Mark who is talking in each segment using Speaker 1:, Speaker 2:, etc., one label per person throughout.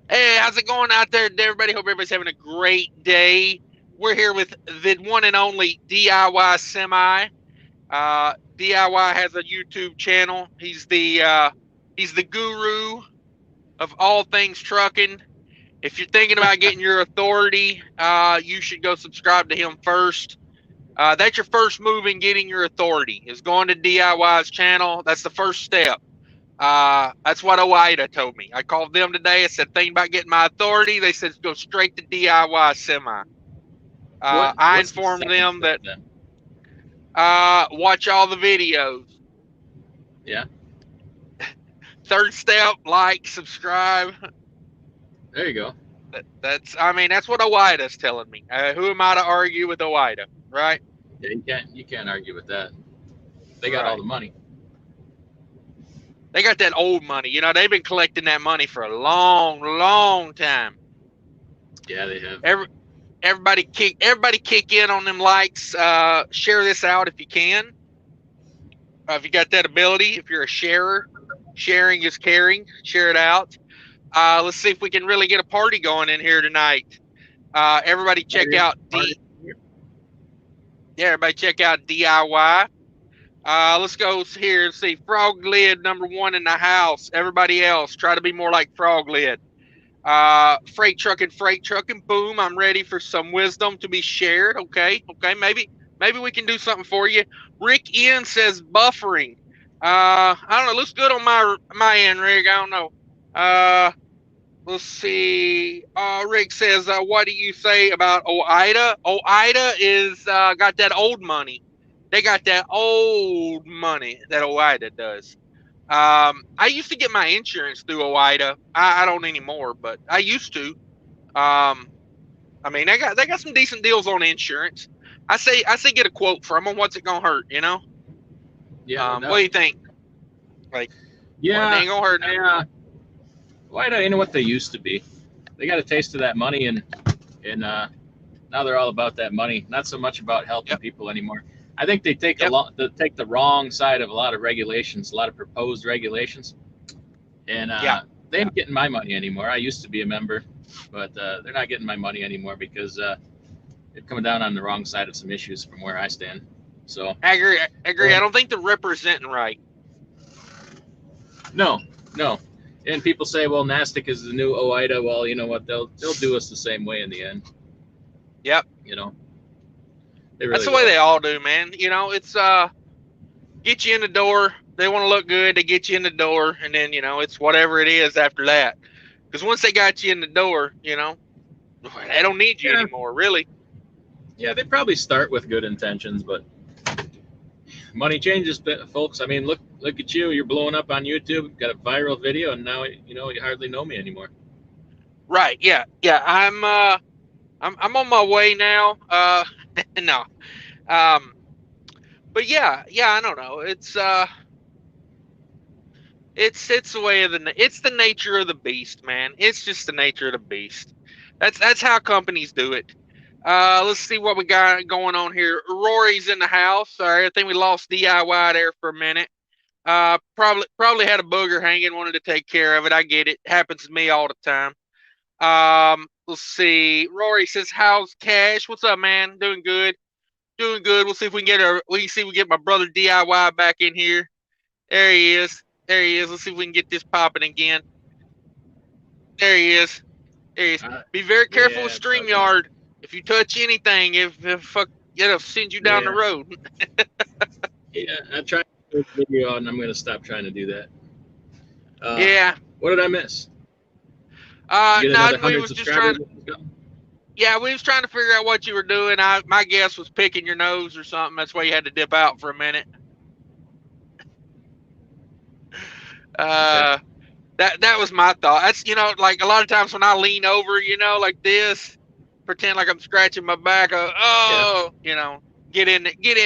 Speaker 1: Hey, how's it going out there, everybody? Hope everybody's having a great day. We're here with the one and only DIY Semi. DIY has a YouTube channel. He's the guru of all things trucking. If you're thinking about getting your authority, you should go subscribe to him first. That's your first move in getting your authority, is going to DIY's channel. That's the first step. That's what OIDA told me. I called them today. I said, thinking about getting my authority. They said, go straight to DIY Semi. I
Speaker 2: What's the
Speaker 1: informed
Speaker 2: second
Speaker 1: them
Speaker 2: step
Speaker 1: that
Speaker 2: then?
Speaker 1: watch all the videos.
Speaker 2: Yeah,
Speaker 1: Third step, like, subscribe.
Speaker 2: there you go.
Speaker 1: I mean, that's what OIDA's telling me. Who am I to argue with OIDA, right?
Speaker 2: Yeah, you can't argue with that. They got all
Speaker 1: Right.
Speaker 2: the money.
Speaker 1: They got that old money. You know, they've been collecting that money for a long, long time.
Speaker 2: Yeah, they have.
Speaker 1: Every, everybody kick in on them likes. Share this out if you can. If you got that ability, if you're a sharer, sharing is caring. Share it out. Let's see if we can really get a party going in here tonight. Everybody check
Speaker 2: Party,
Speaker 1: out
Speaker 2: party.
Speaker 1: Yeah, everybody check out DIY. Let's go here and see Frog Lid #1 in the house. Everybody else, try to be more like Frog Lid. Freight trucking. Boom! I'm ready for some wisdom to be shared. Okay. Maybe we can do something for you. Rick Ian says buffering. I don't know. Looks good on my end, Rick. I don't know. Uh, let's see. Rick says, what do you say about OIDA? OIDA is got that old money. They got that old money that OIDA does. I used to get my insurance through OIDA. I don't anymore, but I used to. Um, I mean, they got some decent deals on insurance. I say get a quote from them. What's it gonna hurt? You know?
Speaker 2: Yeah, no
Speaker 1: What do
Speaker 2: doubt.
Speaker 1: you think? Like, what
Speaker 2: Yeah,
Speaker 1: ain't gonna hurt?
Speaker 2: why do you know what they used to be? They got a taste of that money, and now they're all about that money. Not so much about helping
Speaker 1: Yep,
Speaker 2: people anymore. I think
Speaker 1: yep,
Speaker 2: they take the wrong side of a lot of regulations, a lot of proposed regulations, and
Speaker 1: yeah.
Speaker 2: they ain't getting my money anymore. I used to be a member, but they're not getting my money anymore because they're coming down on the wrong side of some issues from where I stand. So,
Speaker 1: I agree. I agree. I
Speaker 2: well,
Speaker 1: don't think they're representing right.
Speaker 2: no, no. And people say, well, NASTIC is the new OIDA. Well, you know what? They'll do us the same way in the end.
Speaker 1: Yep,
Speaker 2: You know, they
Speaker 1: that's
Speaker 2: really
Speaker 1: the way
Speaker 2: will.
Speaker 1: they all do, man. You know, it's get you in the door. They want to look good. They get you in the door, and then it's whatever it is after that. Because once they got you in the door, they don't need you
Speaker 2: Yeah,
Speaker 1: anymore, really.
Speaker 2: yeah. They probably start with good intentions, but money changes, folks. I mean, look at you. You're blowing up on YouTube. Got a viral video, and now you hardly know me anymore.
Speaker 1: Right? Yeah, yeah. I'm on my way now. No. Um, but yeah. I don't know. It's the way of it's the nature of the beast, man. It's just the nature of the beast. That's how companies do it. Let's see what we got going on here. Rory's in the house. Sorry, I think we lost DIY there for a minute. Probably had a booger hanging, wanted to take care of it. I get it. Happens to me all the time. Let's see. Rory says, "How's Cash? What's up, man? Doing good. Doing good. We'll see if we can see if we get my brother DIY back in here. There he is. There he is. Let's see if we can get this popping again. There he is. There he is.
Speaker 2: Uh,
Speaker 1: Be very careful with
Speaker 2: yeah, it's about time.
Speaker 1: StreamYard. If you touch anything, if fuck, it'll send you down the
Speaker 2: Yeah,
Speaker 1: road.
Speaker 2: yeah. I tried to do this video, and I'm going to stop trying to do that. Uh,
Speaker 1: Yeah.
Speaker 2: what did I miss? You get another
Speaker 1: Nothing. We
Speaker 2: 100
Speaker 1: was just trying.
Speaker 2: subscribers?
Speaker 1: Yeah, we was trying to figure out what you were doing. My guess was picking your nose or something. That's why you had to dip out for a minute.
Speaker 2: Okay.
Speaker 1: Uh, that was my thought. That's like a lot of times when I lean over, like this, pretend like I'm scratching my back.
Speaker 2: Yeah.
Speaker 1: Get in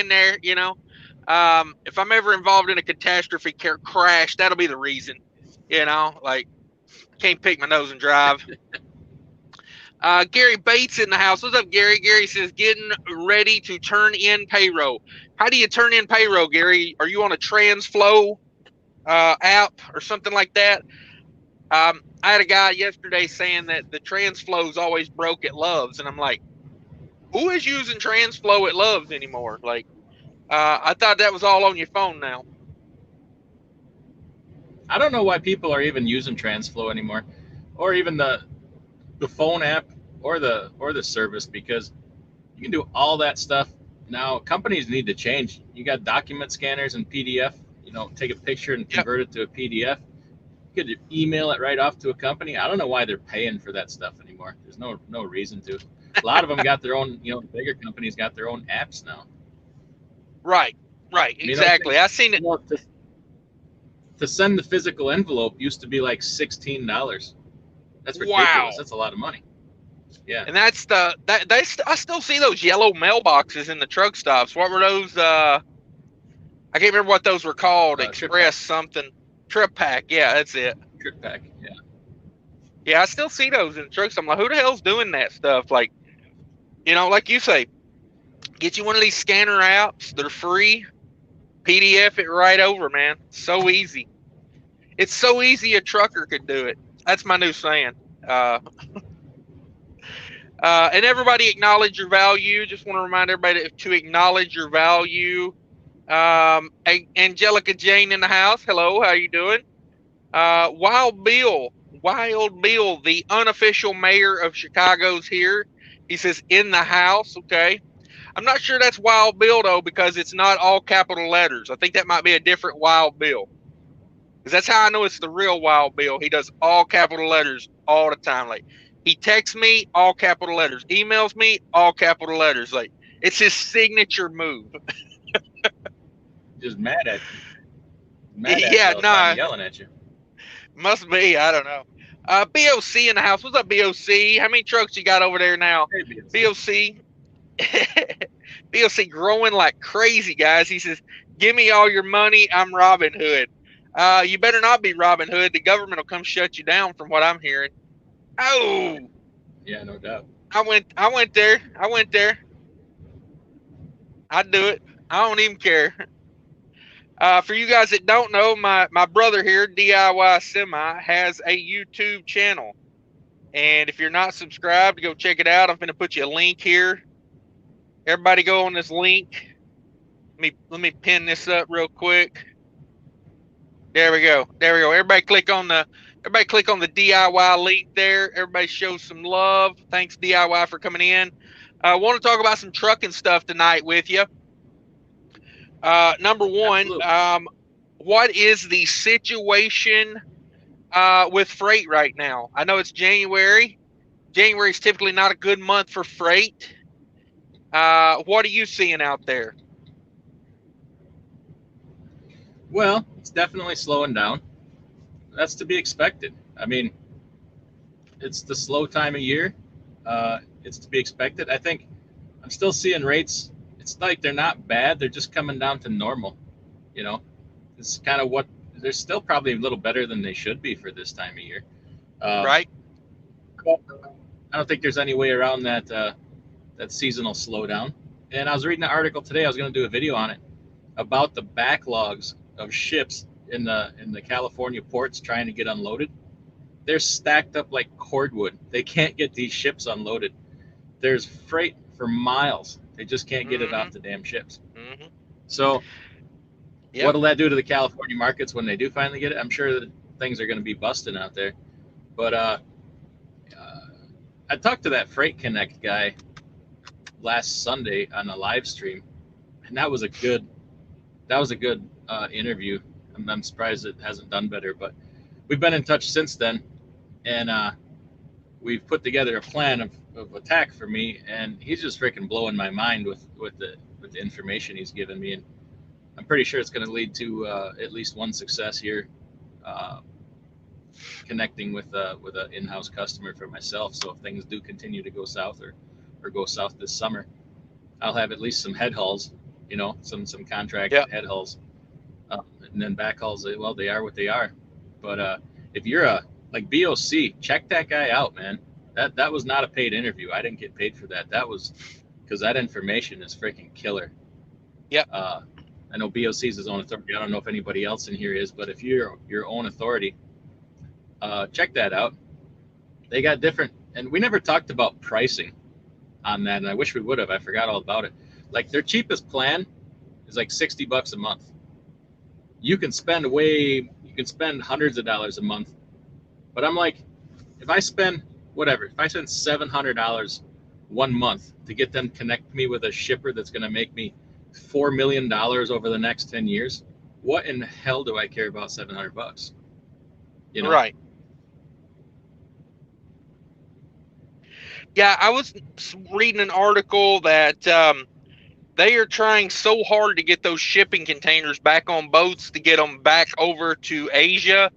Speaker 1: there. If I'm ever involved in a catastrophe crash, that'll be the reason. Like I can't pick my nose and drive. Gary Bates in the house. What's up, Gary? Gary says getting ready to turn in payroll. How do you turn in payroll, Gary? Are you on a TransFlow app or something like that? I had a guy yesterday saying that the TransFlow's always broke at Love's, and I'm like, who is using TransFlow at Love's anymore? Like, I thought that was all on your phone now.
Speaker 2: I don't know why people are even using TransFlow anymore, or even the phone app or the service, because you can do all that stuff now. Companies need to change. You got document scanners and PDF. Take a picture and
Speaker 1: Yep.
Speaker 2: convert it to a PDF. You could email it right off to a company. I don't know why they're paying for that stuff anymore. There's no reason to. A lot of them got their own. Bigger companies got their own apps now.
Speaker 1: Right. Right.
Speaker 2: I mean, those
Speaker 1: Exactly.
Speaker 2: things.
Speaker 1: I seen it.
Speaker 2: To send the physical envelope used to be like $16. That's ridiculous.
Speaker 1: Wow.
Speaker 2: That's a lot of money. Yeah.
Speaker 1: And that's I still see those yellow mailboxes in the truck stops. What were those? I can't remember what those were called. Express something. Trip pack. Yeah, that's it.
Speaker 2: Trip pack. Yeah.
Speaker 1: Yeah, I still see those in the trucks. I'm like, who the hell's doing that stuff? Like, like you say, get you one of these scanner apps. They're free. PDF it right over, man. So easy. It's so easy a trucker could do it. That's my new saying. And everybody acknowledge your value. Just want to remind everybody to acknowledge your value. Angelica Jane in the house. Hello, how you doing? Wild Bill, the unofficial mayor of Chicago's here. He says in the house. Okay. I'm not sure that's Wild Bill though, because it's not all capital letters. I think that might be a different Wild Bill. Because that's how I know it's the real Wild Bill. He does all capital letters all the time. Like, he texts me, all capital letters. Emails me, all capital letters. Like, it's his signature move.
Speaker 2: Just mad at you. Mad at
Speaker 1: Yeah,
Speaker 2: you all the
Speaker 1: nah.
Speaker 2: time, yelling at you.
Speaker 1: Must be. I don't know. BOC in the house. What's up, BOC? How many trucks you got over there now?
Speaker 2: Hey,
Speaker 1: BOC. BOC growing like crazy, guys. He says, give me all your money. I'm Robin Hood. You better not be Robin Hood. The government will come shut you down from what I'm hearing. Oh.
Speaker 2: Yeah, no doubt.
Speaker 1: I went there. I'd do it. I don't even care. For you guys that don't know, my brother here, DIY Semi, has a YouTube channel. And if you're not subscribed, go check it out. I'm going to put you a link here. Everybody go on this link. Let me pin this up real quick. There we go. Everybody click on the DIY link there. Everybody show some love. Thanks, DIY, for coming in. I want to talk about some trucking stuff tonight with you. Number one, what is the situation with freight right now? I know it's January. January is typically not a good month for freight. What are you seeing out there?
Speaker 2: Well, it's definitely slowing down. That's to be expected. I mean, it's the slow time of year. It's to be expected. I think I'm still seeing rates. It's like they're not bad. They're just coming down to normal. It's kind of what they're still probably a little better than they should be for this time of year.
Speaker 1: Right.
Speaker 2: I don't think there's any way around that seasonal slowdown. And I was reading an article today. I was going to do a video on it about the backlogs of ships in the California ports trying to get unloaded. They're stacked up like cordwood. They can't get these ships unloaded. There's freight for miles. They just can't get it off the damn ships.
Speaker 1: Mm-hmm.
Speaker 2: So what'll that do to the California markets when they do finally get it? I'm sure that things are going to be busting out there. But I talked to that Freight Connect guy last Sunday on a live stream, and that was a good interview. I'm surprised it hasn't done better, but we've been in touch since then, and we've put together a plan of attack for me, and he's just freaking blowing my mind with the information he's given me, and I'm pretty sure it's going to lead to at least one success here, connecting with an in-house customer for myself. So if things do continue to go south or go south this summer, I'll have at least some head hauls, some contracted head hauls, and then back hauls. Well, they are what they are. But if you're like BOC, check that guy out, man. That was not a paid interview. I didn't get paid for that. That was because that information is freaking killer.
Speaker 1: Yeah.
Speaker 2: I know BOC is his own authority. I don't know if anybody else in here is, but if you're your own authority, check that out. They got different, and we never talked about pricing on that, and I wish we would have. I forgot all about it. Like their cheapest plan is like $60 a month. You can spend hundreds of dollars a month. But I'm like, if I spend whatever, if I spend $700 one month to get them connect me with a shipper that's going to make me $4 million over the next 10 years, what in the hell do I care about $700? You know?
Speaker 1: Right. Yeah, I was reading an article that they are trying so hard to get those shipping containers back on boats to get them back over to Asia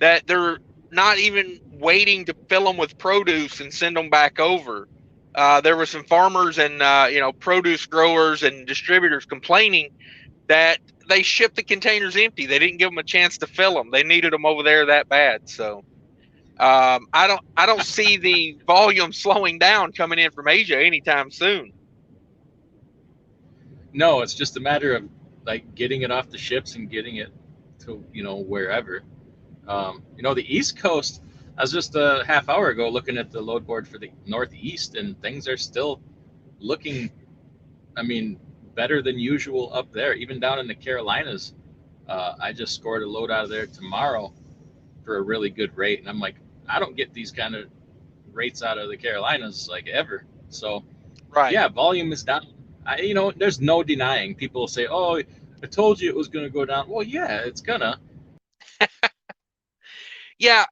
Speaker 1: that they're not even waiting to fill them with produce and send them back over. There were some farmers and produce growers and distributors complaining that they shipped the containers empty. They didn't give them a chance to fill them. They needed them over there that bad. So I don't see the volume slowing down coming in from Asia anytime soon.
Speaker 2: No, it's just a matter of like getting it off the ships and getting it to, wherever. The East Coast, I was just a half hour ago looking at the load board for the Northeast, and things are still looking, I mean, better than usual up there. Even down in the Carolinas, I just scored a load out of there tomorrow for a really good rate, and I'm like, I don't get these kind of rates out of the Carolinas like ever. So
Speaker 1: Right.
Speaker 2: yeah, volume is down. There's no denying. People say, "Oh, I told you it was going to go down." Well, yeah, it's gonna.
Speaker 1: Yeah.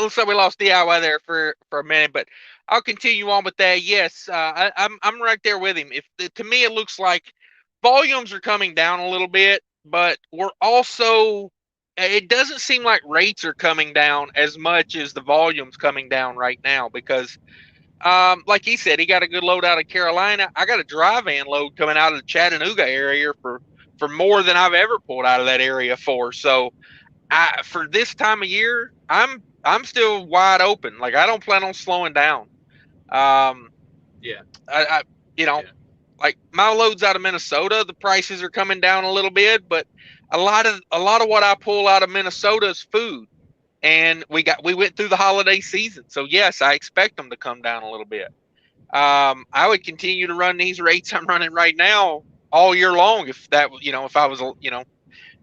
Speaker 1: Looks like we lost DIY there for a minute, but I'll continue on with that. Yes, I'm right there with him. To me it looks like volumes are coming down a little bit, but we're also it doesn't seem like rates are coming down as much as the volumes coming down right now because like he said, he got a good load out of Carolina. I got a dry van load coming out of the Chattanooga area for more than I've ever pulled out of that area for. So for this time of year, I'm still wide open. Like I don't plan on slowing down. Um,
Speaker 2: Yeah,
Speaker 1: I you know
Speaker 2: yeah,
Speaker 1: like my loads out of Minnesota, the prices are coming down a little bit, but a lot of what I pull out of Minnesota is food, and we went through the holiday season, so yes, I expect them to come down a little bit. I would continue to run these rates I'm running right now all year long if I was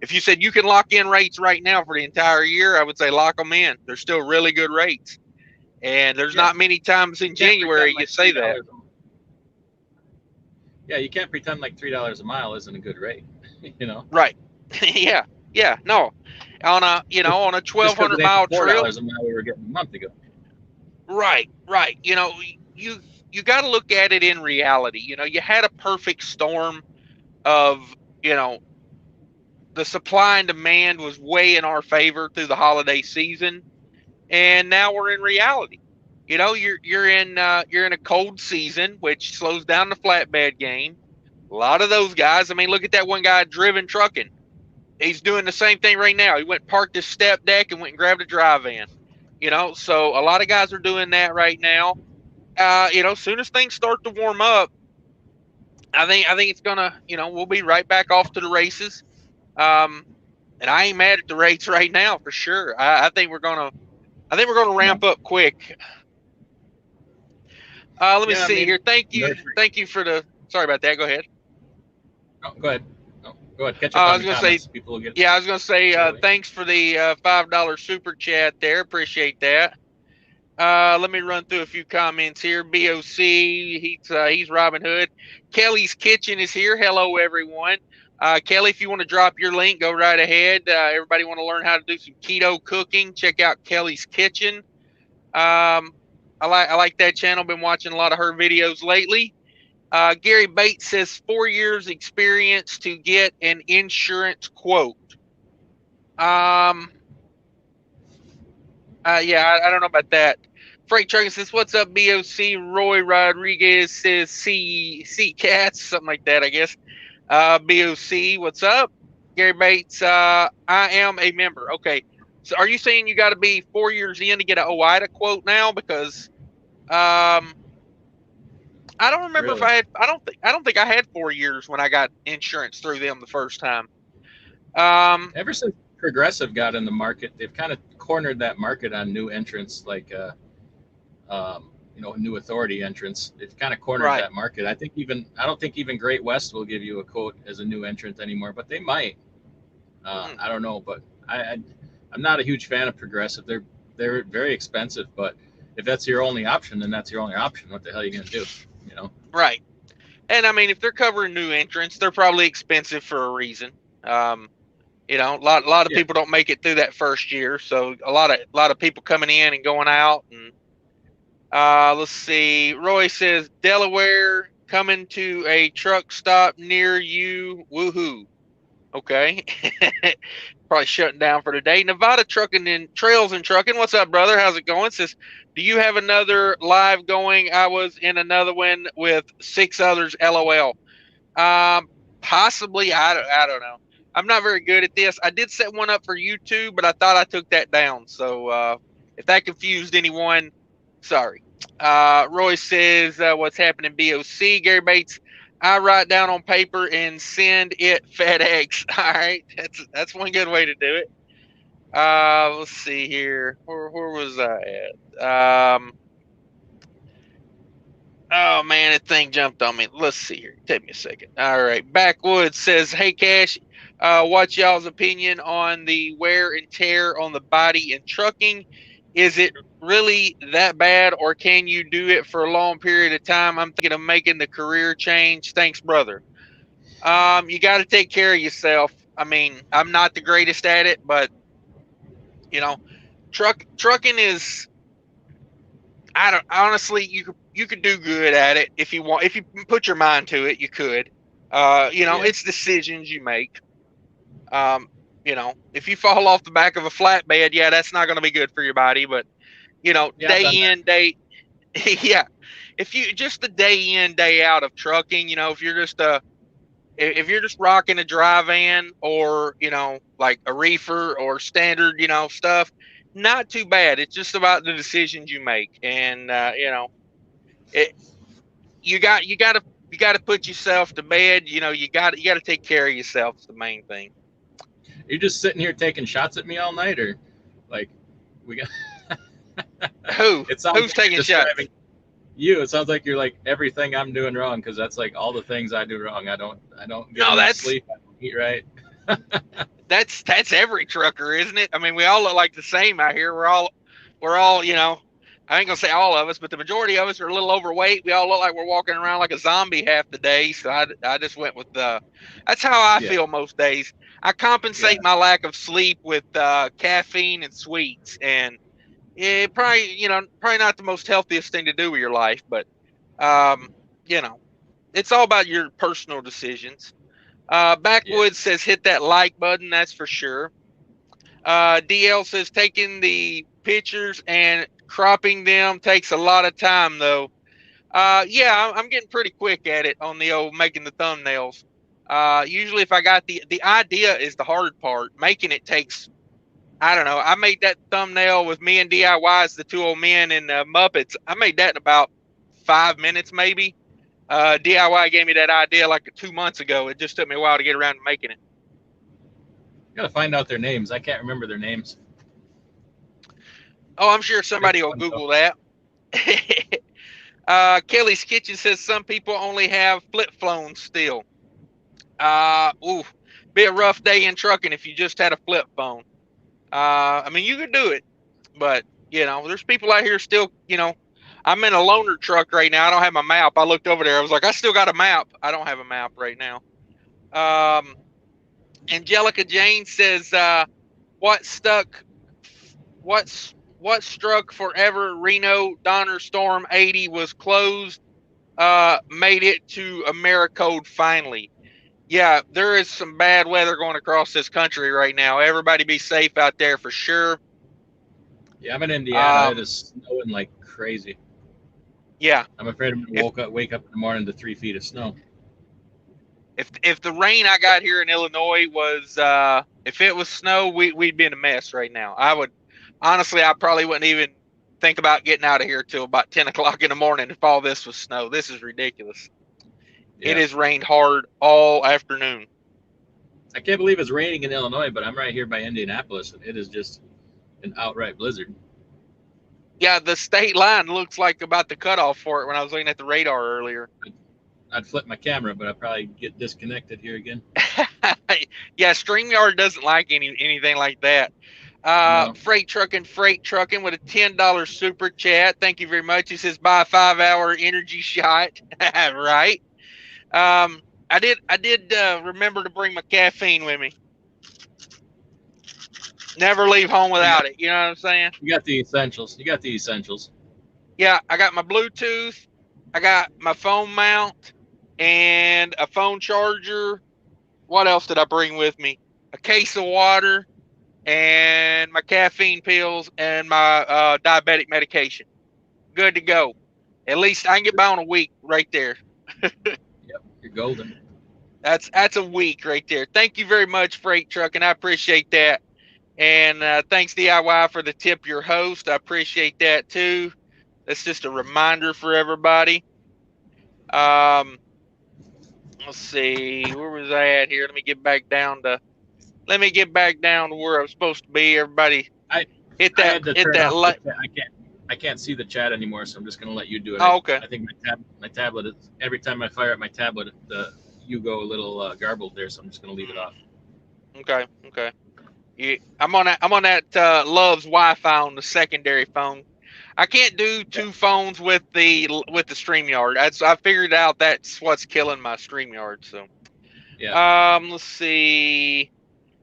Speaker 1: if you said you can lock in rates right now for the entire year, I would say lock them in. They're still really good rates. And there's
Speaker 2: yeah.
Speaker 1: not many times
Speaker 2: You
Speaker 1: in
Speaker 2: can't
Speaker 1: January
Speaker 2: pretend
Speaker 1: you
Speaker 2: like
Speaker 1: say
Speaker 2: three
Speaker 1: that.
Speaker 2: dollars. Yeah, you can't pretend like $3 a mile isn't a good rate. you know,
Speaker 1: Right. Yeah. Yeah. No. On a
Speaker 2: just because
Speaker 1: 1,200
Speaker 2: it ain't the
Speaker 1: mile
Speaker 2: four
Speaker 1: trip.
Speaker 2: dollars a mile we were getting a month ago.
Speaker 1: Right. Right. You you got to look at it in reality. You had a perfect storm of, you know, the supply and demand was way in our favor through the holiday season, and now we're in reality. You're in a cold season, which slows down the flatbed game. A lot of those guys. I mean, look at that one guy driven trucking. He's doing the same thing right now. He went and parked his step deck and went and grabbed a dry van. So a lot of guys are doing that right now. As soon as things start to warm up, I think it's gonna, we'll be right back off to the races. Um, and I ain't mad at the rates right now for sure. I think we're gonna
Speaker 2: No.
Speaker 1: ramp up quick. Let me
Speaker 2: Yeah, I
Speaker 1: see
Speaker 2: mean,
Speaker 1: here.
Speaker 2: nursery.
Speaker 1: Thank you for the. Sorry about that. Go ahead.
Speaker 2: Oh, go ahead. No, go ahead. Catch up
Speaker 1: I
Speaker 2: on
Speaker 1: was
Speaker 2: the
Speaker 1: gonna say,
Speaker 2: comments. People will get
Speaker 1: yeah, I was gonna say,
Speaker 2: early.
Speaker 1: thanks for the $5 super chat there. Appreciate that. Let me run through a few comments here. Boc, he's Robin Hood. Kelly's Kitchen is here. Hello, everyone. Kelly, if you want to drop your link, go right ahead. Everybody want to learn how to do some keto cooking? Check out Kelly's Kitchen. I like that channel. Been watching a lot of her videos lately. Gary Bates says 4 years experience to get an insurance quote. Um, yeah, I don't know about that. Frank Trucking says, "What's up, BOC?" Roy Rodriguez says, "C cats," something like that, I guess. BOC, what's up? Gary Bates, I am a member. Okay, so are you saying you got to be 4 years in to get an OIDA quote now? Because I don't remember if
Speaker 2: Really?
Speaker 1: I had. I don't think I had 4 years when I got insurance through them the first time. Um,
Speaker 2: Ever since Progressive got in the market, they've kind of cornered that market on new entrants, like new authority entrants. It's kind of cornered
Speaker 1: Right.
Speaker 2: that market. I don't think even Great West will give you a quote as a new entrant anymore, but they might.
Speaker 1: Hmm.
Speaker 2: I don't know, but I'm not a huge fan of Progressive. They're very expensive, but if that's your only option, then that's your only option. What the hell are you gonna do? You know?
Speaker 1: Right. And I mean, if they're covering new entrants, they're probably expensive for a reason. A lot of
Speaker 2: Yeah.
Speaker 1: people don't make it through that first year, so a lot of people coming in and going out. And let's see, Roy says Delaware coming to a truck stop near you. Woohoo! Okay, probably shutting down for today. Nevada Trucking and Trails and Trucking. What's up, brother? How's it going? Says, do you have another live going? I was in another one with 6 others. LOL. Um, Possibly. I don't know. I'm not very good at this. I did set one up for YouTube, but I thought I took that down. So if that confused anyone, sorry. Roy says, what's happening, BOC? Gary Bates, I write down on paper and send it FedEx. All right. That's one good way to do it. Let's see here. Where was I at? Oh man, that thing jumped on me. Let's see here. Take me a second. All right. Backwoods says, "Hey Cash, what's y'all's opinion on the wear and tear on the body in trucking? Is it really that bad, or can you do it for a long period of time? I'm thinking of making the career change. Thanks, brother. You got to take care of yourself. I mean, I'm not the greatest at it, but you know, trucking is. I don't honestly. You could do good at it if you want. If you put your mind to it, you could.
Speaker 2: Yeah.
Speaker 1: It's decisions you make. Um, if you fall off the back of a flatbed, yeah, that's not going to be good for your body. But
Speaker 2: Yeah, I've done
Speaker 1: day in, day, yeah. If you just the day in, day out of trucking, if you're just rocking a dry van or like a reefer or standard stuff, not too bad. It's just about the decisions you make. And it, you got to put yourself to bed. You got to take care of yourself. Is the main thing.
Speaker 2: that. You're just sitting here taking shots at me all night, or like we got.
Speaker 1: who
Speaker 2: It sounds
Speaker 1: who's
Speaker 2: like you're
Speaker 1: taking shots?
Speaker 2: describing you. It sounds like you're like everything I'm doing wrong, because that's like all the things I do wrong. I don't get
Speaker 1: No,
Speaker 2: enough
Speaker 1: that's
Speaker 2: sleep. I don't eat right.
Speaker 1: that's every trucker, isn't it? I mean, we all look like the same out here. We're all. I ain't gonna say all of us, but the majority of us are a little overweight. We all look like we're walking around like a zombie half the day. So I just went with that's how I
Speaker 2: Yeah.
Speaker 1: feel most days. I
Speaker 2: Yeah.
Speaker 1: compensate my lack of sleep with caffeine and sweets, and probably not the most healthiest thing to do with your life, but um, you know, it's all about your personal decisions.
Speaker 2: Yeah.
Speaker 1: Backwoods says hit that like button, that's for sure. DL says taking the pictures and cropping them takes a lot of time though. Yeah, I'm getting pretty quick at it on the old making the thumbnails. Usually if I got the idea is the hard part. Making it takes, I don't know. I made that thumbnail with me and DIYs, the two old men and Muppets. I made that in about 5 minutes maybe. DIY gave me that idea like 2 months ago. It just took me a while to get around to making it.
Speaker 2: Gotta find out their names. I can't remember their names.
Speaker 1: Oh, I'm sure
Speaker 2: Pretty
Speaker 1: somebody will
Speaker 2: fun though.
Speaker 1: Google that. Kelly's Kitchen says some people only have flip phones still. Ooh, be a rough day in trucking if you just had a flip phone. I mean, you could do it, but there's people out here still. I'm in a loaner truck right now. I don't have my map. I looked over there. I was like, I still got a map. I don't have a map right now. Um, Angelica Jane says, "What stuck? What struck forever? Reno Donner Storm 80 was closed. Made it to Americode finally. Yeah, there is some bad weather going across this country right now. Everybody be safe out there for sure.
Speaker 2: Yeah, I'm in Indiana. It
Speaker 1: Um,
Speaker 2: is snowing like crazy.
Speaker 1: yeah,
Speaker 2: I'm afraid I'm
Speaker 1: if
Speaker 2: gonna wake up in the morning to 3 feet of snow.
Speaker 1: if the rain I got here in Illinois was if it was snow, we'd be in a mess right now. I would honestly, I probably wouldn't even think about getting out of here till about 10 o'clock in the morning if all this was snow. This is ridiculous. It
Speaker 2: Yeah.
Speaker 1: has rained hard all afternoon.
Speaker 2: I can't believe it's raining in Illinois, but I'm right here by Indianapolis, and it is just an outright blizzard.
Speaker 1: Yeah, the state line looks like about the cutoff for it when I was looking at the radar earlier.
Speaker 2: I'd flip my camera, but I'd probably get disconnected here again.
Speaker 1: Yeah, StreamYard doesn't like anything like that.
Speaker 2: No.
Speaker 1: Freight trucking with a $10 super chat. Thank you very much. He says buy a 5-hour energy shot. Right. I did remember to bring my caffeine with me. Never leave home without it. You know what I'm saying?
Speaker 2: You got the essentials. You got the essentials.
Speaker 1: Yeah, I got my Bluetooth. I got my phone mount and a phone charger. What else did I bring with me? A case of water and my caffeine pills and my diabetic medication. Good to go. At least I can get by on a week right there.
Speaker 2: Yep, you're golden.
Speaker 1: That's a week right there. Thank you very much, Freight Trucking. I appreciate that. And thanks DIY for the tip your host. I appreciate that too. That's just a reminder for everybody. Let's see, where was I at here? Let me get back down to where I'm supposed to be. Everybody, hit that.
Speaker 2: I can't see the chat anymore, so I'm just going to let you do it.
Speaker 1: Oh, okay.
Speaker 2: I think my tablet is, every time I fire up my tablet, you go a little garbled there, so I'm just going to leave it off.
Speaker 1: Okay. Yeah, I'm on that Love's Wi-Fi on the secondary phone. I can't do two phones with the StreamYard. I figured out that's what's killing my StreamYard. So,
Speaker 2: yeah.
Speaker 1: Let's see.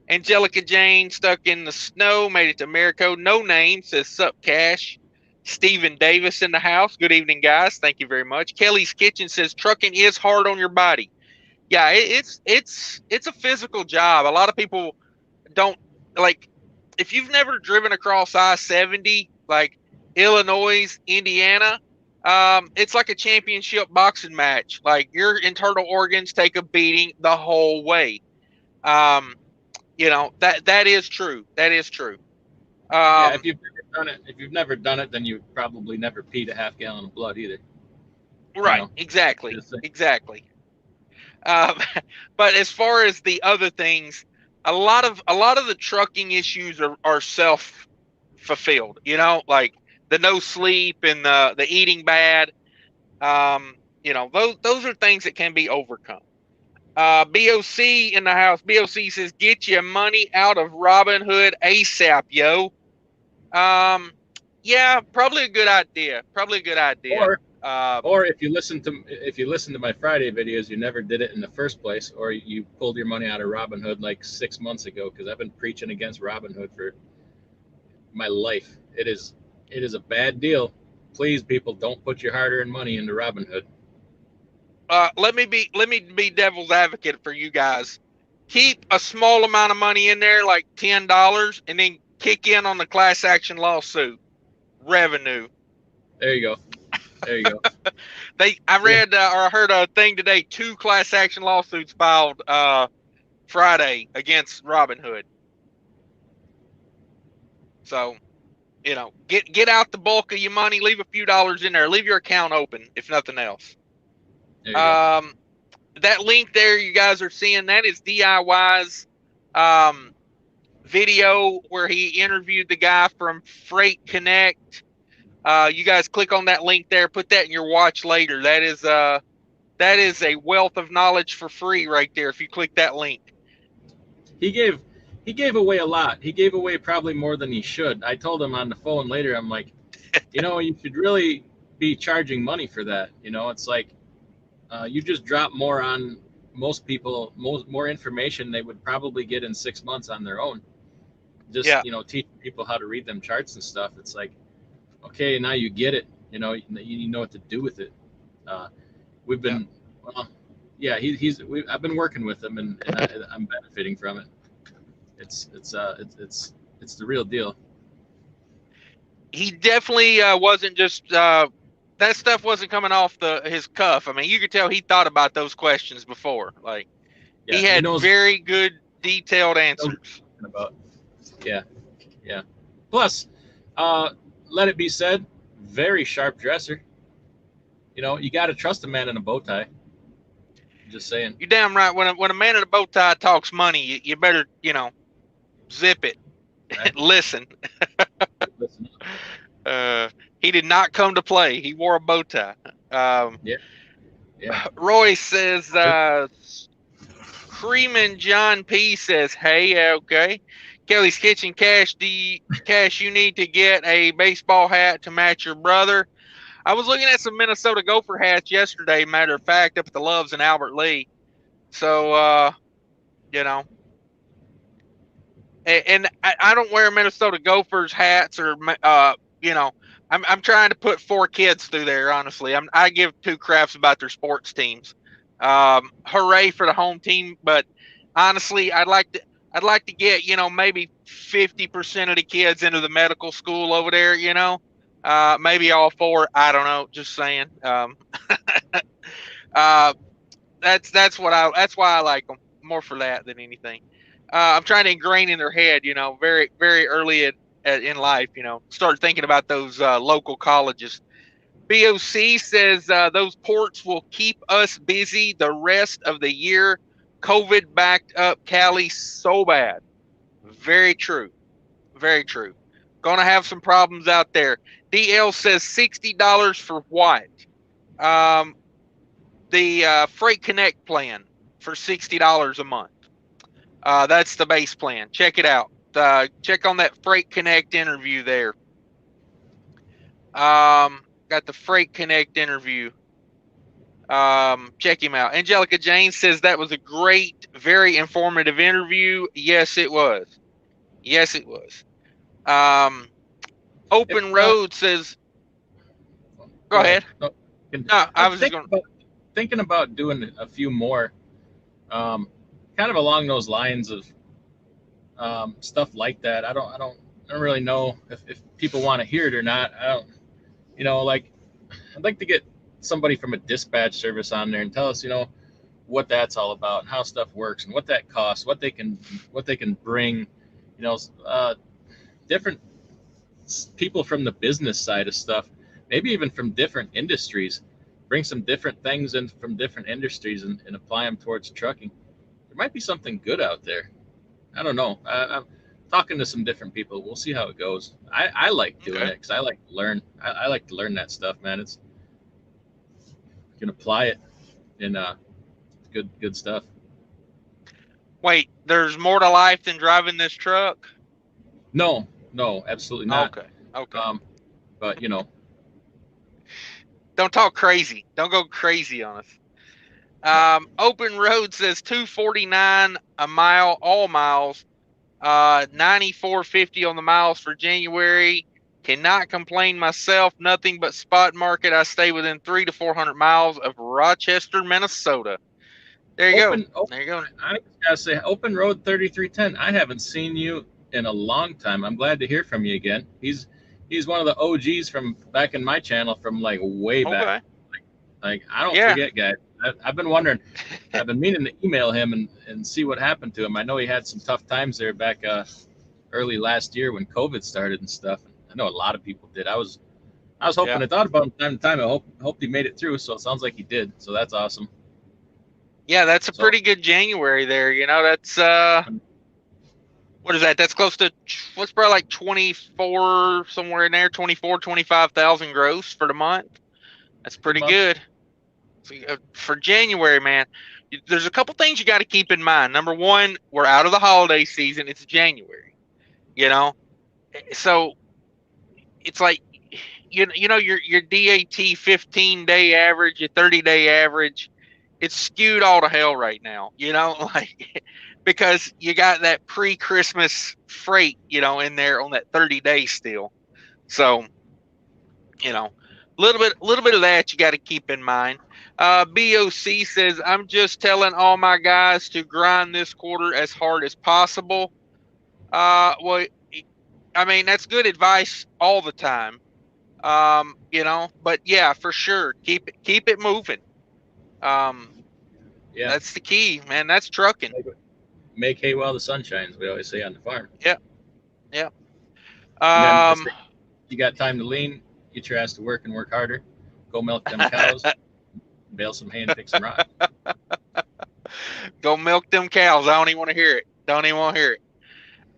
Speaker 1: Angelica Jane stuck in the snow, made it to Marico. No name says sup cash. Stephen Davis in the house. Good evening, guys. Thank you very much. Kelly's Kitchen says trucking is hard on your body. Yeah, it's a physical job. A lot of people don't like. If you've never driven across I-70, like Illinois, Indiana, it's like a championship boxing match. Like your internal organs take a beating the whole way. That is true. That is true.
Speaker 2: Yeah, if you've never done it, then you probably never peed a half gallon of blood either.
Speaker 1: Right. Exactly. But as far as the other things, a lot of the trucking issues are self-fulfilled. Like the no sleep and the eating bad. Those are things that can be overcome. BOC in the house. BOC says, get your money out of Robinhood ASAP, yo. Yeah, probably a good idea.
Speaker 2: Or if you listen to my Friday videos, you never did it in the first place, or you pulled your money out of Robinhood like 6 months ago, because I've been preaching against Robinhood for my life. It is a bad deal. Please, people, don't put your hard-earned money into Robinhood.
Speaker 1: Let me be devil's advocate for you guys. Keep a small amount of money in there, like $10, and then kick in on the class action lawsuit revenue.
Speaker 2: There you go.
Speaker 1: I read or I heard a thing today. 2 class action lawsuits filed Friday against Robinhood. So, get out the bulk of your money. Leave a few dollars in there. Leave your account open, if nothing else. That link there you guys are seeing, that is DIY's video where he interviewed the guy from Freight Connect. You guys click on that link there, put that in your watch later. That is a wealth of knowledge for free right there if you click that link.
Speaker 2: He gave away a lot. He gave away probably more than he should. I told him on the phone later, I'm like, you should really be charging money for that. It's like you just drop more on most people, more information they would probably get in 6 months on their own. Just, teaching people how to read them charts and stuff. It's like, okay, now you get it. You know what to do with it. We've been, I've been working with him, and I'm benefiting from it. It's the real deal.
Speaker 1: He definitely wasn't just that stuff wasn't coming off his cuff. I mean, you could tell he thought about those questions before. Like he had very good detailed answers.
Speaker 2: Yeah. Plus, let it be said, very sharp dresser. You got to trust a man in a bow tie. Just saying.
Speaker 1: You're damn right. When a man in a bow tie talks money, you better zip it. Right. Listen.
Speaker 2: Listen.
Speaker 1: He did not come to play. He wore a bow tie.
Speaker 2: Yeah. Yeah.
Speaker 1: Roy says, Creeman John P says, hey, okay. Kelly's Kitchen Cash, Cash, you need to get a baseball hat to match your brother. I was looking at some Minnesota Gopher hats yesterday, matter of fact, up at the Loves in Albert Lee. So, you know, and I don't wear Minnesota Gophers hats or, you know, I'm trying to put 4 kids through there, honestly. I give 2 craps about their sports teams. Hooray for the home team, but honestly, I'd like to get, maybe 50% of the kids into the medical school over there, maybe all 4, I don't know, just saying. Uh, that's why I like them more for that than anything. I'm trying to ingrain in their head, very very early in life, start thinking about those local colleges. BOC says those ports will keep us busy the rest of the year. COVID backed up Cali so bad. Very true. Very true. Gonna have some problems out there. DL says $60 for what? Um, the Freight Connect plan for $60 a month. That's the base plan. Check it out. Check on that Freight Connect interview there. Got the Freight Connect interview. Check him out. Angelica Jane says that was a great, very informative interview. Yes, it was. Yes, it was.
Speaker 2: If
Speaker 1: Open Road says, go
Speaker 2: go ahead.
Speaker 1: ahead.
Speaker 2: No,
Speaker 1: No,
Speaker 2: I
Speaker 1: I
Speaker 2: was
Speaker 1: was just going.
Speaker 2: thinking about doing a few more, kind of along those lines of stuff like that. I don't really know if people want to hear it or not. I don't, like I'd like to get somebody from a dispatch service on there and tell us, what that's all about and how stuff works and what that costs, what they can bring, you know, different people from the business side of stuff, maybe even from different industries, bring some different things in from different industries and apply them towards trucking. There might be something good out there. I don't know. I'm talking to some different people. We'll see how it goes. I like doing
Speaker 1: Okay.
Speaker 2: it because I like to learn. I like to learn that stuff, man. It's you can apply it in good stuff.
Speaker 1: Wait, there's more to life than driving this truck?
Speaker 2: No, no, absolutely not.
Speaker 1: Okay. Okay.
Speaker 2: Um, but
Speaker 1: Don't talk crazy. Don't go crazy on us.
Speaker 2: no.
Speaker 1: Open Road says 249 a mile, all miles. 94.50 on the miles for January. Cannot complain myself. Nothing but spot market. I stay within 300 to 400 miles of Rochester, Minnesota. There you go.
Speaker 2: Open.
Speaker 1: There you go.
Speaker 2: I just gotta say, Open Road 3310. I haven't seen you in a long time. I'm glad to hear from you again. He's one of the OGs from back in my channel from like way back.
Speaker 1: Okay.
Speaker 2: Like I don't
Speaker 1: Yeah.
Speaker 2: forget, guys. I've been wondering. I've been meaning to email him and see what happened to him. I know he had some tough times there back early last year when COVID started and stuff. I know a lot of people did. I was hoping.
Speaker 1: Yeah.
Speaker 2: I thought about him time to time. I hoped he made it through. So it sounds like he did. So that's awesome.
Speaker 1: Yeah, that's a
Speaker 2: So
Speaker 1: pretty good January there. That's what is that? That's close to what's probably like 24 somewhere in there, 24, 25,000 gross for the month. That's pretty
Speaker 2: month.
Speaker 1: good. For January, man. There's a couple things you got to keep in mind. Number one, we're out of the holiday season. It's January, so it's like your DAT 15-day average, your 30-day average, it's skewed all to hell right now. Like because you got that pre-Christmas freight, in there on that 30 days still. So, a little bit of that you got to keep in mind. BOC says, I'm just telling all my guys to grind this quarter as hard as possible. Well, I mean, that's good advice all the time. But yeah, for sure. Keep it moving. Um,
Speaker 2: Yeah.
Speaker 1: that's the key, man. That's trucking.
Speaker 2: Make hay while the sun shines. We always say on the farm.
Speaker 1: Yeah. Yeah.
Speaker 2: And then I
Speaker 1: Um,
Speaker 2: say, you got time to lean, get your ass to work and work harder. Go milk them cows, bale some hay and pick some rocks.
Speaker 1: go milk them cows. I don't even want to hear it. Don't even want to hear it.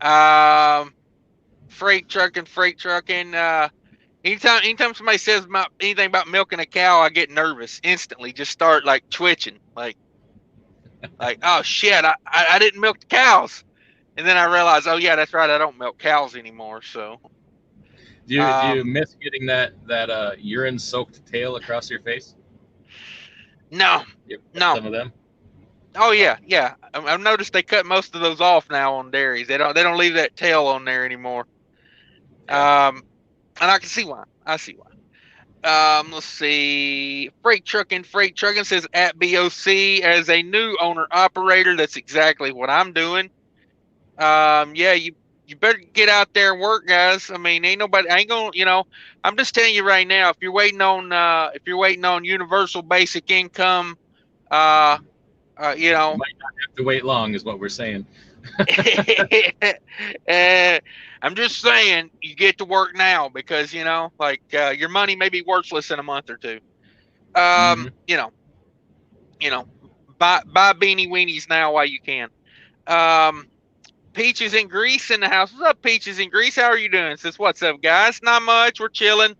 Speaker 1: Um, Freight trucking. Anytime somebody says anything about milking a cow, I get nervous instantly. Just start like twitching, like oh shit, I didn't milk the cows, and then I realize, oh yeah, that's right, I don't milk cows anymore. So,
Speaker 2: Do you miss getting that urine soaked tail across your face?
Speaker 1: no,
Speaker 2: You ever get
Speaker 1: no.
Speaker 2: some of them?
Speaker 1: Oh
Speaker 2: Oh,
Speaker 1: yeah, yeah. I've noticed they cut most of those off now on dairies. They don't leave that tail on there anymore.
Speaker 2: yeah.
Speaker 1: And I can see why. I see why. Let's see. Freight trucking says at BOC as a new owner operator. That's exactly what I'm doing. Yeah, you better get out there and work, guys. I mean, ain't gonna, I'm just telling you right now. If you're waiting on universal basic income, uh, you
Speaker 2: You
Speaker 1: know,
Speaker 2: might not have to wait long, is what we're saying.
Speaker 1: uh, I'm just saying you get to work now because your money may be worthless in a month or two. Um,
Speaker 2: Hmm.
Speaker 1: you know, you know, buy beanie weenies now while you can. Um, Peaches and Grease in the house. What's up, Peaches and Grease? How are you doing? Says, what's up, guys? Not much. We're chilling,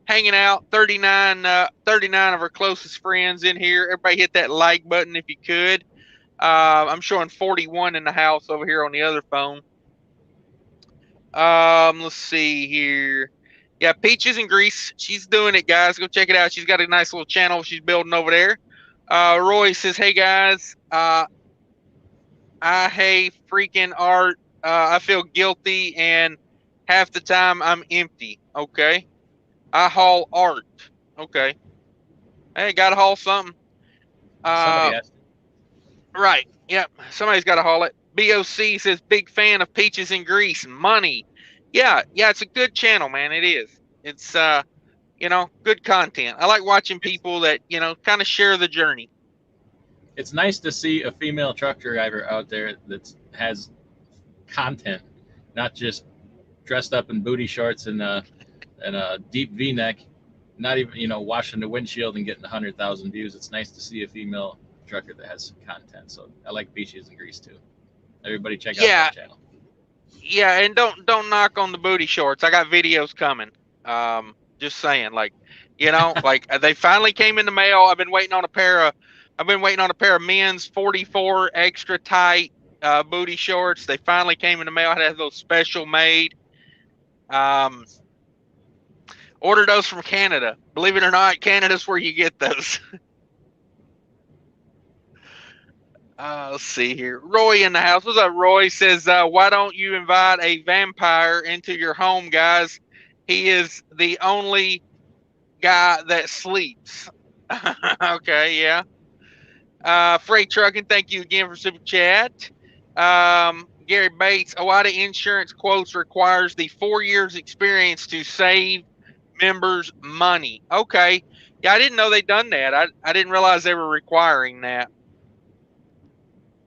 Speaker 1: hanging out. 39 of our closest friends in here. Everybody hit that like button if you could. I'm showing 41 in the house over here on the other phone. Let's see here. Yeah, Peaches and Grease. She's doing it, guys. Go check it out. She's got a nice little channel she's building over there. Roy says, "Hey guys, I hate freaking art. I feel guilty, and half the time I'm empty. Okay, I haul art. Okay, hey, gotta haul something.
Speaker 2: Somebody
Speaker 1: Uh,
Speaker 2: has to.
Speaker 1: right. Yep, somebody's got to haul it. BOC says, big fan of Peaches and Grease. Money. Yeah, it's a good channel, man. It is. It's good content. I like watching
Speaker 2: It's
Speaker 1: people that kind of share the journey.
Speaker 2: it's nice to see a female truck driver out there that has content, not just dressed up in booty shorts and a deep V-neck, not even washing the windshield and getting 100,000 views. It's nice to see a female trucker that has content. So I like Beaches and Grease too. Everybody check out
Speaker 1: Yeah,
Speaker 2: that channel.
Speaker 1: yeah, and don't knock on the booty shorts. I got videos coming. Just saying, like they finally came in the mail. I've been waiting on a pair of men's 44 extra tight booty shorts. They finally came in the mail. I had those special made. Um, Ordered those from Canada. Believe it or not, Canada's where you get those. Let's see here. Roy in the house. What's up, Roy? Says, why don't you invite a vampire into your home, guys? He is the only guy that sleeps. Okay, yeah. Freight trucking. Thank you again for super chat. Gary Bates. A lot of insurance quotes requires the 4 years experience to save members money. Okay. Yeah, I didn't know they'd done that. I didn't realize they were requiring that.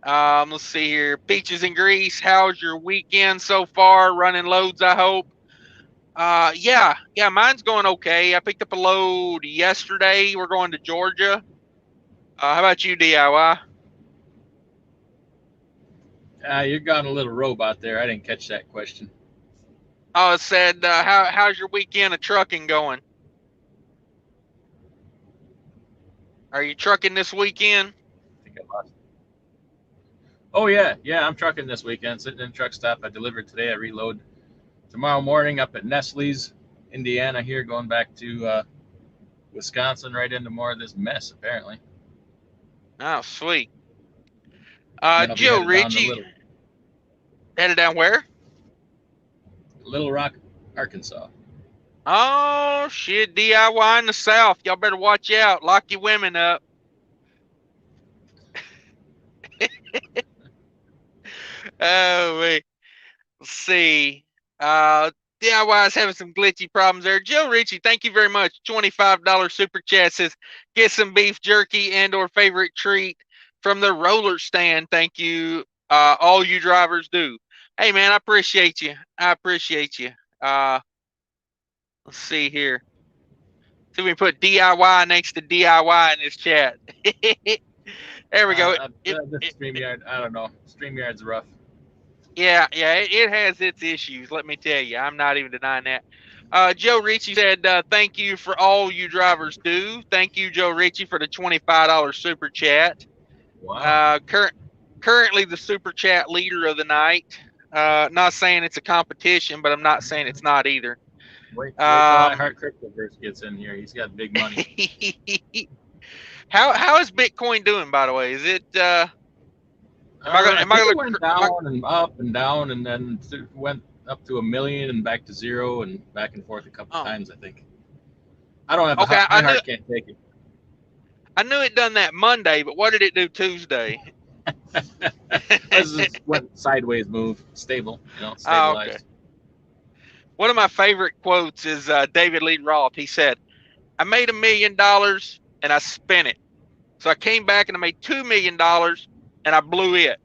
Speaker 1: Let's see here. Peaches and Grease. How's your weekend so far? Running loads, I hope. Yeah, mine's going okay. I picked up a load yesterday. We're going to Georgia. How about you, DIY?
Speaker 2: You're gone a little robot there. I didn't catch that question.
Speaker 1: Oh, it said, how's your weekend of trucking going? Are you trucking this weekend?
Speaker 2: I think I lost. Oh yeah. I'm trucking this weekend. Sitting in a truck stop. I delivered today. I reload tomorrow morning up at Nestle's, Indiana. Here, going back to Wisconsin, right into more of this mess apparently.
Speaker 1: Oh, sweet.
Speaker 2: And then I'll be
Speaker 1: Joe
Speaker 2: headed down to
Speaker 1: Ritchie headed down where?
Speaker 2: Little Rock, Arkansas.
Speaker 1: Oh shit, DIY in the South. Y'all better watch out. Lock your women up. Oh wait. Let's see. DIY is having some glitchy problems there. Joe Ritchie, thank you very much. $25 super chat says, get some beef jerky and or favorite treat from the roller stand. Thank you. All you drivers do. Hey man, I appreciate you. I appreciate you. Let's see here. See if we can put DIY next to DIY in this chat. There we go.
Speaker 2: This StreamYard, I don't know. StreamYard's rough.
Speaker 1: Yeah, it has its issues. Let me tell you, I'm not even denying that. Joe Ritchie said, "Thank you for all you drivers do." Thank you, Joe Ritchie, for the $25 super chat.
Speaker 2: Wow.
Speaker 1: Uh, cur- Currently the super chat leader of the night. Not saying it's a competition, but I'm not saying it's not either.
Speaker 2: Wait till I
Speaker 1: Um,
Speaker 2: Heart Cryptoverse gets in here. He's got big money.
Speaker 1: how is Bitcoin doing, by the way? Is it?
Speaker 2: I
Speaker 1: Am I
Speaker 2: think
Speaker 1: gonna?
Speaker 2: it went
Speaker 1: Am I?
Speaker 2: down and up and down, and then went up to 1 million and back to zero and back and forth a couple
Speaker 1: Oh,
Speaker 2: times. I think. I don't have the
Speaker 1: okay.
Speaker 2: high heart. Can't take
Speaker 1: I knew it done that Monday, but what did it do Tuesday?
Speaker 2: it. This just went sideways move, stable,
Speaker 1: Oh, okay.
Speaker 2: stabilized.
Speaker 1: One of my favorite quotes is David Lee Roth. He said, "I made $1 million and I spent it. So I came back and I made $2 million and I blew it.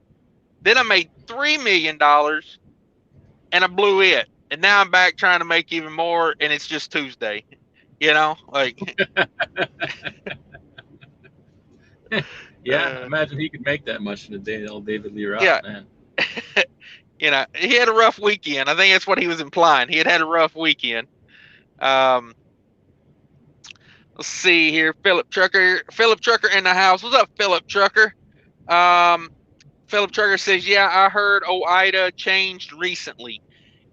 Speaker 1: Then I made $3 million and I blew it. And now I'm back trying to make even more, and it's just Tuesday. Like,
Speaker 2: Yeah, imagine he could make that much in a day, old David Lee Roth,
Speaker 1: yeah,
Speaker 2: man.
Speaker 1: he had a rough weekend. I think that's what he was implying. He had a rough weekend. Um, let's see here. Philip Trucker in the house. What's up, Philip Trucker? Um, Philip Trucker says, "Yeah, I heard OIDA changed recently.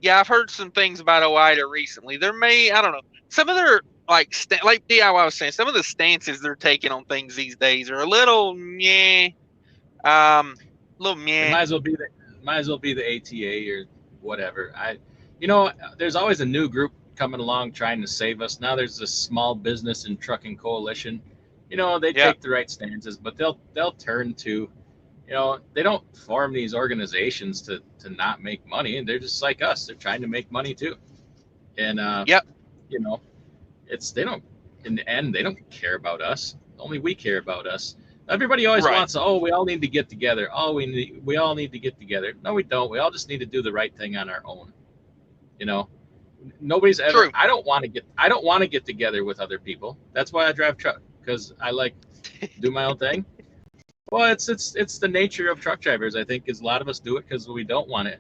Speaker 1: Yeah, I've heard some things about OIDA recently. I don't know, some of their like DIY was saying, some of the stances they're taking on things these days are a little meh, a little
Speaker 2: It
Speaker 1: meh.
Speaker 2: might as well be the ATA or whatever. There's always a new group coming along trying to save us. Now there's this small business and trucking coalition. They
Speaker 1: Yeah,
Speaker 2: take the right stances, but they'll turn to, they don't form these organizations to not make money, and they're just like us. They're trying to make money too. And
Speaker 1: yep,
Speaker 2: you know, it's they don't in the end they don't care about us. Only we care about us. Everybody always
Speaker 1: right,
Speaker 2: wants, oh, we all need to get together. Oh, we all need to get together. No, we don't. We all just need to do the right thing on our own. You know, nobody's ever.
Speaker 1: true.
Speaker 2: I don't want to get together with other people. That's why I drive truck, because I like do my own thing. Well, it's the nature of truck drivers. I think is a lot of us do it because we don't want to,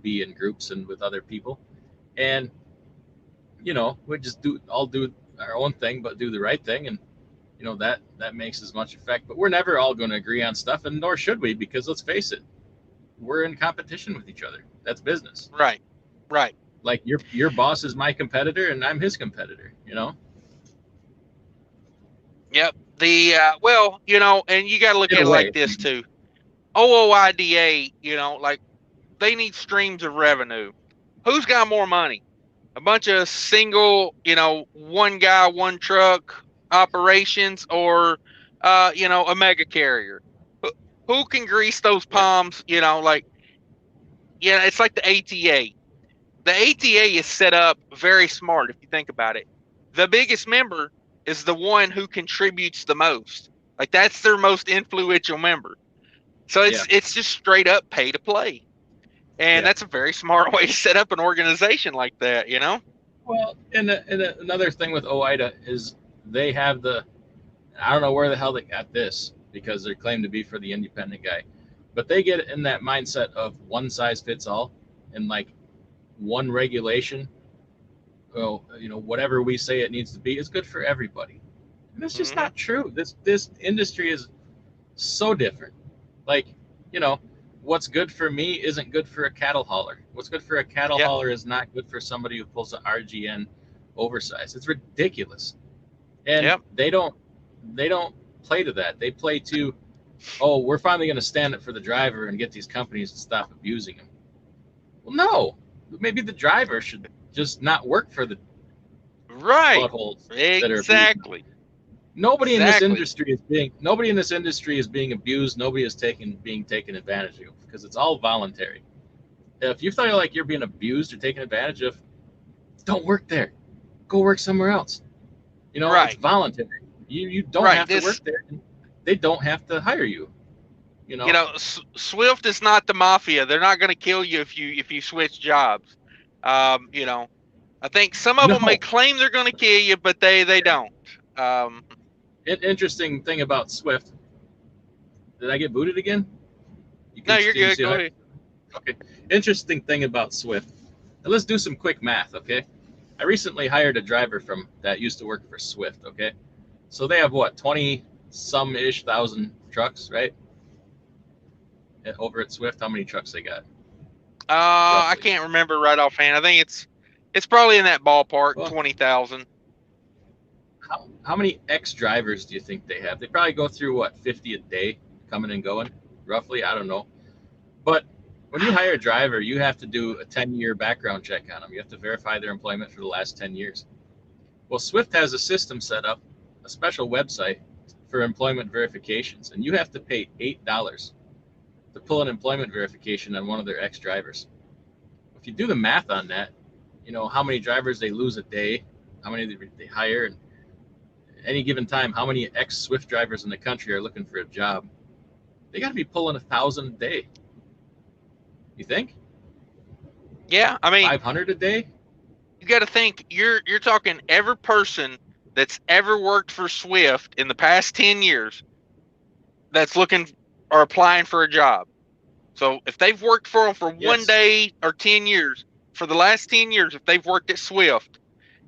Speaker 2: be in groups and with other people, and we just do our own thing, but do the right thing, and that makes as much effect. But we're never all going to agree on stuff, and nor should we, because let's face it, we're in competition with each other. That's business.
Speaker 1: Right, right.
Speaker 2: Like your boss is my competitor, and I'm his competitor.
Speaker 1: Yep. And you got to look
Speaker 2: In
Speaker 1: at
Speaker 2: a
Speaker 1: it like
Speaker 2: way.
Speaker 1: this too. OOIDA, like they need streams of revenue. Who's got more money? A bunch of single, one guy, one truck operations, or a mega carrier. Who can grease those
Speaker 2: Yeah.
Speaker 1: palms? It's like the ATA. The ATA is set up very smart if you think about it. The biggest member is the one who contributes the most. Like that's their most influential member. So
Speaker 2: Yeah.
Speaker 1: it's just straight up pay to play. And
Speaker 2: Yeah.
Speaker 1: that's a very smart way to set up an organization like that.
Speaker 2: Well, another thing with OIDA is they have I don't know where the hell they got this, because they claim to be for the independent guy, but they get in that mindset of one size fits all, and like one regulation. Well, whatever we say it needs to be is good for everybody, and it's just
Speaker 1: Mm-hmm.
Speaker 2: not true. This industry is so different. Like, you know, what's good for me isn't good for a cattle hauler. What's good for a cattle
Speaker 1: Yep.
Speaker 2: hauler is not good for somebody who pulls an RGN oversized. It's ridiculous. And
Speaker 1: Yep.
Speaker 2: they don't play to that. They play to, oh, we're finally going to stand up for the driver and get these companies to stop abusing him. Well, no. Maybe the driver should just not work for the
Speaker 1: Right.
Speaker 2: buttholes that are abusing him.
Speaker 1: Exactly.
Speaker 2: Nobody in this
Speaker 1: Exactly.
Speaker 2: industry is being abused. Nobody is being taken advantage of, because it's all voluntary. If you feel like you're being abused or taken advantage of, don't work there. Go work somewhere else. It's
Speaker 1: Right.
Speaker 2: voluntary. You don't
Speaker 1: Right.
Speaker 2: have to work there. And they don't have to hire you. You know.
Speaker 1: Swift is not the mafia. They're not going to kill you if you switch jobs. Um, you know, I think some of them may
Speaker 2: No.
Speaker 1: claim they're going to kill you, but they don't. Um,
Speaker 2: Interesting thing about Swift. Did I get booted again? You
Speaker 1: no,
Speaker 2: can
Speaker 1: you're
Speaker 2: you
Speaker 1: good.
Speaker 2: see
Speaker 1: Go
Speaker 2: that?
Speaker 1: ahead.
Speaker 2: Okay. Interesting thing about Swift. Now let's do some quick math, okay? I recently hired a driver from that used to work for Swift, okay? So they have what, 20 some ish thousand trucks, right? Over at Swift, how many trucks they got?
Speaker 1: I
Speaker 2: Roughly.
Speaker 1: can't remember right offhand. I think it's probably in that ballpark,
Speaker 2: Well,
Speaker 1: 20,000.
Speaker 2: how many ex drivers do you think they have? They probably go through what, 50 a day coming and going, roughly? I don't know. But when you hire a driver, you have to do a 10-year background check on them. You have to verify their employment for the last 10 years. Well, Swift has a system set up, a special website for employment verifications, and you have to pay $8 to pull an employment verification on one of their ex drivers. If you do the math on that, you know how many drivers they lose a day, how many they hire, and any given time, how many ex Swift drivers in the country are looking for a job. They got to be pulling 1,000 a day. You think
Speaker 1: Yeah, I mean,
Speaker 2: 500 a day?
Speaker 1: you got to think you're talking every person that's ever worked for Swift in the past 10 years that's looking or applying for a job. So if they've worked for them for one
Speaker 2: Yes.
Speaker 1: day or 10 years, for the last 10 years, if they've worked at Swift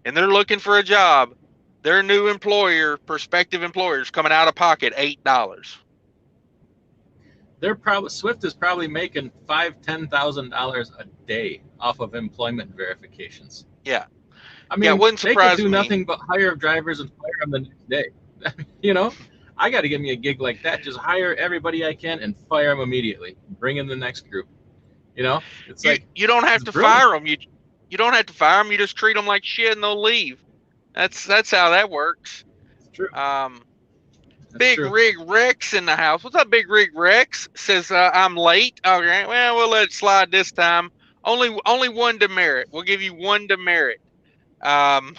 Speaker 1: and they're looking for a job, their new employer, prospective employers, coming out of pocket $8.
Speaker 2: They're probably Swift is probably making $5,000-$10,000 a day off of employment verifications.
Speaker 1: Yeah,
Speaker 2: I
Speaker 1: yeah, it
Speaker 2: mean,
Speaker 1: wouldn't
Speaker 2: they could
Speaker 1: surprise
Speaker 2: do
Speaker 1: me.
Speaker 2: nothing but hire drivers and fire them the next day. You know, I got to get me a gig like that. Just hire everybody I can and fire them immediately. Bring in the next group. You know, it's like
Speaker 1: You don't have
Speaker 2: it's
Speaker 1: to
Speaker 2: brilliant.
Speaker 1: fire them. You don't have to fire them. You just treat them like shit and they'll leave. That's how that works.
Speaker 2: It's true.
Speaker 1: Um,
Speaker 2: That's
Speaker 1: Big
Speaker 2: true.
Speaker 1: Rig Rex in the house. What's up, Big Rig Rex? Says I'm late. Okay, well we'll let it slide this time. Only one demerit. We'll give you one demerit. Um,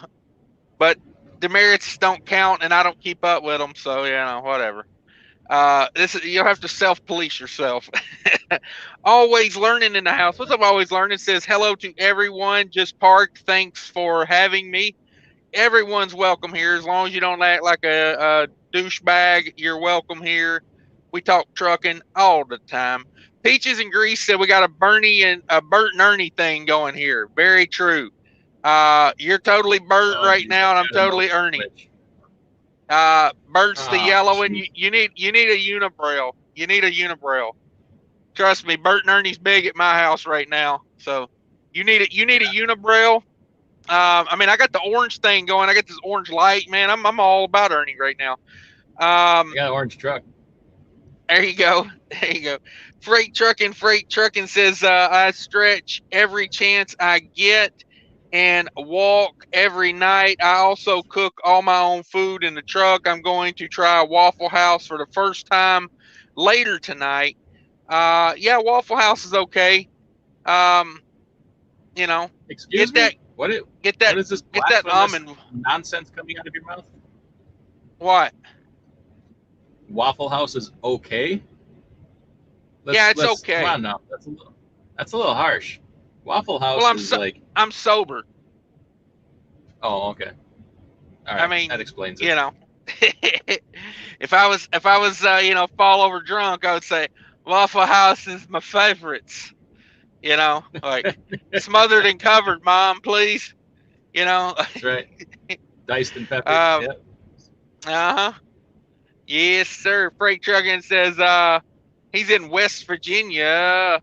Speaker 1: but demerits don't count, and I don't keep up with them, so whatever. You'll have to self-police yourself. Always learning in the house. What's up? Always learning says hello to everyone. Just parked. Thanks for having me. Everyone's welcome here as long as you don't act like a douchebag. You're welcome here. We talk trucking all the time. Peaches and Grease said we got a Bernie and a Bert and Ernie thing going here. Very true. You're totally Bert
Speaker 2: Oh,
Speaker 1: right
Speaker 2: geez, I
Speaker 1: now, and I'm
Speaker 2: gotta know
Speaker 1: totally Ernie.
Speaker 2: which.
Speaker 1: Bert's the
Speaker 2: Oh,
Speaker 1: yellow, and
Speaker 2: geez.
Speaker 1: you need a unibrow. You need a unibrow. Trust me, Bert and Ernie's big at my house right now. So you need a
Speaker 2: Yeah,
Speaker 1: unibrow. I mean, I got the orange thing going. I got this orange light, man. I'm all about Ernie right now.
Speaker 2: I got an orange truck.
Speaker 1: There you go. There you go. Freight trucking says I stretch every chance I get and walk every night. I also cook all my own food in the truck. I'm going to try a Waffle House for the first time later tonight. Yeah, Waffle House is okay. Um, you know,
Speaker 2: Excuse
Speaker 1: get
Speaker 2: me?
Speaker 1: that
Speaker 2: What it
Speaker 1: get
Speaker 2: what
Speaker 1: that
Speaker 2: is this
Speaker 1: get that
Speaker 2: blasphemous
Speaker 1: almond.
Speaker 2: nonsense coming out of your mouth?
Speaker 1: What?
Speaker 2: Waffle House is okay?
Speaker 1: Yeah, it's
Speaker 2: Let's come
Speaker 1: okay.
Speaker 2: on now. That's a little harsh. Waffle
Speaker 1: Well,
Speaker 2: House is like,
Speaker 1: I'm sober.
Speaker 2: oh, okay. All
Speaker 1: I
Speaker 2: right.
Speaker 1: mean,
Speaker 2: That explains it.
Speaker 1: you know, if I was fall over drunk, I would say Waffle House is my favorites. Like smothered and covered, mom, please. You know,
Speaker 2: That's right. Diced and peppered.
Speaker 1: uh
Speaker 2: Yep.
Speaker 1: huh. Yes, sir. Freight trucking says he's in West Virginia.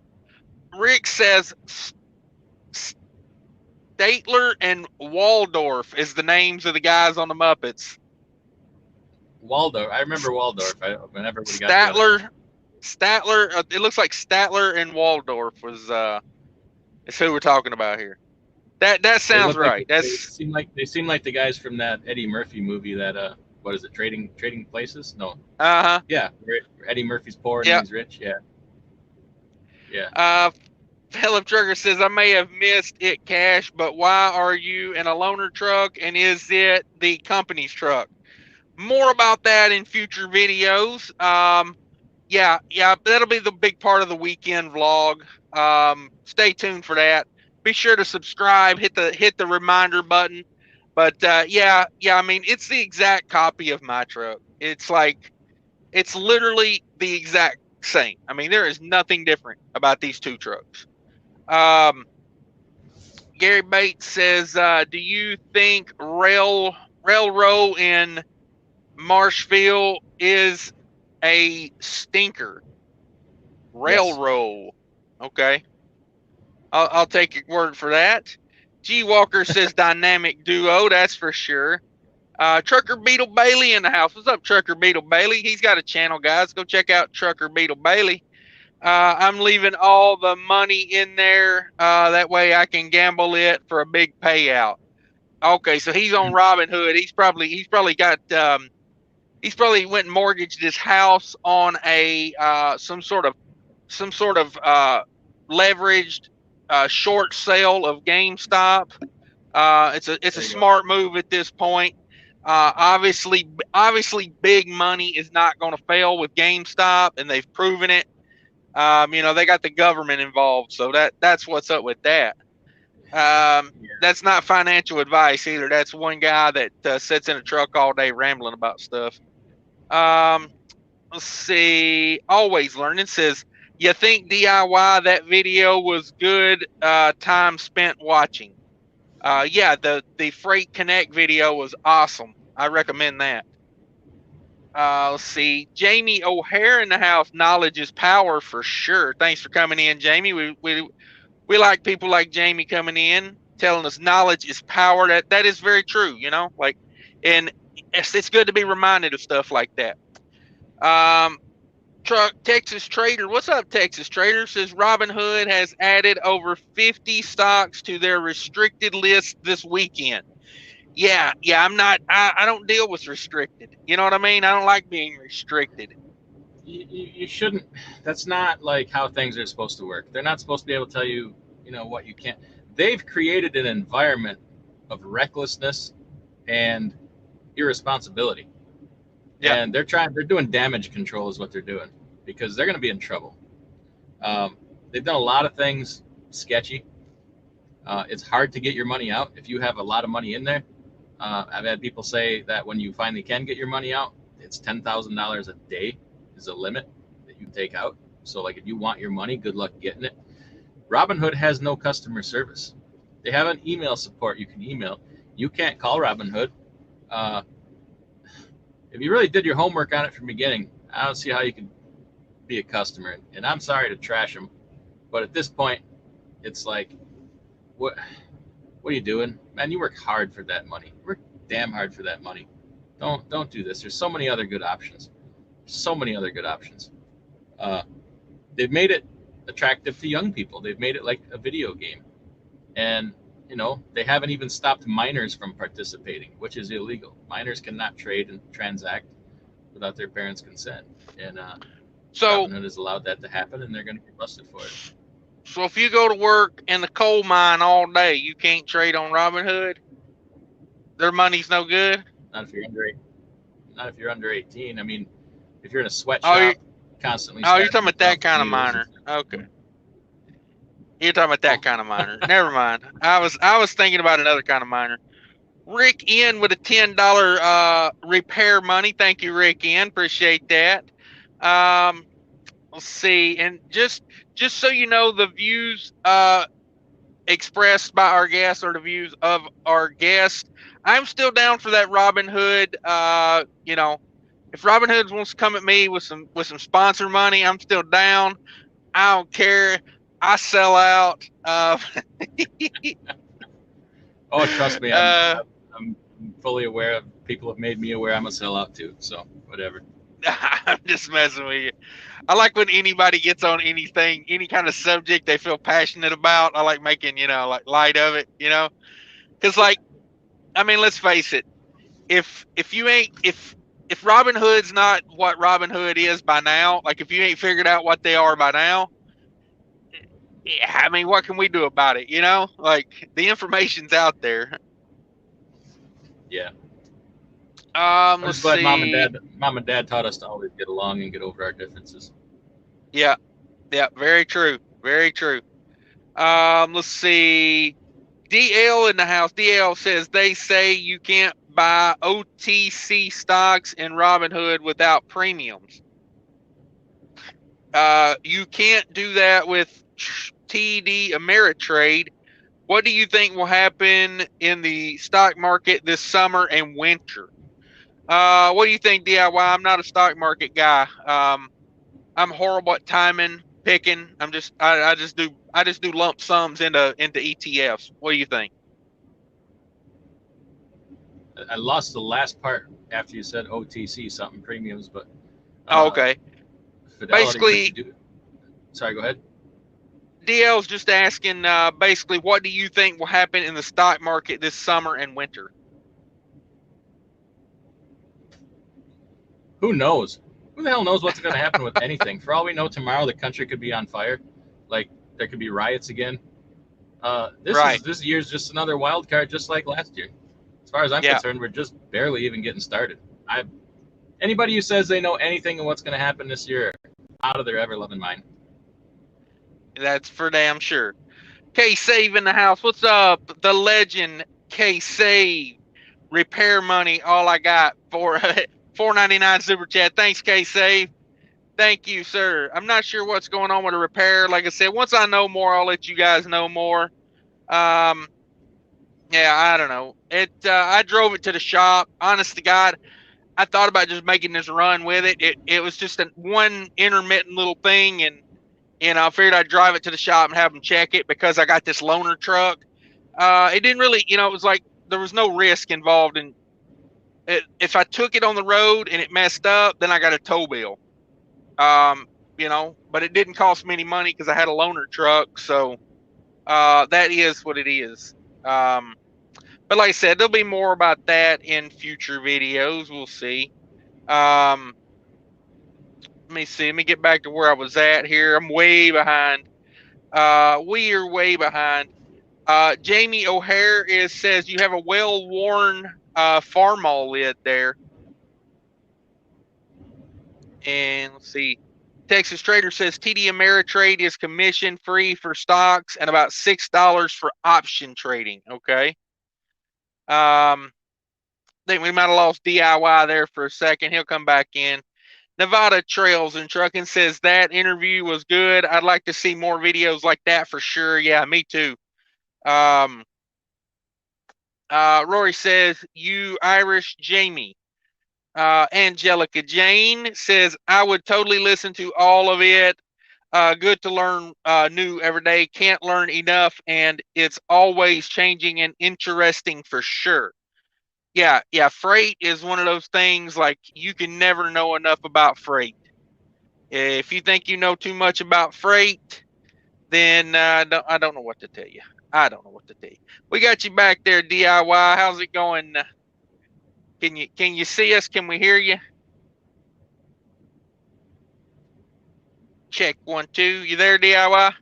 Speaker 1: Rick says Statler and Waldorf is the names of the guys on the Muppets.
Speaker 2: Waldorf. I remember Waldorf. I never would have got the other one.
Speaker 1: Statler. It looks like Statler and Waldorf was is who we're talking about here. That
Speaker 2: They
Speaker 1: sounds
Speaker 2: look like
Speaker 1: right.
Speaker 2: they seem like the guys from that Eddie Murphy movie that what is it, Trading Places? No.
Speaker 1: Uh-huh.
Speaker 2: Yeah, where Eddie Murphy's poor and then
Speaker 1: Yep.
Speaker 2: he's rich. Yeah. Yeah.
Speaker 1: Philip Trigger says I may have missed it, Cash, but why are you in a loaner truck and is it the company's truck? More about that in future videos. Yeah, that'll be the big part of the weekend vlog. Stay tuned for that. Be sure to subscribe, hit the reminder button. But yeah, I mean it's the exact copy of my truck. It's literally the exact same. I mean, there is nothing different about these two trucks. Um, Gary Bates says, do you think railroad in Marshville is a stinker?
Speaker 2: Yes.
Speaker 1: Railroad. Okay. I'll take your word for that. G Walker says dynamic duo, that's for sure. Trucker Beetle Bailey in the house. What's up, Trucker Beetle Bailey? He's got a channel, guys. Go check out Trucker Beetle Bailey. I'm leaving all the money in there. That way I can gamble it for a big payout. Okay, so he's on Robinhood. He's probably got he's probably went and mortgaged his house on a some sort of leveraged short sale of GameStop. It's a smart move at this point. Obviously, big money is not going to fail with GameStop, and they've proven it. They got the government involved, so that's what's up with that. That's not financial advice either. That's one guy that sits in a truck all day rambling about stuff. Let's see. Always Learning says, you think DIY that video was good time spent watching? Yeah, the Freight Connect video was awesome. I recommend that. Let's see. Jamie O'Hare in the house. Knowledge is power for sure. Thanks for coming in, Jamie. We like people like Jamie coming in, telling us knowledge is power. That is very true, and it's good to be reminded of stuff like that. Texas Trader, what's up, Texas Trader? Says Robinhood has added over 50 stocks to their restricted list this weekend. Yeah, I don't deal with restricted. You know what I mean? I don't like being restricted.
Speaker 2: You shouldn't. That's not like how things are supposed to work. They're not supposed to be able to tell you, what you can't. They've created an environment of recklessness and irresponsibility. Yeah. And they're doing damage control is what they're doing, because they're going to be in trouble. They've done a lot of things sketchy. It's hard to get your money out if you have a lot of money in there. I've had people say that when you finally can get your money out, it's $10,000 a day is a limit that you take out. So like if you want your money, good luck getting it. Robinhood has no customer service. They have an email support you can email. You can't call Robinhood. If you really did your homework on it from the beginning, I don't see how you can be a customer. And I'm sorry to trash them, but at this point, it's like, what are you doing? Man, you work hard for that money. You work damn hard for that money. Don't do this. There's so many other good options. They've made it attractive to young people. They've made it like a video game. And, they haven't even stopped minors from participating, which is illegal. Minors cannot trade and transact without their parents' consent. And
Speaker 1: so
Speaker 2: Robinhood has allowed that to happen, and they're going to get busted for it.
Speaker 1: So if you go to work in the coal mine all day, you can't trade on Robinhood? Their money's no good?
Speaker 2: Not if you're under 18. I mean, if you're in a sweatshop constantly.
Speaker 1: Oh, you're talking about that kind of miner. Okay. You're talking about that kind of miner. Never mind. I was thinking about another kind of miner. Rick N with a $10 repair money. Thank you, Rick N. Appreciate that. Let's see, and just so you know, the views expressed by our guests are the views of our guests. I'm still down for that Robinhood. If Robinhood wants to come at me with some sponsor money, I'm still down. I don't care. I sell out.
Speaker 2: Oh, trust me, I'm fully aware of. People have made me aware I'm a sellout too. So whatever.
Speaker 1: I'm just messing with you. I like when anybody gets on anything, any kind of subject they feel passionate about. I like making, like light of it, because let's face it. If Robinhood's not what Robinhood is by now, like if you ain't figured out what they are by now, what can we do about it? Like the information's out there.
Speaker 2: Yeah.
Speaker 1: Let's see.
Speaker 2: Mom and dad taught us to always get along and get over our differences.
Speaker 1: Yeah. Very true. Very true. Let's see. DL in the house. DL says they say you can't buy OTC stocks in Robinhood without premiums. You can't do that with TD Ameritrade. What do you think will happen in the stock market this summer and winter? What do you think, DIY? I'm not a stock market guy. I'm horrible at timing, picking. I just do lump sums into ETFs. What do you think?
Speaker 2: I lost the last part after you said OTC something premiums, but
Speaker 1: Oh,
Speaker 2: uh,
Speaker 1: okay.
Speaker 2: Fidelity
Speaker 1: Basically,
Speaker 2: could do. Sorry, go ahead.
Speaker 1: DL's just asking, basically, what do you think will happen in the stock market this summer and winter?
Speaker 2: Who knows? Who the hell knows what's going to happen with anything? For all we know, tomorrow the country could be on fire. Like there could be riots again.
Speaker 1: Right.
Speaker 2: This year's just another wild card, just like last year. As far as I'm
Speaker 1: Yeah,
Speaker 2: concerned, we're just barely even getting started. Anybody who says they know anything of what's going to happen this year, out of their ever loving mind.
Speaker 1: that's for damn sure. K Save in the house. What's up? The legend K Save. Repair money. All I got for $4.99 super chat. Thanks, K Save. Thank you, sir. I'm not sure what's going on with a repair. Like I said, once I know more, I'll let you guys know more. Yeah, I don't know. I drove it to the shop. Honest to God, I thought about just making this run with it. It was just one intermittent little thing, and I figured I'd drive it to the shop and have them check it because I got this loaner truck. It didn't really, it was like there was no risk involved in it. If I took it on the road and it messed up, then I got a tow bill. But it didn't cost me any money because I had a loaner truck. So that is what it is. But like I said, there'll be more about that in future videos. We'll see. Let me see. Let me get back to where I was at here. I'm way behind. We are way behind. Jamie O'Hare says you have a well-worn Farmall lid there. And let's see. Texas Trader says TD Ameritrade is commission free for stocks and about $6 for option trading. Okay. I think we might have lost DIY there for a second. He'll come back in. Nevada Trails and Trucking says that interview was good. I'd like to see more videos like that for sure. Yeah, me too. Rory says, you Irish Jamie. Angelica Jane says, I would totally listen to all of it. Good to learn new every day. Can't learn enough, and it's always changing and interesting for sure. Yeah. Freight is one of those things like you can never know enough about freight. If you think you know too much about freight, then I don't know what to tell you. I don't know what to tell you. We got you back there, DIY. How's it going? Can you see us? Can we hear you? Check 1 2. You there, DIY?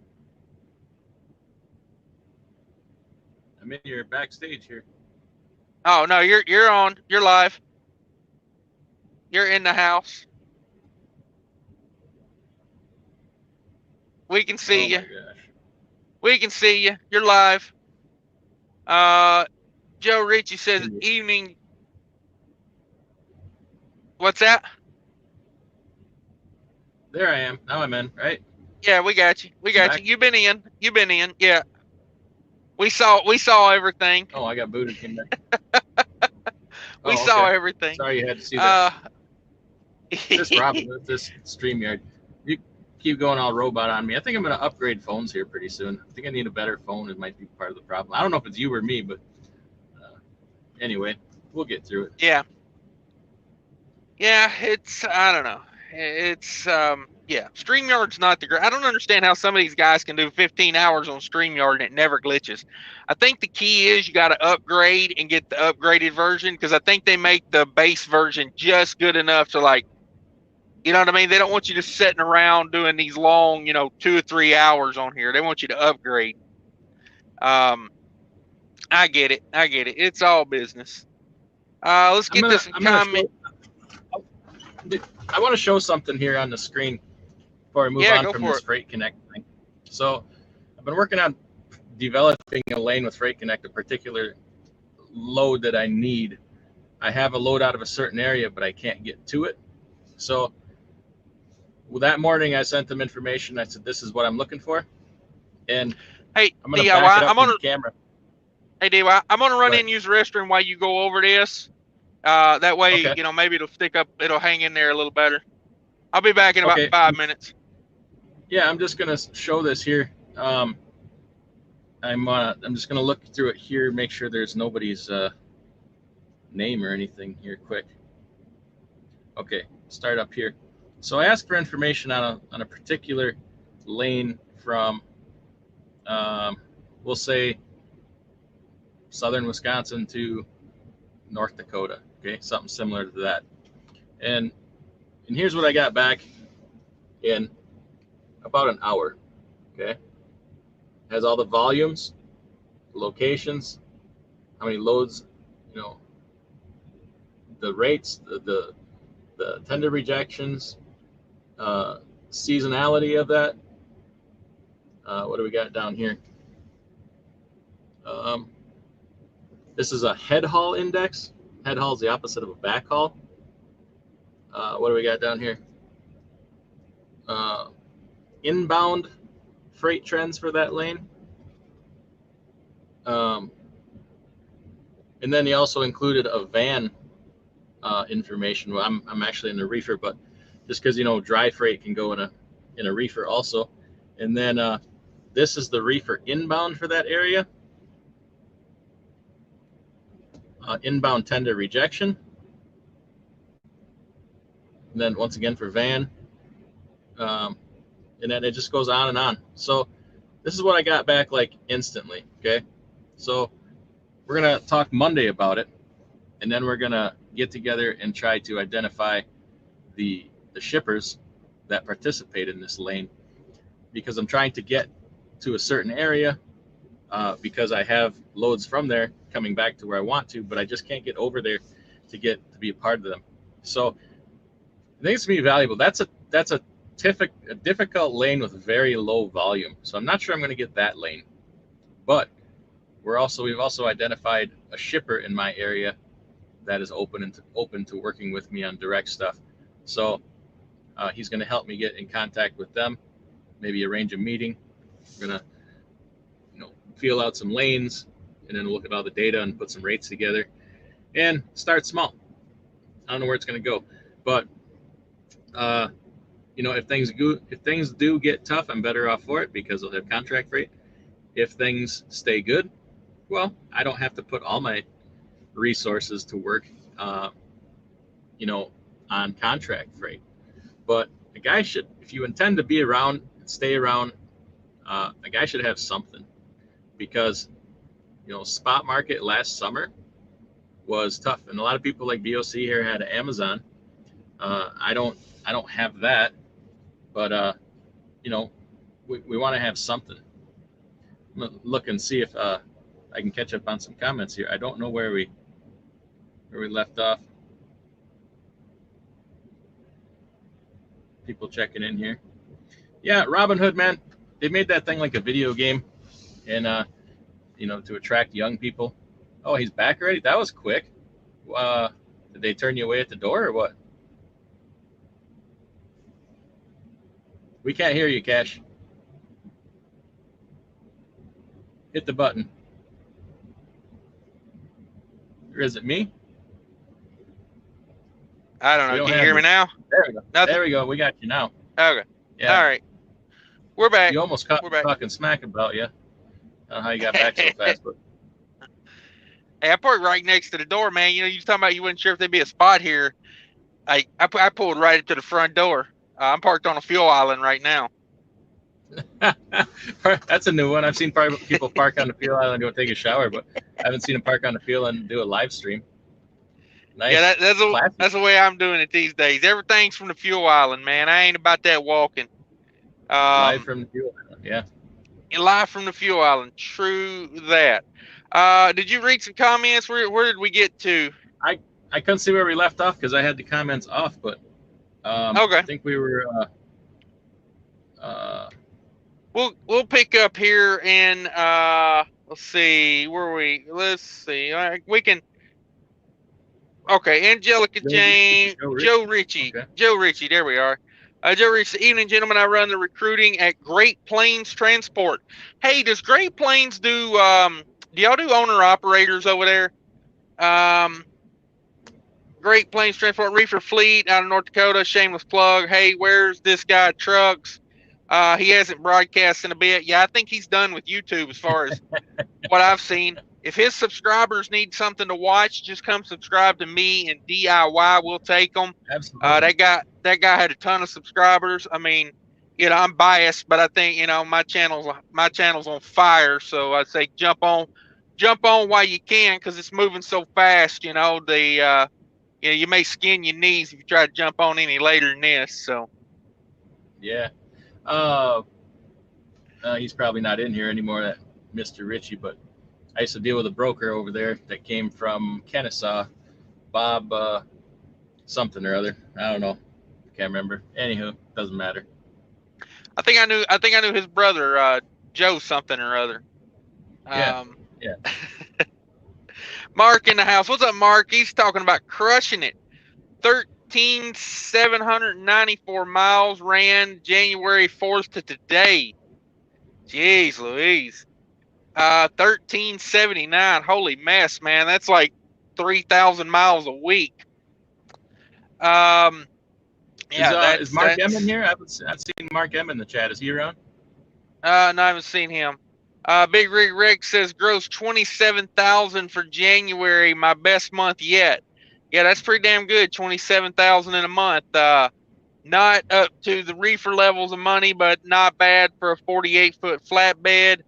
Speaker 2: I'm in your backstage here.
Speaker 1: Oh no, you're on. You're live. You're in the house. We can see you. We can see you. You're live. Joe Ritchie says evening. What's that?
Speaker 2: There I am. Now I'm in, right?
Speaker 1: Yeah, we got you. We got you. You've been in. You've been in. Yeah. We saw everything.
Speaker 2: Oh, I got booted. Came back.
Speaker 1: We saw everything.
Speaker 2: Sorry you had to see that. This StreamYard. You keep going all robot on me. I think I'm going to upgrade phones here pretty soon. I think I need a better phone. It might be part of the problem. I don't know if it's you or me, but anyway, we'll get through it.
Speaker 1: Yeah. Yeah, I don't know. It's StreamYard's not the great. I don't understand how some of these guys can do 15 hours on StreamYard and it never glitches. I think the key is you got to upgrade and get the upgraded version because I think they make the base version just good enough to like, you know what I mean? They don't want you just sitting around doing these long, 2 or 3 hours on here. They want you to upgrade. I get it. It's all business. Let's get to some comments.
Speaker 2: I want to show something here on the screen before I move on from this Freight Connect thing. So I've been working on developing a lane with Freight Connect, a particular load that I need. I have a load out of a certain area, but I can't get to it. So Well, that morning I sent them information. I said, "This is what I'm looking for," and
Speaker 1: Hey,
Speaker 2: I'm gonna back it
Speaker 1: DIY,
Speaker 2: up with the camera.
Speaker 1: I'm gonna run in
Speaker 2: But
Speaker 1: and use the restroom while you go over this. That way,
Speaker 2: okay,
Speaker 1: maybe it'll stick up, it'll hang in there a little better. I'll be back in about
Speaker 2: okay,
Speaker 1: 5 minutes.
Speaker 2: yeah, I'm just gonna show this here. I'm just gonna look through it here, make sure there's nobody's name or anything here. Quick. Okay, start up here. So I asked for information on a particular lane from, we'll say, southern Wisconsin to North Dakota. Okay, something similar to that. And here's what I got back in about an hour. Okay, has all the volumes, locations, how many loads, you know, the rates, the tender rejections, uh, seasonality of that. What do we got down here? Um, this is a head haul index. Head haul is the opposite of a back haul. What do we got down here? Uh, Inbound freight trends for that lane. Um, and then he also included a van information. Well, I'm actually in the reefer, but just because dry freight can go in a reefer also. And then this is the reefer inbound for that area. Inbound tender rejection. And then once again for van. And then it just goes on and on. So this is what I got back like instantly. Okay. So we're going to talk Monday about it. And then we're going to get together and try to identify the shippers that participate in this lane, because I'm trying to get to a certain area because I have loads from there coming back to where I want to, but I just can't get over there to be a part of them. So I think it's going to be valuable. That's a difficult lane with very low volume. So I'm not sure I'm going to get that lane, but we've also identified a shipper in my area that is open to working with me on direct stuff. So he's going to help me get in contact with them, maybe arrange a meeting. We're going to feel out some lanes and then look at all the data and put some rates together and start small. I don't know where it's going to go, but if things do get tough, I'm better off for it because I'll have contract freight. If things stay good, well, I don't have to put all my resources to work, on contract freight. But a guy should, if you intend to be around and stay around, a guy should have something, because spot market last summer was tough, and a lot of people like BOC here had Amazon. I don't have that, but we want to have something. I'm gonna look and see if I can catch up on some comments here. I don't know where we left off. People checking in here. Yeah, Robinhood, man, they made that thing like a video game, and to attract young people. Oh, he's back already? That was quick. Did they turn you away at the door or what? We can't hear you, Cash. Hit the button. Or is it me?
Speaker 1: I don't know. Can you hear me now?
Speaker 2: There we go.
Speaker 1: Nothing?
Speaker 2: There we go. We got you now.
Speaker 1: Okay.
Speaker 2: Yeah.
Speaker 1: All right. We're back.
Speaker 2: You almost caught me talking smack about you. I don't know how you got back so fast, but
Speaker 1: hey, I parked right next to the door, man. You was talking about you wasn't sure if there'd be a spot here. I pulled right up to the front door. I'm parked on a fuel island right now.
Speaker 2: That's a new one. I've seen people park on the fuel island and go take a shower, but I haven't seen them park on the fuel and do a live stream. Nice.
Speaker 1: Yeah, that's the way I'm doing it these days. Everything's from the fuel island, man. I ain't about that walking.
Speaker 2: Live from the fuel island, yeah.
Speaker 1: Live from the fuel island. True that. Did you read some comments? Where did we get to?
Speaker 2: I couldn't see where we left off because I had the comments off, but
Speaker 1: okay.
Speaker 2: I think we were.
Speaker 1: We'll pick up here in let's see where we. Let's see. We can. Okay, Angelica Jane, Joe Ritchie. Okay. Joe Ritchie, there we are. Jerry, evening, gentlemen. I run the recruiting at Great Plains Transport. Hey, does Great Plains do y'all do owner operators over there? Great Plains Transport Reefer Fleet out of North Dakota. Shameless plug. Hey, where's this guy Trucks? He hasn't broadcast in a bit. Yeah, I think he's done with YouTube as far as what I've seen. If his subscribers need something to watch, just come subscribe to me and DIY. We'll take them.
Speaker 2: Absolutely.
Speaker 1: That guy had a ton of subscribers. I mean, I'm biased, but I think my channel's on fire. So I'd say jump on while you can because it's moving so fast. You may skin your knees if you try to jump on any later than this. So
Speaker 2: Yeah. He's probably not in here anymore, that Mr. Ritchie, but I used to deal with a broker over there that came from Kennesaw, Bob something or other. I don't know. Can't remember. Anywho, doesn't matter.
Speaker 1: I think I knew his brother, Joe something or other.
Speaker 2: Yeah. Yeah.
Speaker 1: Mark in the house. What's up, Mark? He's talking about crushing it. 13,794 miles ran January 4th to today. Jeez Louise. 1379. Holy mess, man. That's like 3,000 miles a week. Yeah,
Speaker 2: is Mark M in here? I've seen Mark M in the chat. Is he around?
Speaker 1: No, I haven't seen him. Big Rig Rick says gross 27,000 for January, my best month yet. Yeah, that's pretty damn good. 27,000 in a month. Not up to the reefer levels of money, but not bad for a 48-foot flatbed.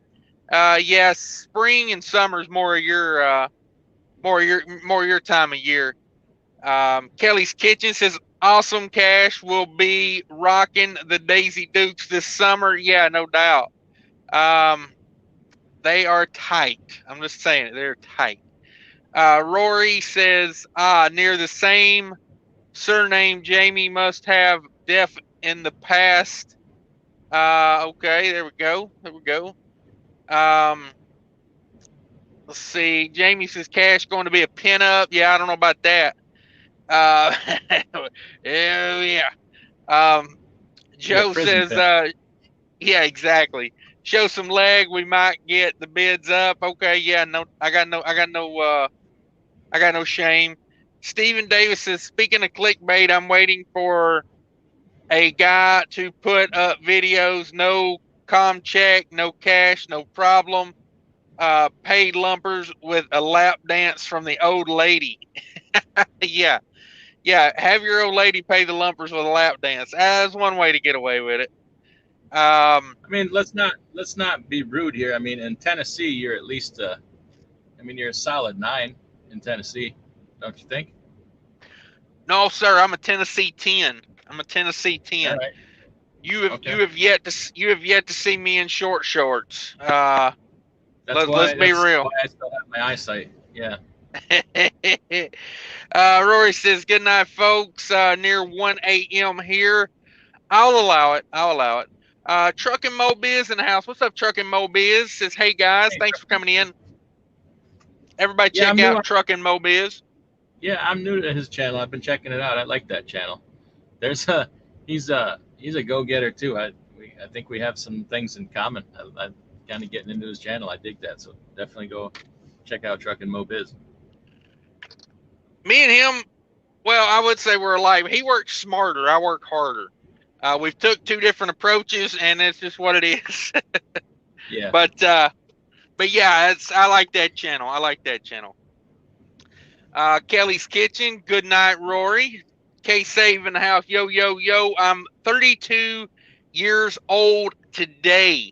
Speaker 1: Yeah, spring and summer is more of your time of year. Kelly's Kitchen says awesome cash. Will be rocking the Daisy Dukes this summer. Yeah, no doubt. They are tight. I'm just saying it. They're tight. Rory says, near the same surname. Jamie must have deaf in the past. Okay, there we go. Let's see. Jamie says cash going to be a pinup. Yeah, I don't know about that. Yeah. Joe says, yeah, exactly. Show some leg. We might get the bids up. Okay, yeah, no, I got no shame. Stephen Davis says, speaking of clickbait, I'm waiting for a guy to put up videos. No com check, no cash, no problem. Paid lumpers with a lap dance from the old lady. Yeah. Have your old lady pay the lumpers with a lap dance. That's one way to get away with it.
Speaker 2: I mean, let's not be rude here. I mean, in Tennessee, you're at least you're a solid 9 in Tennessee, don't you think?
Speaker 1: No, sir. I'm a Tennessee 10. I'm a Tennessee 10.
Speaker 2: All right.
Speaker 1: You have yet to see me in short shorts.
Speaker 2: Let's
Speaker 1: be real.
Speaker 2: Why I still have my eyesight. Yeah.
Speaker 1: Rory says, good night, folks. Near 1 a.m. here. I'll allow it. Truck and Mo Biz in the house. What's up, Truck and Mo Biz? Says, hey guys, thanks for coming in. Everybody check out Truck and Mo Biz.
Speaker 2: Yeah, I'm new to his channel. I've been checking it out. I like that channel. He's a go-getter too. I think we have some things in common. I'm kind of getting into his channel. I dig that. So definitely go check out Truck and Mo Biz.
Speaker 1: Me and him, well, I would say we're alike. He works smarter. I work harder. We've took 2 different approaches, and it's just what it is.
Speaker 2: Yeah.
Speaker 1: But yeah, I like that channel. Kelly's Kitchen. Good night, Rory. K-Save in the house. Yo, yo, yo. I'm 32 years old today.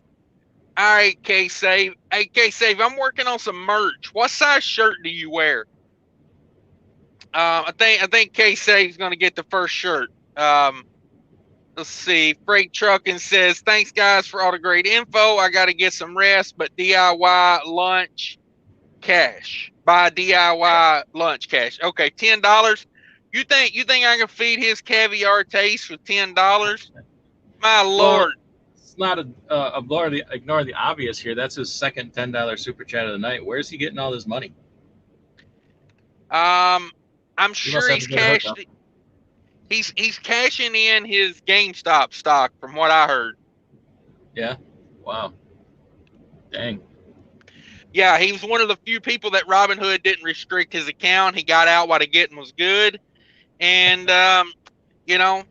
Speaker 1: All right, K-Save. Hey, K-Save, I'm working on some merch. What size shirt do you wear? I think K-Save's going to get the first shirt. Let's see. Freight Trucking says, thanks, guys, for all the great info. I got to get some rest, but DIY lunch cash. Buy DIY lunch cash. Okay, $10. You think I can feed his caviar taste with $10? My Lord.
Speaker 2: It's not ignore the obvious here. That's his second $10 super chat of the night. Where's he getting all this money?
Speaker 1: I'm sure he's cashed. He's cashing in his GameStop stock, from what I heard.
Speaker 2: Yeah. Wow. Dang.
Speaker 1: Yeah, he was one of the few people that Robinhood didn't restrict his account. He got out while the getting was good, and you know,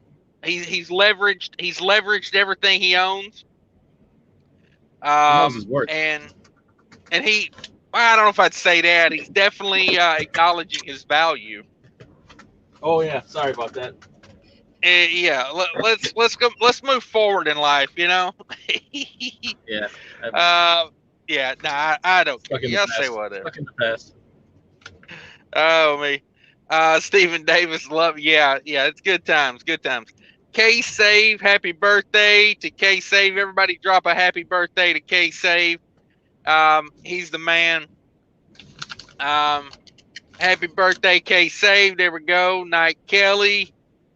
Speaker 1: he's leveraged everything he owns.
Speaker 2: He knows his worth.
Speaker 1: And he, well, I don't know if I'd say that. He's definitely acknowledging his value.
Speaker 2: Oh yeah. Sorry about that.
Speaker 1: And yeah, let's go. Let's move forward in life.
Speaker 2: Yeah. I'm
Speaker 1: Yeah. Nah, I don't care.
Speaker 2: stuck in the
Speaker 1: Y'all say
Speaker 2: past.
Speaker 1: whatever.
Speaker 2: Stuck in the past.
Speaker 1: Oh me. Stephen Davis, love. Yeah, yeah. It's good times. Good times. K Save, happy birthday to K Save. Everybody, drop a happy birthday to K Save. He's the man. Happy birthday, K Save. There we go. Night Kelly.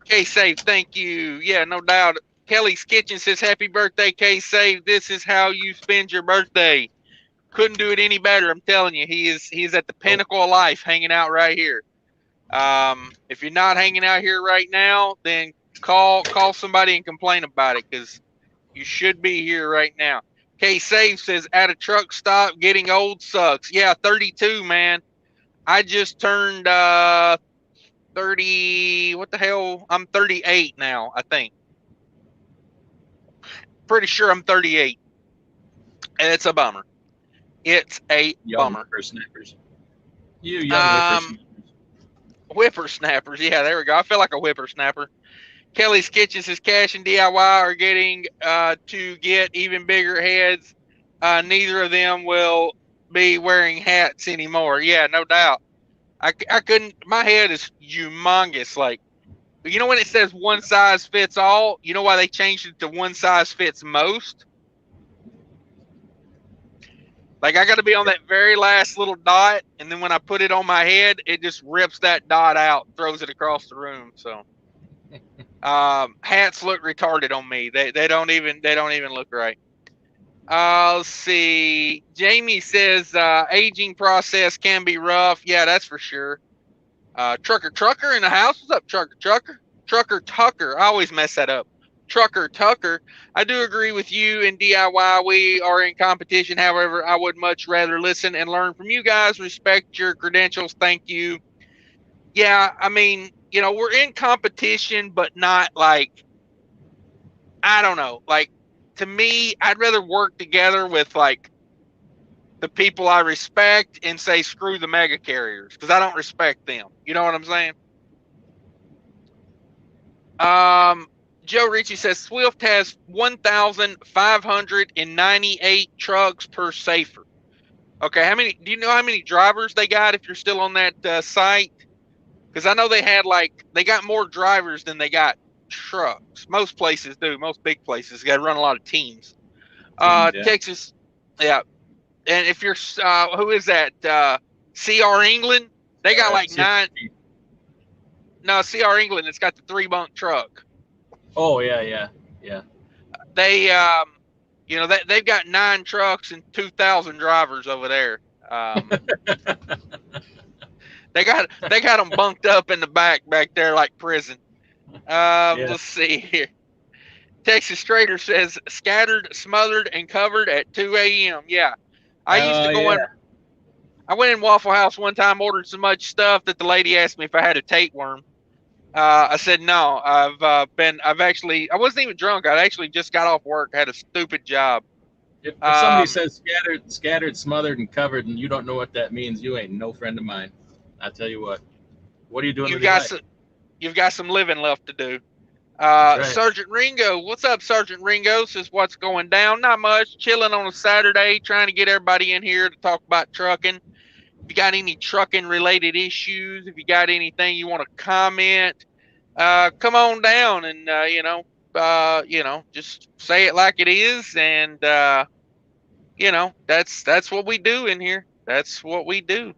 Speaker 1: K Save, thank you. Yeah, no doubt. Kelly's Kitchen says, happy birthday, K Save. This is how you spend your birthday. Couldn't do it any better. I'm telling you, he is at the pinnacle of life, hanging out right here. If you're not hanging out here right now, then call somebody and complain about it, because you should be here right now. K Save says, at a truck stop, getting old sucks. Yeah, 32, man. I just turned 30. What the hell? I'm 38 now, I think. Pretty sure I'm 38. And it's a bummer. It's a
Speaker 2: Young
Speaker 1: bummer.
Speaker 2: whippersnappers. You young whippersnappers.
Speaker 1: Whippersnappers. Yeah, there we go. I feel like a whippersnapper. Kelly's Kitchen says, cash and DIY are getting to get even bigger heads. Neither of them will be wearing hats anymore. Yeah, no doubt. I couldn't. My head is humongous. Like, you know when it says one size fits all, you know why they changed it to one size fits most? Like, I got to be on that very last little dot, and then when I put it on my head, it just rips that dot out, throws it across the room. So, hats look retarded on me. They don't even look right. Let's see. Jamie says aging process can be rough. Yeah, that's for sure. Trucker in the house. What's up, Trucker Tucker. I always mess that up. Trucker Tucker. I do agree with you. In DIY, we are in competition. However, I would much rather listen and learn from you guys. Respect your credentials. Thank you. Yeah, I mean, we're in competition, but not like, I don't know. Like, to me, I'd rather work together with like the people I respect and say screw the mega carriers, because I don't respect them. You know what I'm saying? Joe Ritchie says Swift has 1,598 trucks per safer. Okay, do you know how many drivers they got if you're still on that site? Because I know they got more drivers than they got trucks. Most places do. Most big places got to run a lot of teams.
Speaker 2: Teams, yeah.
Speaker 1: Texas, yeah. And if you're, who is that? CR England, they got like 9. No, CR England, it's got the 3-bunk truck.
Speaker 2: Oh yeah.
Speaker 1: They, they've got 9 trucks and 2,000 drivers over there. They got them bunked up in the back there like prison. Yeah. Let's see here. Texas Trader says scattered, smothered, and covered at 2 a.m. Yeah, I used to go in. I went in Waffle House one time, ordered so much stuff that the lady asked me if I had a tapeworm. I said no. I wasn't even drunk. I actually just got off work. I had a stupid job.
Speaker 2: If somebody says scattered, smothered, and covered, and you don't know what that means, you ain't no friend of mine. I tell you what. What are you doing with your life?
Speaker 1: You've got some living left to do.
Speaker 2: Right.
Speaker 1: Sergeant Ringo, what's up, Sergeant Ringo? Says what's going down? Not much. Chilling on a Saturday, trying to get everybody in here to talk about trucking. If you got any trucking related issues, if you got anything you want to comment, come on down and just say it like it is, and that's what we do in here. That's what we do.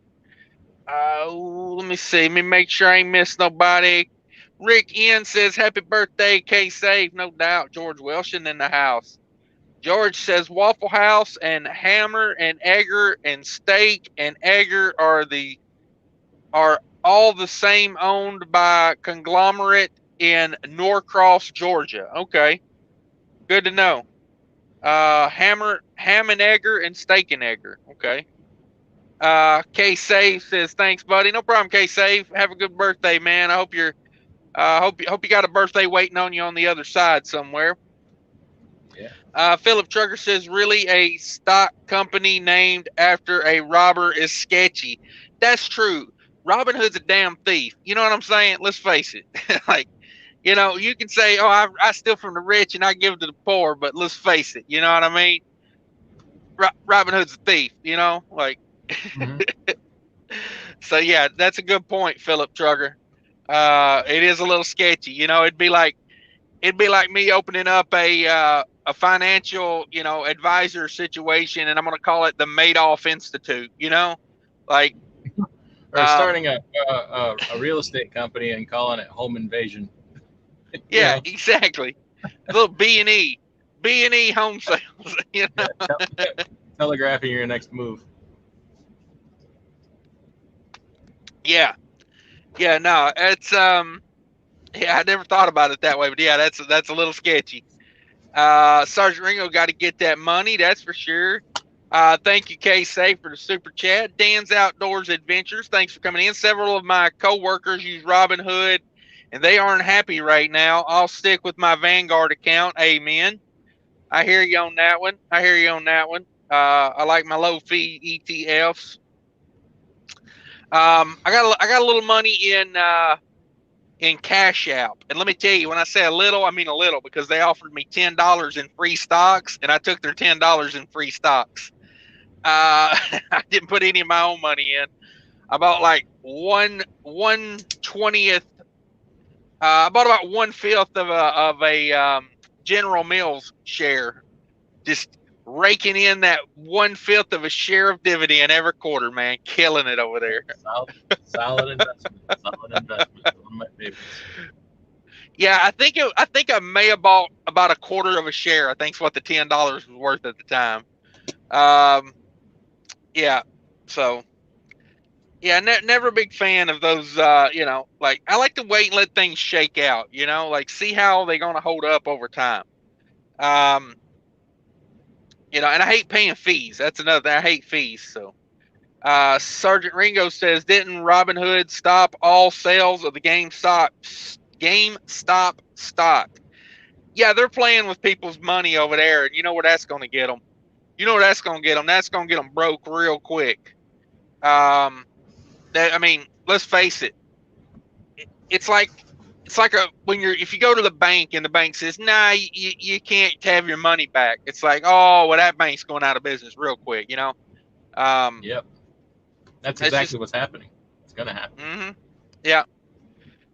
Speaker 1: Let me see. Let me make sure I ain't missed nobody. Rick N says happy birthday, K Save. No doubt. George Welshin in the house. George says Waffle House and Hammer and Egger and Steak and Egger are all the same, owned by conglomerate in Norcross, Georgia. Okay, good to know. Ham and Egger and Steak and Egger. Okay. K Save says thanks, buddy. No problem, K Save. Have a good birthday, man. I hope you're hope you got a birthday waiting on you on the other side somewhere.
Speaker 2: Yeah.
Speaker 1: Philip Trucker says, really, a stock company named after a robber is sketchy. That's true. Robin Hood's a damn thief. You know what I'm saying? Let's face it. Like, you can say, oh, I steal from the rich and I give to the poor, but let's face it. You know what I mean? Robin Hood's a thief, like.
Speaker 2: Mm-hmm.
Speaker 1: So, yeah, that's a good point, Philip Trucker. It is a little sketchy. It'd be like me opening up a financial, advisor situation, and I'm going to call it the Madoff Institute. Like,
Speaker 2: Or starting a real estate company and calling it Home Invasion.
Speaker 1: Yeah, exactly. A little B&E home sales.
Speaker 2: Yeah, telegraphing your next move.
Speaker 1: Yeah, yeah. No, it's yeah. I never thought about it that way, but yeah, that's a little sketchy. Sergeant Ringo got to get that money, that's for sure. Thank you, K Safe, for the super chat. Dan's Outdoors Adventures, thanks for coming in. Several of my co-workers use Robinhood, and they aren't happy right now. I'll stick with my Vanguard account. Amen. I hear you on that one. I like my low fee ETFs. I got a little money in Cash App. And let me tell you, when I say a little, I mean a little, because they offered me $10 in free stocks, and I took their $10 in free stocks. I didn't put any of my own money in. I bought like 1/20th. I bought about 1/5 of a General Mills share, just raking in that 1/5 of a share of dividend every quarter, man, killing it over there.
Speaker 2: Solid investment. Solid investment. One of my favorites.
Speaker 1: Yeah, I think I may have bought about a quarter of a share. I think's what the $10 was worth at the time. Yeah. So yeah, never a big fan of those. Like I like to wait and let things shake out. Like see how they're gonna hold up over time. Um, and I hate paying fees. That's another thing. I hate fees. So, Sergeant Ringo says, didn't Robin Hood stop all sales of the GameStop stock? Yeah, they're playing with people's money over there, and you know where that's going to get them. That's going to get them broke real quick. Let's face it. It's like if you go to the bank and the bank says, nah, you can't have your money back. It's like, oh, well, that bank's going out of business real quick.
Speaker 2: Yep. That's exactly what's happening. It's going to happen.
Speaker 1: Mm-hmm. Yeah.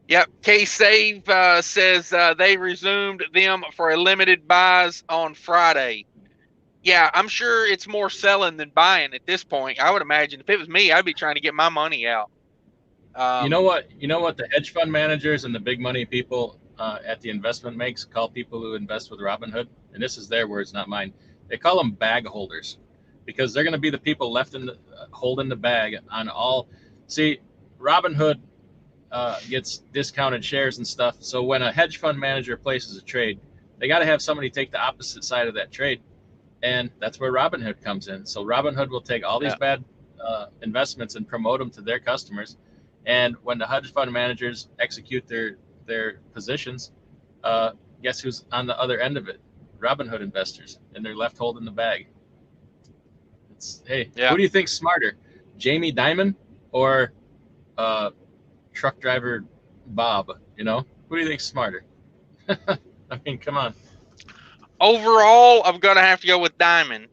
Speaker 1: Yep. K-Save says they resumed them for a limited buys on Friday. Yeah, I'm sure it's more selling than buying at this point. I would imagine if it was me, I'd be trying to get my money out.
Speaker 2: You know what? The hedge fund managers and the big money people at the investment banks call people who invest with Robinhood, and this is their words, not mine. They call them bag holders because they're going to be the people left holding the bag on all. See, Robinhood gets discounted shares and stuff. So when a hedge fund manager places a trade, they got to have somebody take the opposite side of that trade, and that's where Robinhood comes in. So Robinhood will take all these bad investments and promote them to their customers. And when the hedge fund managers execute their positions, guess who's on the other end of it? Robinhood investors, and they're left holding the bag. Who do you think's smarter, Jamie Dimon or truck driver Bob? Who do you think's smarter? I mean, come on.
Speaker 1: Overall, I'm gonna have to go with Diamond.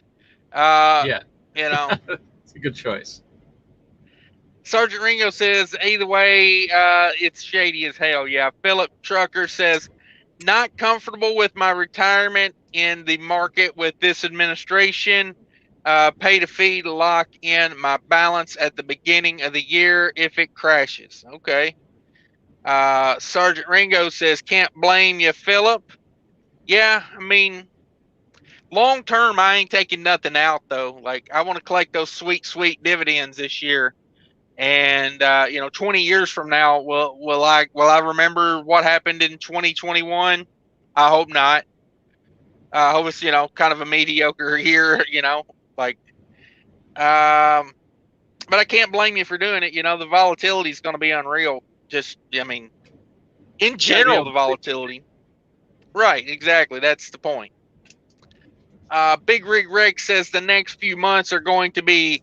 Speaker 2: Yeah,
Speaker 1: it's
Speaker 2: a good choice.
Speaker 1: Sergeant Ringo says, either way, it's shady as hell. Yeah. Philip Trucker says, not comfortable with my retirement in the market with this administration. Paid a fee to lock in my balance at the beginning of the year if it crashes. Okay. Sergeant Ringo says, can't blame you, Philip. Yeah, I mean, long term, I ain't taking nothing out, though. Like, I want to collect those sweet, sweet dividends this year. And 20 years from now, will I remember what happened in 2021? I hope not. I hope it's kind of a mediocre year. Like but I can't blame you for doing it. The volatility is going to be unreal. Just, I mean, in
Speaker 2: You got to be
Speaker 1: general,
Speaker 2: able
Speaker 1: the
Speaker 2: to predict.
Speaker 1: volatility. Right, exactly. That's the point. Big Rig Rex says the next few months are going to be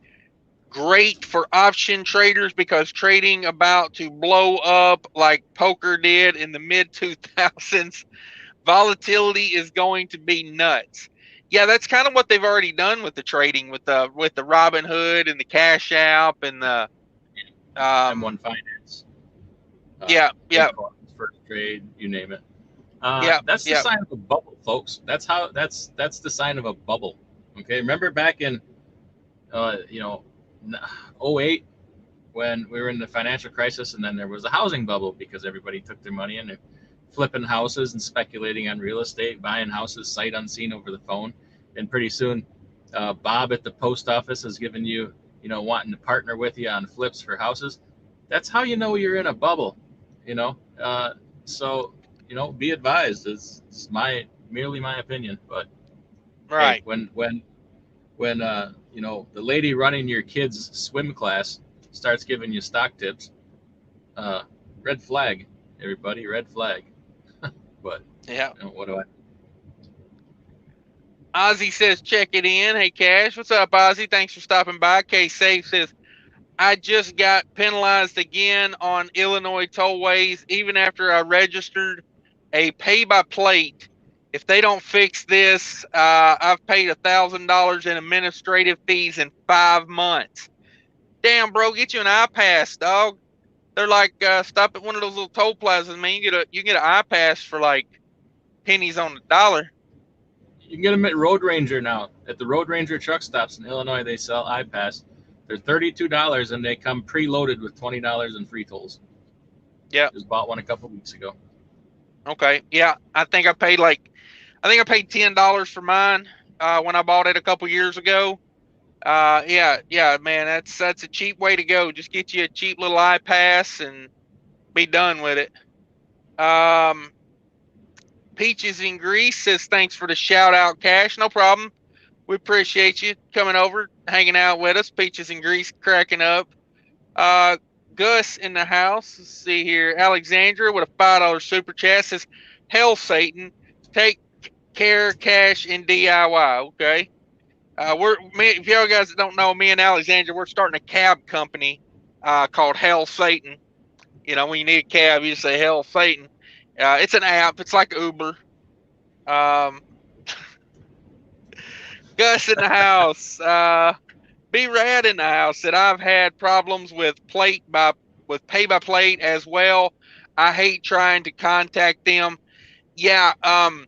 Speaker 1: great for option traders because trading about to blow up like poker did in the mid 2000s. Volatility is going to be nuts. Yeah, that's kind of what they've already done with the trading with the Robinhood and the Cash App and the
Speaker 2: M1 Finance,
Speaker 1: yeah, yeah,
Speaker 2: Bitcoin's first trade, you name it.
Speaker 1: yeah,
Speaker 2: That's the
Speaker 1: yeah.
Speaker 2: sign of a bubble, folks. That's the sign of a bubble. Okay, remember back in you know, '08 when we were in the financial crisis, and then there was a housing bubble because everybody took their money and they're flipping houses and speculating on real estate, buying houses sight unseen over the phone, and pretty soon, Bob at the post office is giving you, wanting to partner with you on flips for houses. That's how you know you're in a bubble, you know. So be advised. It's merely my opinion, but hey,
Speaker 1: Right.
Speaker 2: when the lady running your kids swim class starts giving you stock tips, uh, red flag, everybody, red flag. But
Speaker 1: Yeah.
Speaker 2: what do I?
Speaker 1: Ozzy says check it in. Hey Cash, what's up, Ozzy? Thanks for stopping by. K Safe says I just got penalized again on Illinois tollways, even after I registered a pay by plate. If they don't fix this, I've paid $1,000 in administrative fees in 5 months. Damn, bro, get you an iPass, dog. They're like, stop at one of those little toll plazas, man. You get an iPass for like pennies on the dollar.
Speaker 2: You can get them at Road Ranger now. At the Road Ranger truck stops in Illinois, they sell iPass. They're $32 and they come preloaded with $20 in free tolls.
Speaker 1: Yeah.
Speaker 2: Just bought one a couple weeks ago.
Speaker 1: Okay. Yeah. I think I paid $10 for mine when I bought it a couple years ago. Yeah, yeah, man, that's a cheap way to go. Just get you a cheap little iPass and be done with it. Um, Peaches in Greece says thanks for the shout out, Cash. No problem. We appreciate you coming over, hanging out with us. Peaches in Greece cracking up. Uh, Gus in the house. Let's see here. Alexandra with a $5 super chat says, "Hell, Satan, take care, Cash, and DIY." Okay. If y'all guys don't know, me and Alexandra, we're starting a cab company called Hell Satan. When you need a cab, you just say Hell Satan. It's an app. It's like Uber. Um, Gus in the house. B Rad in the house said I've had problems with pay by plate as well. I hate trying to contact them. Yeah. I'm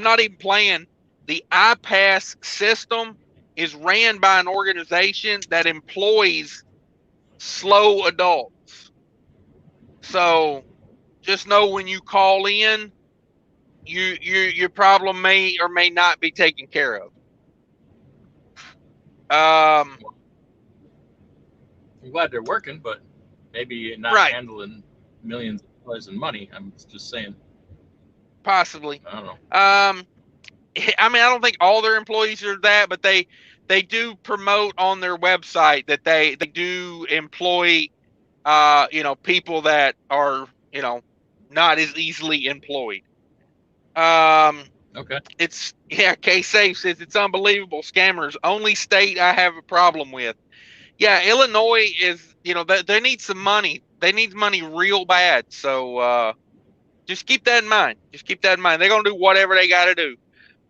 Speaker 1: not even playing. The iPass system is ran by an organization that employs slow adults. So just know when you call in, your problem may or may not be taken care of. Um,
Speaker 2: I'm glad they're working, but maybe not
Speaker 1: right,
Speaker 2: handling millions of dollars in money. I'm just saying.
Speaker 1: possibly.
Speaker 2: I don't know.
Speaker 1: Um, I mean, I don't think all their employees are that, but they do promote on their website that they do employ people that are not as easily employed. Um,
Speaker 2: Okay.
Speaker 1: K Safe says it's unbelievable. Scammers only state I have a problem with. Yeah, Illinois is they need some money. They need money real bad. So just keep that in mind. Just keep that in mind. They're gonna do whatever they got to do.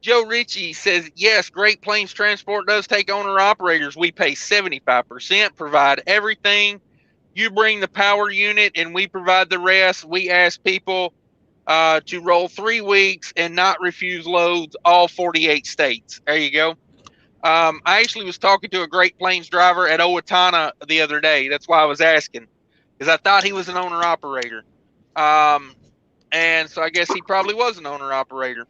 Speaker 1: Joe Ritchie says, yes, Great Plains Transport does take owner operators. We pay 75%, provide everything. You bring the power unit and we provide the rest. We ask people to roll 3 weeks and not refuse loads, all 48 states. There you go. I actually was talking to a Great Plains driver at Owatonna the other day. That's why I was asking, because I thought he was an owner operator. And so I guess he probably was an owner operator.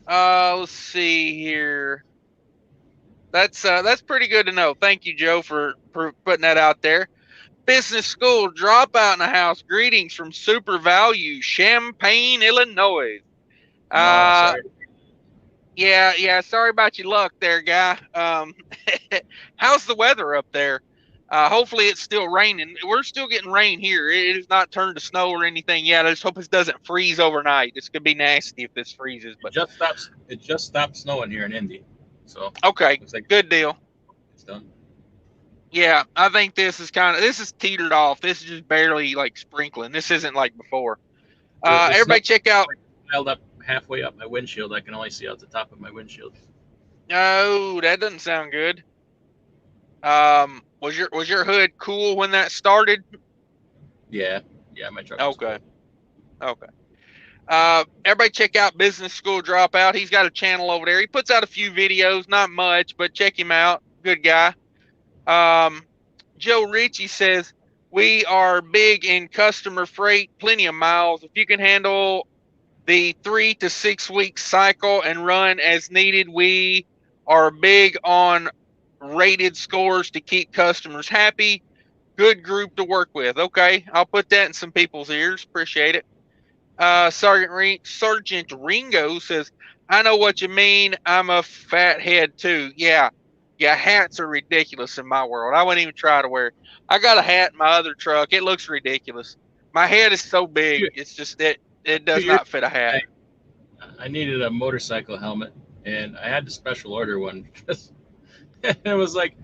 Speaker 1: Let's see here. That's pretty good to know. Thank you, Joe, for putting that out there. Business school dropout in the house. Greetings from Super Value, Champaign, Illinois.
Speaker 2: Oh,
Speaker 1: Uh,
Speaker 2: sorry.
Speaker 1: yeah. Sorry about your luck there, guy. How's the weather up there? Hopefully it's still raining. We're still getting rain here. It has not turned to snow or anything yet. I just hope it doesn't freeze overnight. It's gonna be nasty if this freezes.
Speaker 2: It
Speaker 1: But
Speaker 2: just stops. It just stopped snowing here in Indy, so
Speaker 1: okay,
Speaker 2: looks like
Speaker 1: good deal.
Speaker 2: it's done.
Speaker 1: Yeah, I think this is teetered off. This is just barely like sprinkling. This isn't like before.
Speaker 2: The snow
Speaker 1: Everybody check out.
Speaker 2: like piled up halfway up my windshield. I can only see out the top of my windshield.
Speaker 1: Oh, that doesn't sound good. Was your hood cool when that started?
Speaker 2: Yeah, yeah, my truck was
Speaker 1: Okay,
Speaker 2: cool.
Speaker 1: okay. Everybody check out Business School Dropout. He's got a channel over there. He puts out a few videos, not much, but check him out. Good guy. Um, Joe Ritchie says we are big in customer freight, plenty of miles. If you can handle the 3 to 6 week cycle and run as needed, we are big on rated scores to keep customers happy. Good group to work with. Okay, I'll put that in some people's ears. Appreciate it. Sergeant Ringo says, "I know what you mean. I'm a fathead too. Yeah. Hats are ridiculous in my world. I wouldn't even try to wear it. I got a hat in my other truck. It looks ridiculous. My head is so big.
Speaker 2: Few,
Speaker 1: It's just it. It
Speaker 2: few
Speaker 1: does
Speaker 2: years
Speaker 1: not fit a hat.
Speaker 2: I needed a motorcycle helmet, and I had to special order one because it was like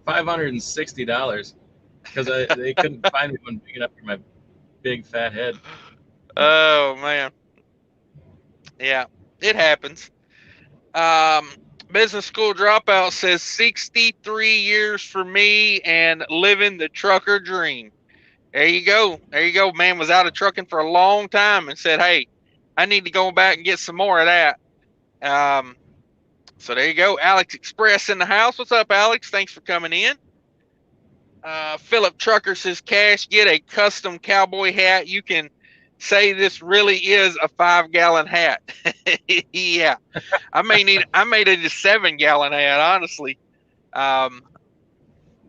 Speaker 2: $560 because they couldn't find me one big enough for my big fat head.
Speaker 1: Oh man. Yeah. It happens. Um, Business school dropout says 63 years for me and living the trucker dream. There you go. There you go. Man was out of trucking for a long time and said, "Hey, I need to go back and get some more of that." Um, so there you go. Alex Express in the house. What's up, Alex? Thanks for coming in. Philip Trucker says, "Cash, get a custom cowboy hat. You can say this really is a 5 gallon hat." Yeah, I made it a 7 gallon hat, honestly. Um,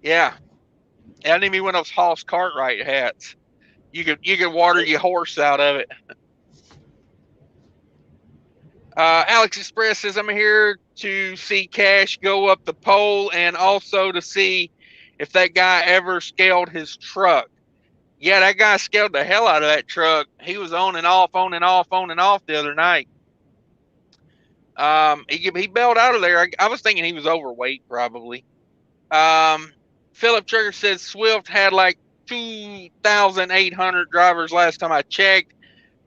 Speaker 1: yeah, I didn't even one of those Hoss Cartwright hats. You could water your horse out of it. Alex Express says, "I'm here to see Cash go up the pole and also to see if that guy ever scaled his truck." Yeah, that guy scaled the hell out of that truck. He was on and off, on and off, on and off the other night. He bailed out of there. I was thinking he was overweight, probably. Um, Philip Trigger says Swift had like 2,800 drivers last time I checked.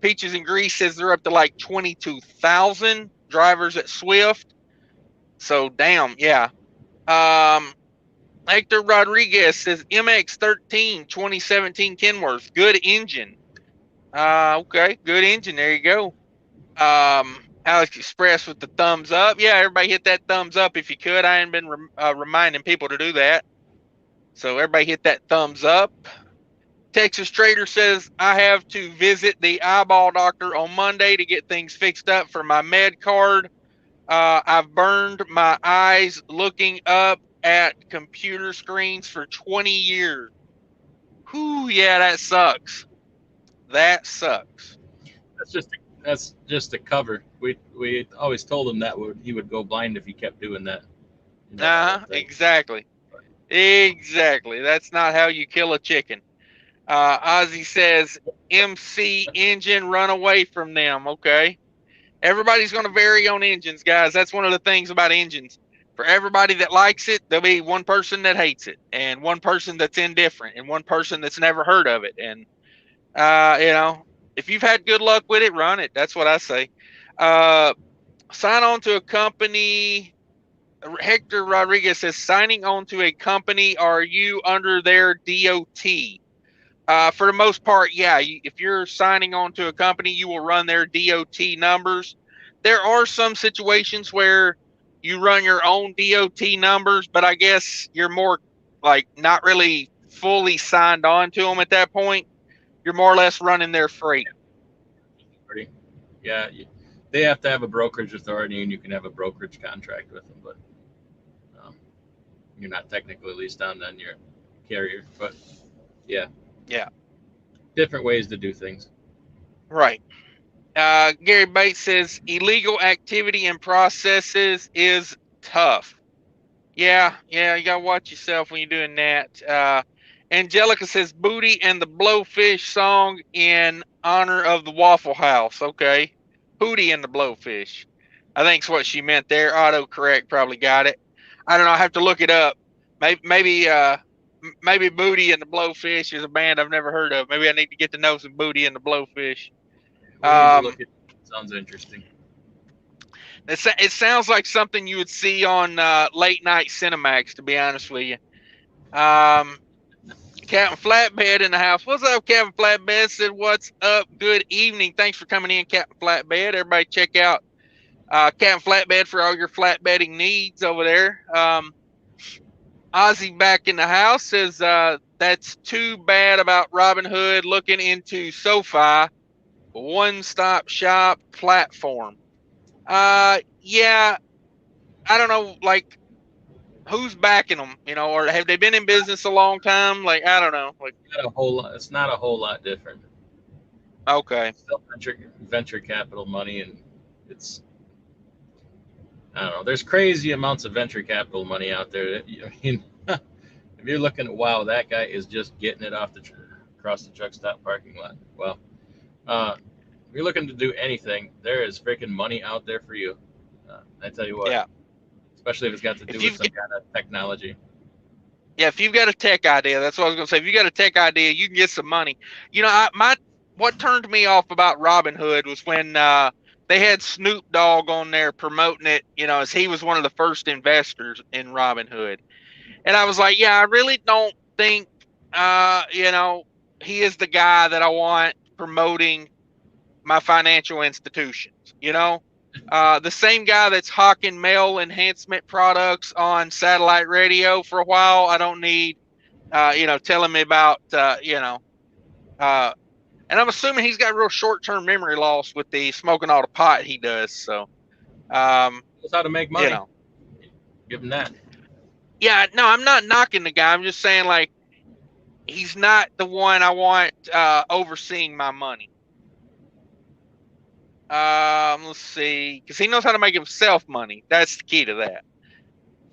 Speaker 1: Peaches and Grease says they're up to like 22,000 drivers at Swift. So damn, yeah. Um, Hector Rodriguez says MX-13 2017 Kenworth, good engine. Okay, good engine. There you go. Alex Express with the thumbs up. Yeah, everybody hit that thumbs up if you could. I ain't been reminding people to do that. So everybody hit that thumbs up. Texas Trader says I have to visit the eyeball doctor on Monday to get things fixed up for my med card. I've burned my eyes looking up at computer screens for 20 years. Whew, yeah, that sucks. That sucks.
Speaker 2: That's just a cover. We always told him that he would go blind if he kept doing that. That whole thing.
Speaker 1: Exactly. Exactly. That's not how you kill a chicken. Ozzy says, MC engine, run away from them. Okay. Everybody's going to vary on engines, guys. That's one of the things about engines. For everybody that likes it, there'll be one person that hates it, and one person that's indifferent, and one person that's never heard of it. And, if you've had good luck with it, run it. That's what I say. Uh, Sign on to a company. Hector Rodriguez says, signing on to a company, are you under their DOT? For the most part, yeah. If you're signing on to a company, you will run their DOT numbers. There are some situations where you run your own DOT numbers, but I guess you're more like not really fully signed on to them at that point. You're more or less running their freight.
Speaker 2: Yeah, they have to have a brokerage authority, and you can have a brokerage contract with them. But you're not technically leased on, then you're carrier. But yeah,
Speaker 1: Yeah,
Speaker 2: different ways to do things.
Speaker 1: right. Gary Bates says illegal activity and processes is tough. Yeah, you gotta watch yourself when you're doing that. Angelica says Booty and the Blowfish song in honor of the Waffle House. Okay. Hootie and the Blowfish. I think's what she meant there. Autocorrect probably got it. I don't know, I have to look it up. Maybe Booty and the Blowfish is a band I've never heard of. Maybe I need to get to know some Booty and the Blowfish.
Speaker 2: We need to
Speaker 1: Um,
Speaker 2: look at. Sounds interesting.
Speaker 1: it sounds like something you would see on late night Cinemax, to be honest with you. Um, Captain Flatbed in the house. What's up, Captain Flatbed? Said, what's up? Good evening. Thanks for coming in, Captain Flatbed. Everybody check out Captain Flatbed for all your flatbedding needs over there. Ozzy back in the house says, that's too bad about Robin Hood looking into SoFi, one-stop shop platform. Yeah, I don't know, like, who's backing them, or have they been in business a long time? Like, I don't know. Like,
Speaker 2: Not a whole lot. It's not a whole lot different.
Speaker 1: okay.
Speaker 2: Still venture capital money, and it's I don't know. There's crazy amounts of venture capital money out there. I mean, if you're looking at wow, that guy is just getting it off across the truck stop parking lot. Well, if you're looking to do anything, there is freaking money out there for you. I tell you what,
Speaker 1: Yeah.
Speaker 2: especially if it's got to do
Speaker 1: If
Speaker 2: with
Speaker 1: you've
Speaker 2: some kind of technology.
Speaker 1: Yeah, if you've got a tech idea, that's what I was gonna say. If you got a tech idea, you can get some money. What turned me off about Robin Hood was when they had Snoop Dogg on there promoting it. As he was one of the first investors in Robin Hood, and I was like, yeah, I really don't think, he is the guy that I want promoting my financial institutions. The same guy that's hawking male enhancement products on satellite radio for a while. I don't need telling me about, uh, and I'm assuming he's got real short-term memory loss with the smoking all the pot he does. So, um,
Speaker 2: Knows how to make
Speaker 1: you
Speaker 2: money.
Speaker 1: know,
Speaker 2: Give him that.
Speaker 1: yeah, no, I'm not knocking the guy. I'm just saying, like, he's not the one I want overseeing my money. Let's see, because he knows how to make himself money. That's the key to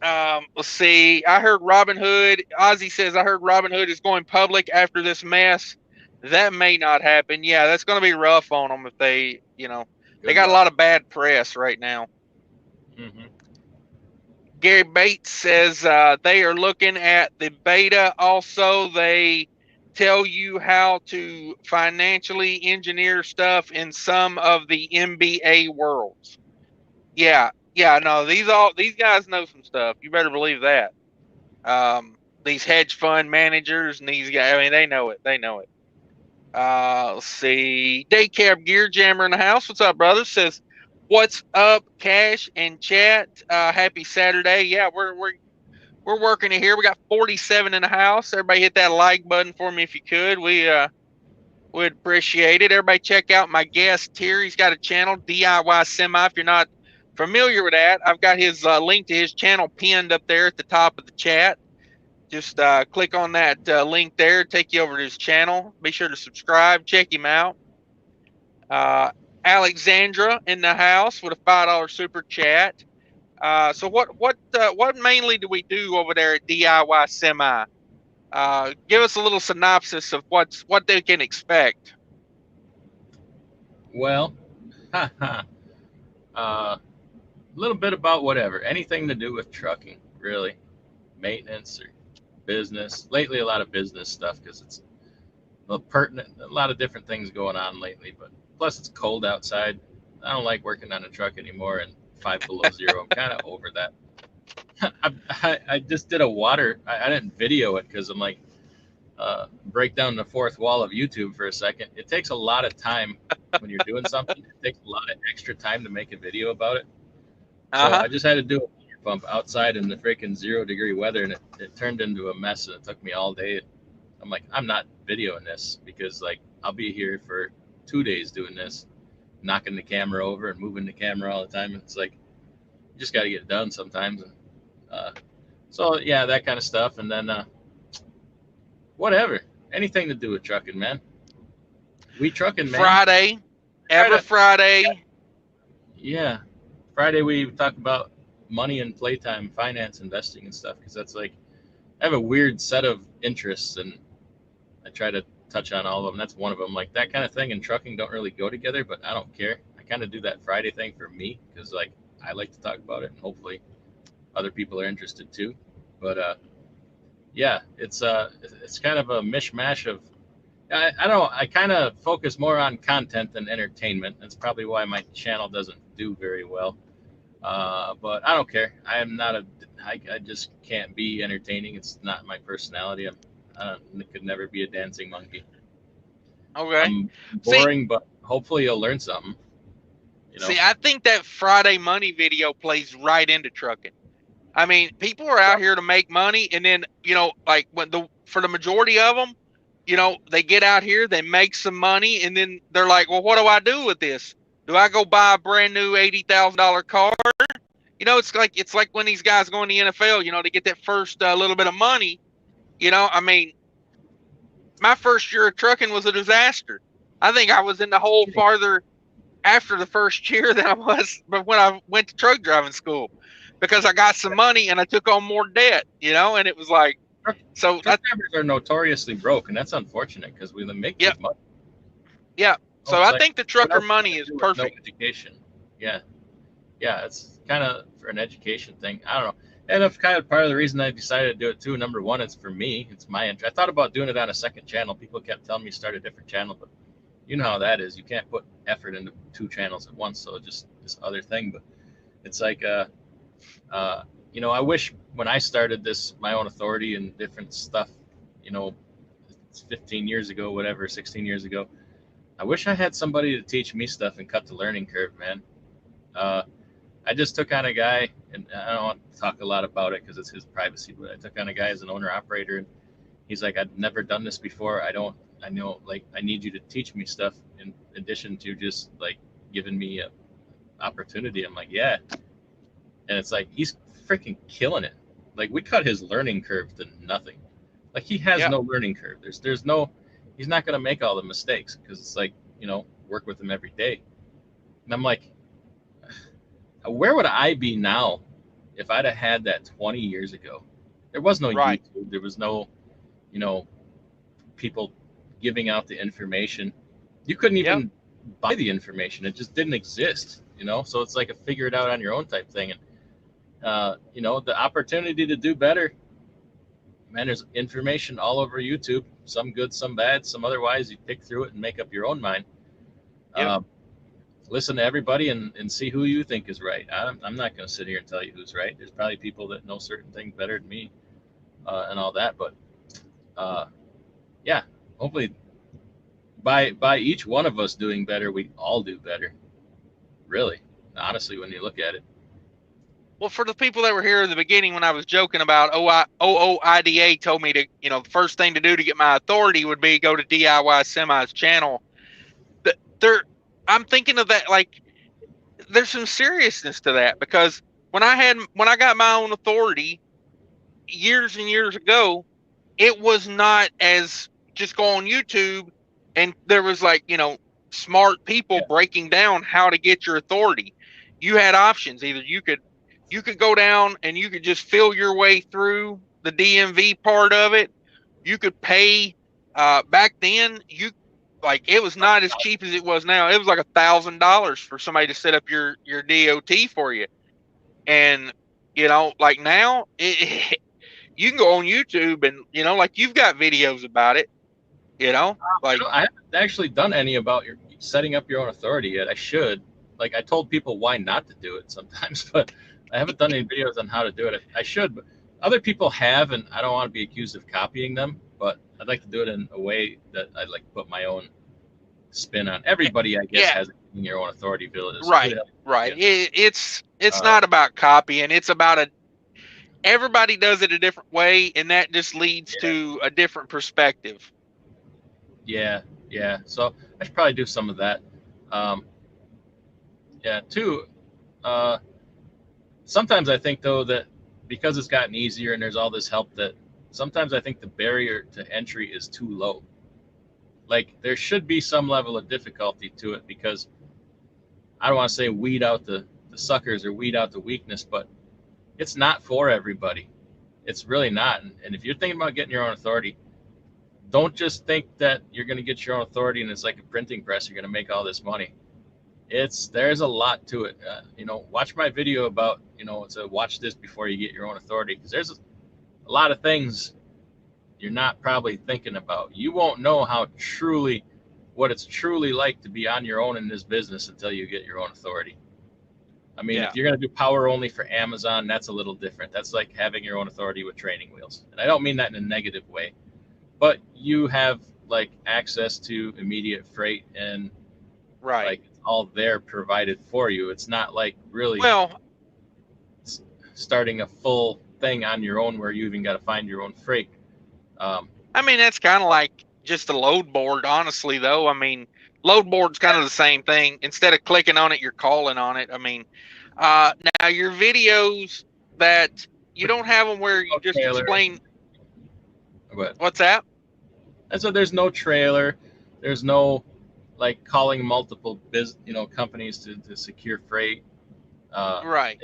Speaker 1: that. Let's see. I heard Robin Hood. Ozzy says I heard Robin Hood is going public after this mess. That may not happen. Yeah, that's going to be rough on them if they
Speaker 2: Good
Speaker 1: got a
Speaker 2: luck.
Speaker 1: lot of bad press right now.
Speaker 2: Hmm.
Speaker 1: Gary Bates says they are looking at the beta. Also, they tell you how to financially engineer stuff in some of the MBA worlds. Yeah, no, these guys know some stuff. You better believe that. These hedge fund managers and these guys, I mean, they know it. They know it. Let's see. Daycare Gear Jammer in the house. What's up, brother? Says, what's up, Cash and Chat? Happy Saturday. Yeah, we're working it here. We got 47 in the house. Everybody hit that like button for me if you could. We'd appreciate it. Everybody check out my guest here. He's got a channel, DIY Semi. If you're not familiar with that, I've got his link to his channel pinned up there at the top of the chat. Just click on that link there, take you over to his channel. Be sure to subscribe, check him out. Alexandra in the house with a $5 super chat. So what mainly do we do over there at DIY Semi? Give us a little synopsis of what they can expect.
Speaker 2: Well, a little bit about whatever, anything to do with trucking, really, maintenance or business. Lately, a lot of business stuff because it's pertinent. A lot of different things going on lately, but plus it's cold outside. I don't like working on a truck anymore and 5 below 0. I'm kind of over that. I just did a water. I didn't video it because I'm like, break down the fourth wall of YouTube for a second. It takes a lot of time when you're doing something. It takes a lot of extra time to make a video about it.
Speaker 1: Uh
Speaker 2: So
Speaker 1: huh.
Speaker 2: I just had to do a water pump outside in the freaking 0 degree weather, and it turned into a mess, and it took me all day. I'm like, I'm not videoing this because like I'll be here for 2 days doing this, knocking the camera over and moving the camera all the time. And it's like you just got to get it done sometimes. And So yeah, that kind of stuff, and then whatever, anything to do with trucking, man. We trucking, man.
Speaker 1: Friday,
Speaker 2: Try
Speaker 1: every
Speaker 2: to,
Speaker 1: Friday.
Speaker 2: yeah. Friday we talk about money and playtime, finance, investing, and stuff because that's like I have a weird set of interests, and I try to touch on all of them. That's one of them. Like that kind of thing and trucking don't really go together, but I don't care. I kind of do that Friday thing for me because like I like to talk about it, and hopefully other people are interested too. But yeah, it's kind of a mishmash of I don't know. I kind of focus more on content than entertainment. That's probably why my channel doesn't do very well. But I don't care. I am not a. I just can't be entertaining. It's not my personality. I could never be a dancing monkey.
Speaker 1: Okay.
Speaker 2: I'm
Speaker 1: See,
Speaker 2: boring, but hopefully you'll learn something. You know.
Speaker 1: I think that Friday money video plays right into trucking. I mean, people are out here to make money, and then like when the for the majority of them, they get out here, they make some money, and then they're like, "Well, what do I do with this? Do I go buy a brand new $80,000 car?" It's like when these guys go in the NFL, they get that first little bit of money. I mean, my first year of trucking was a disaster. I think I was in the hole farther after the first year than I was but when I went to truck driving school because I got some money and I took on more debt, and it was like,
Speaker 2: Truck,
Speaker 1: so
Speaker 2: truck drivers are notoriously broke, and that's unfortunate because we make
Speaker 1: yeah,
Speaker 2: good money.
Speaker 1: yeah.
Speaker 2: Oh,
Speaker 1: So I
Speaker 2: like
Speaker 1: think the
Speaker 2: what
Speaker 1: trucker
Speaker 2: else are you
Speaker 1: money
Speaker 2: gonna
Speaker 1: is
Speaker 2: do with no
Speaker 1: perfect.
Speaker 2: education? Yeah, yeah, it's kind of for an education thing. I don't know. And that's kind of part of the reason I decided to do it too. Number one, it's for me. It's my interest. I thought about doing it on a second channel. People kept telling me start a different channel, but you know how that is. You can't put effort into two channels at once. So just this other thing. But it's like, uh, I wish when I started this, my own authority and different stuff, you know, it's 15 years ago, whatever, 16 years ago. I wish I had somebody to teach me stuff and cut the learning curve, man. Uh, I just took on a guy, and I don't want to talk a lot about it because it's his privacy, but I took on a guy as an owner operator, and he's like, I've never done this before. I know, like, I need you to teach me stuff in addition to just like giving me a opportunity. I'm like, yeah. And it's like, he's freaking killing it. Like, we cut his learning curve to nothing. Like, he has
Speaker 1: Yeah,
Speaker 2: no learning curve. There's no, he's not going to make all the mistakes because it's like, work with him every day. And I'm like, where would I be now if I'd have had that 20 years ago? There was no
Speaker 1: right.
Speaker 2: YouTube. There was no, you know, people giving out the information. You couldn't
Speaker 1: Yep.
Speaker 2: even buy the information. It just didn't exist. So it's like a figure it out on your own type thing. And, the opportunity to do better, man, there's information all over YouTube, some good, some bad, some otherwise. You pick through it and make up your own mind.
Speaker 1: Yep.
Speaker 2: Uh, Listen to everybody and see who you think is right. I'm not going to sit here and tell you who's right. There's probably people that know certain things better than me and all that. But uh, yeah, hopefully by each one of us doing better, we all do better. Really, honestly, when you look at it.
Speaker 1: Well, for the people that were here in the beginning when I was joking about OOIDA told me to, the first thing to do to get my authority would be go to DIY Semi's channel. There, I'm thinking of that like there's some seriousness to that because when I got my own authority years and years ago, it was not as just go on YouTube and there was like, smart people
Speaker 2: Yeah,
Speaker 1: breaking down how to get your authority. You had options. Either you could go down and you could just feel your way through the DMV part of it. You could pay back then you like it was not as cheap as it was now. It was like $1,000 for somebody to set up your DOT for you. And like now you can go on YouTube and like you've got videos about it, like
Speaker 2: I haven't actually done any about your setting up your own authority yet. I should. Like I told people why not to do it sometimes, but I haven't done any videos on how to do it. I should, but other people have, and I don't want to be accused of copying them. But I'd like to do it in a way that I'd like to put my own spin on. Everybody, I guess,
Speaker 1: yeah,
Speaker 2: has your own authority village. So who
Speaker 1: right,
Speaker 2: the hell
Speaker 1: right.
Speaker 2: gives?
Speaker 1: It's
Speaker 2: Uh,
Speaker 1: not about copying. It's about everybody does it a different way, and that just leads
Speaker 2: yeah,
Speaker 1: to a different perspective.
Speaker 2: yeah, yeah. So I should probably do some of that. Um, yeah. Two. Uh, Sometimes I think though that because it's gotten easier and there's all this help, that sometimes I think the barrier to entry is too low. Like there should be some level of difficulty to it, because I don't want to say weed out the suckers or weed out the weakness, but it's not for everybody. It's really not. And if you're thinking about getting your own authority, don't just think that you're going to get your own authority and it's like a printing press, you're going to make all this money. There's a lot to it. Watch my video about, to watch this before you get your own authority, because there's a lot of things you're not probably thinking about. You won't know what it's truly like to be on your own in this business until you get your own authority. I mean, if you're going to do power only for Amazon, that's a little different. That's like having your own authority with training wheels. And I don't mean that in a negative way, but you have like access to immediate freight and like it's all there provided for you. It's not like really starting a full thing on your own where you even got to find your own freight.
Speaker 1: I mean, that's kind of like just a load board, honestly, though. I mean, load board's kind of the same thing. Instead of clicking on it, you're calling on it. I mean, now your videos that you don't have them where you just explain. What's that?
Speaker 2: And so there's no trailer. There's no like calling multiple companies to secure freight.
Speaker 1: Right.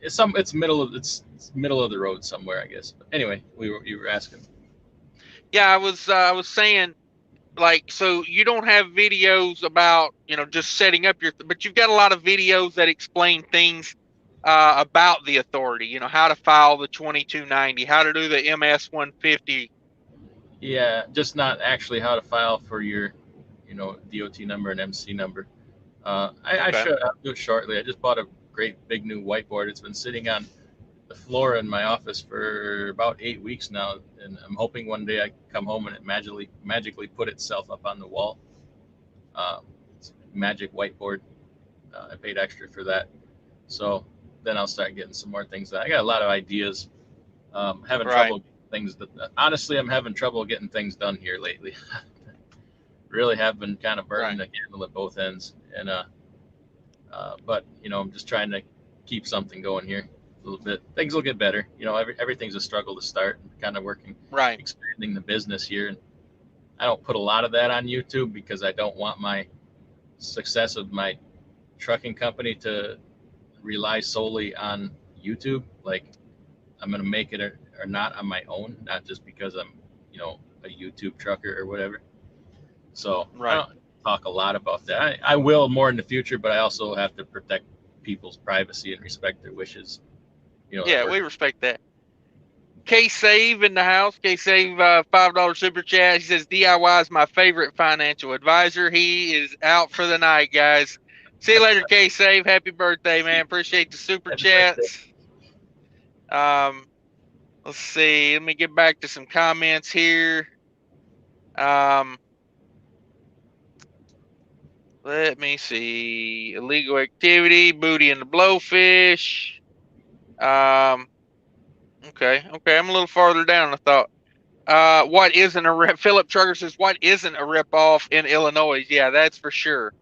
Speaker 2: It's middle of the road somewhere, I guess. But anyway, you were asking.
Speaker 1: Yeah, I was saying, like, so you don't have videos about just setting up but you've got a lot of videos that explain things about the authority. How to file the 2290, how to do the MS 150.
Speaker 2: Yeah, just not actually how to file for your DOT number and MC number. I should do it shortly. I just bought a great big new whiteboard. It's been sitting on the floor in my office for about 8 weeks now, and I'm hoping one day I come home and it magically put itself up on the wall. It's a magic whiteboard. I paid extra for that, so then I'll start getting some more things done. I got a lot of ideas. Having trouble things that honestly I'm having trouble getting things done here lately. Really have been kind of burning the candle at both ends, and but I'm just trying to keep something going here a little bit. Things will get better. Everything's a struggle to start. Kind of working, expanding the business here, and I don't put a lot of that on YouTube because I don't want my success of my trucking company to rely solely on YouTube. Like I'm gonna make it or not on my own, not just because I'm a YouTube trucker or whatever. So I don't talk a lot about that. I will more in the future, but I also have to protect people's privacy and respect their wishes.
Speaker 1: Yeah, we respect that. K-Save in the house. K-Save $5 super chat. He says DIY is my favorite financial advisor. He is out for the night, guys. See you later, K-Save. Happy birthday, man. Appreciate the super chats. Let's see. Let me get back to some comments here. Let me see. Illegal activity, booty and the blowfish. Okay. I'm a little farther down, I thought. What isn't a rip? Philip Trucker says, what isn't a ripoff in Illinois? Yeah, that's for sure.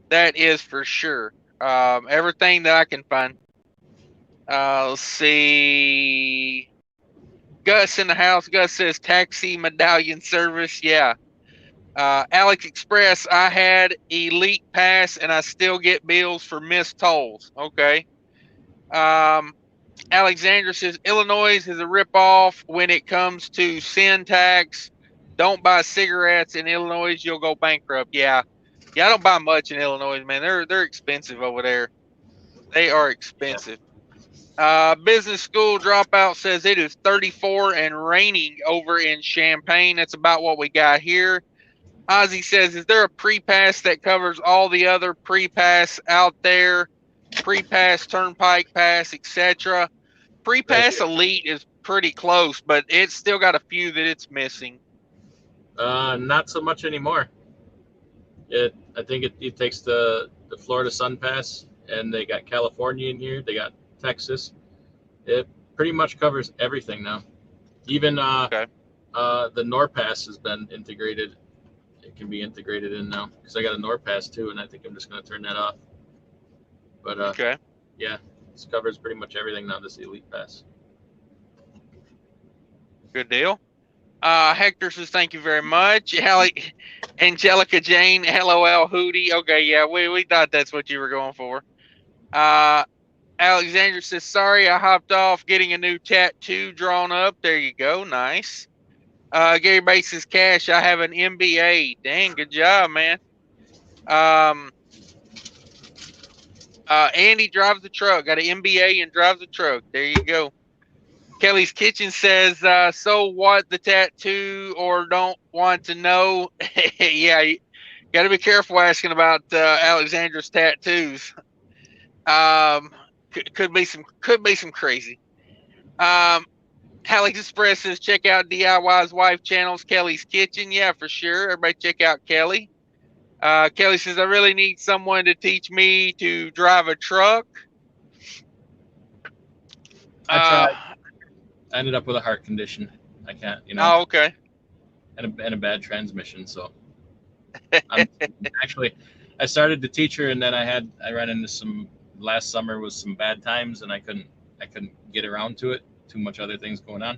Speaker 1: That is for sure. Everything that I can find. Let's see. Gus in the house. Gus says taxi medallion service. Yeah. Alex Express, I had Elite Pass and I still get bills for missed tolls. Okay. Alexandra says Illinois is a ripoff when it comes to sin tax. Don't buy cigarettes in Illinois, you'll go bankrupt. Yeah. I don't buy much in Illinois, man. They're expensive over there. They are expensive. Business school dropout says it is 34 and raining over in Champaign. That's about what we got here. Ozzy says, is there a pre-pass that covers all the other pre-pass out there? Pre-pass, turnpike pass, etc. Pre-pass elite is pretty close, but it's still got a few that it's missing.
Speaker 2: Not so much anymore. I think it takes the Florida Sun Pass, and they got California in here. They got Texas. It pretty much covers everything now. Even the NorPass has been integrated. It can be integrated in now because I got a NorPass too, and I think I'm just going to turn that off. But yeah, This covers pretty much everything now, this Elite Pass.
Speaker 1: Good deal. Hector says thank you very much. Angelica Jane, LOL Hootie. Okay, yeah, we thought that's what you were going for. Alexandra says sorry, I hopped off getting a new tattoo drawn up. There you go, nice. Gary Bates says Cash, I have an MBA. Dang, good job, man. Andy drives the truck. Got an MBA and drives the truck. There you go. Kelly's Kitchen says, so what, the tattoo or don't want to know? Yeah, you got to be careful asking about Alexandra's tattoos. Could be some crazy. Alex Express says, check out DIY's wife channels, Kelly's Kitchen. Yeah, for sure. Everybody check out Kelly. Kelly says, I really need someone to teach me to drive a truck.
Speaker 2: I tried. I ended up with a heart condition. I can't,
Speaker 1: Oh, okay.
Speaker 2: And a bad transmission. So I'm actually, I started to teach her, and then I ran into some last summer with some bad times, and I couldn't get around to it. Too much other things going on,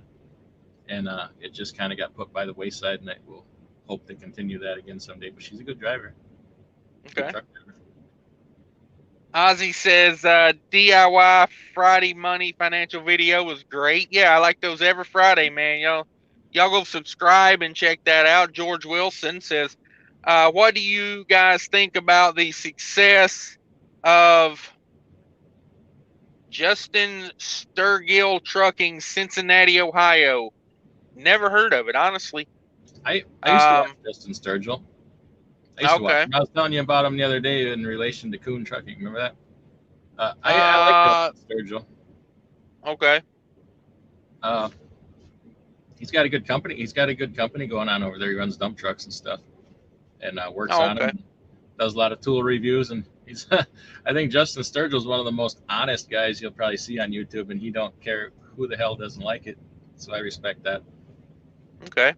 Speaker 2: and it just kind of got put by the wayside. And I will hope to continue that again someday. But she's a good driver.
Speaker 1: Okay.
Speaker 2: Good truck driver.
Speaker 1: Ozzy says DIY Friday money financial video was great. Yeah, I like those every Friday, man. Y'all go subscribe and check that out. George Wilson says, what do you guys think about the success of Justin Sturgill Trucking, Cincinnati, Ohio? Never heard of it, honestly.
Speaker 2: I used to watch Justin Sturgill. I used to watch him. I was telling you about him the other day in relation to Coon Trucking. Remember that? I like Justin Sturgill.
Speaker 1: Okay.
Speaker 2: He's got a good company. He's got a good company going on over there. He runs dump trucks and stuff, and works on them. Does a lot of tool reviews, and he's. I think Justin Sturgill is one of the most honest guys you'll probably see on YouTube, and he don't care who the hell doesn't like it. So I respect that.
Speaker 1: Okay.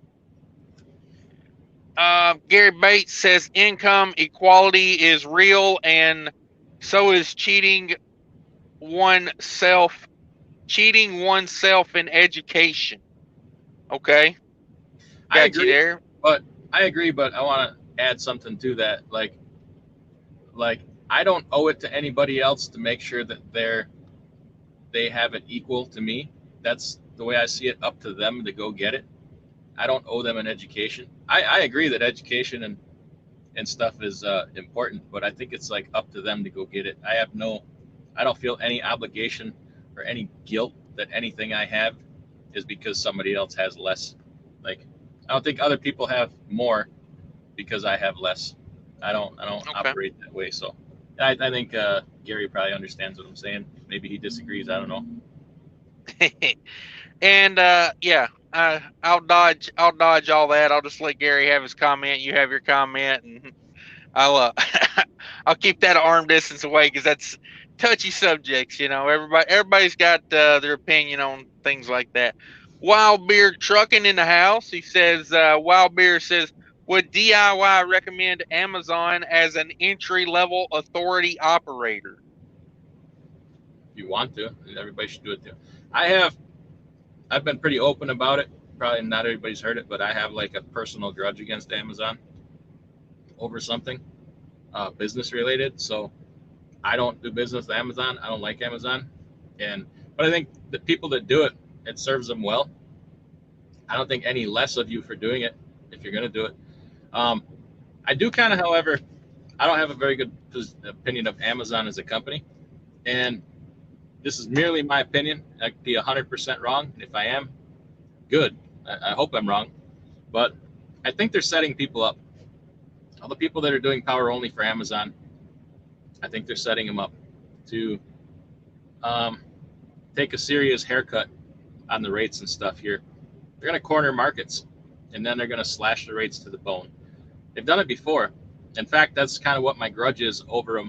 Speaker 1: Gary Bates says income equality is real, and so is cheating oneself in education. Okay.
Speaker 2: I agree there. But I want to add something to that. Like I don't owe it to anybody else to make sure that they have it equal to me. That's the way I see it, up to them to go get it. I don't owe them an education. I agree that education and stuff is important, but I think it's like up to them to go get it. I don't feel any obligation or any guilt that anything I have is because somebody else has less. Like, I don't think other people have more because I have less. I don't operate that way. So I think Gary probably understands what I'm saying. Maybe he disagrees. I don't know.
Speaker 1: And yeah, I'll dodge all that. I'll just let Gary have his comment. You have your comment, and I'll keep that at arm distance away because that's touchy subjects. Everybody's got their opinion on things like that. Wild Beer Trucking in the house. He says, Wild Beer says, would DIY recommend Amazon as an entry-level authority operator?
Speaker 2: If you want to, everybody should do it too. I've been pretty open about it. Probably not everybody's heard it, but I have like a personal grudge against Amazon over something business related. So I don't do business with Amazon. I don't like Amazon. But I think the people that do it, it serves them well. I don't think any less of you for doing it if you're going to do it. I do kind of, however, I don't have a very good opinion of Amazon as a company. And this is merely my opinion. I could be 100% wrong. If I am, good. I hope I'm wrong. But I think they're setting people up. All the people that are doing power only for Amazon, I think they're setting them up to take a serious haircut on the rates and stuff here. They're going to corner markets, and then they're going to slash the rates to the bone. They've done it before. In fact, that's kind of what my grudge is over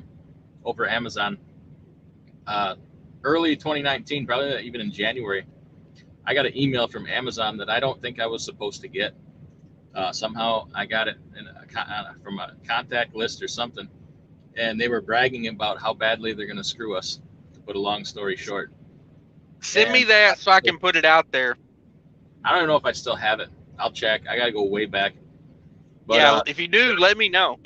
Speaker 2: Amazon. Early 2019, probably even in January, I got an email from Amazon that I don't think I was supposed to get. Somehow I got it from a contact list or something, and they were bragging about how badly they're going to screw us. But a long story short,
Speaker 1: Send me
Speaker 2: and
Speaker 1: that so I can put it out there.
Speaker 2: I don't know if I still have it. I'll check. I gotta go way back. But
Speaker 1: Yeah, if you do, let me know.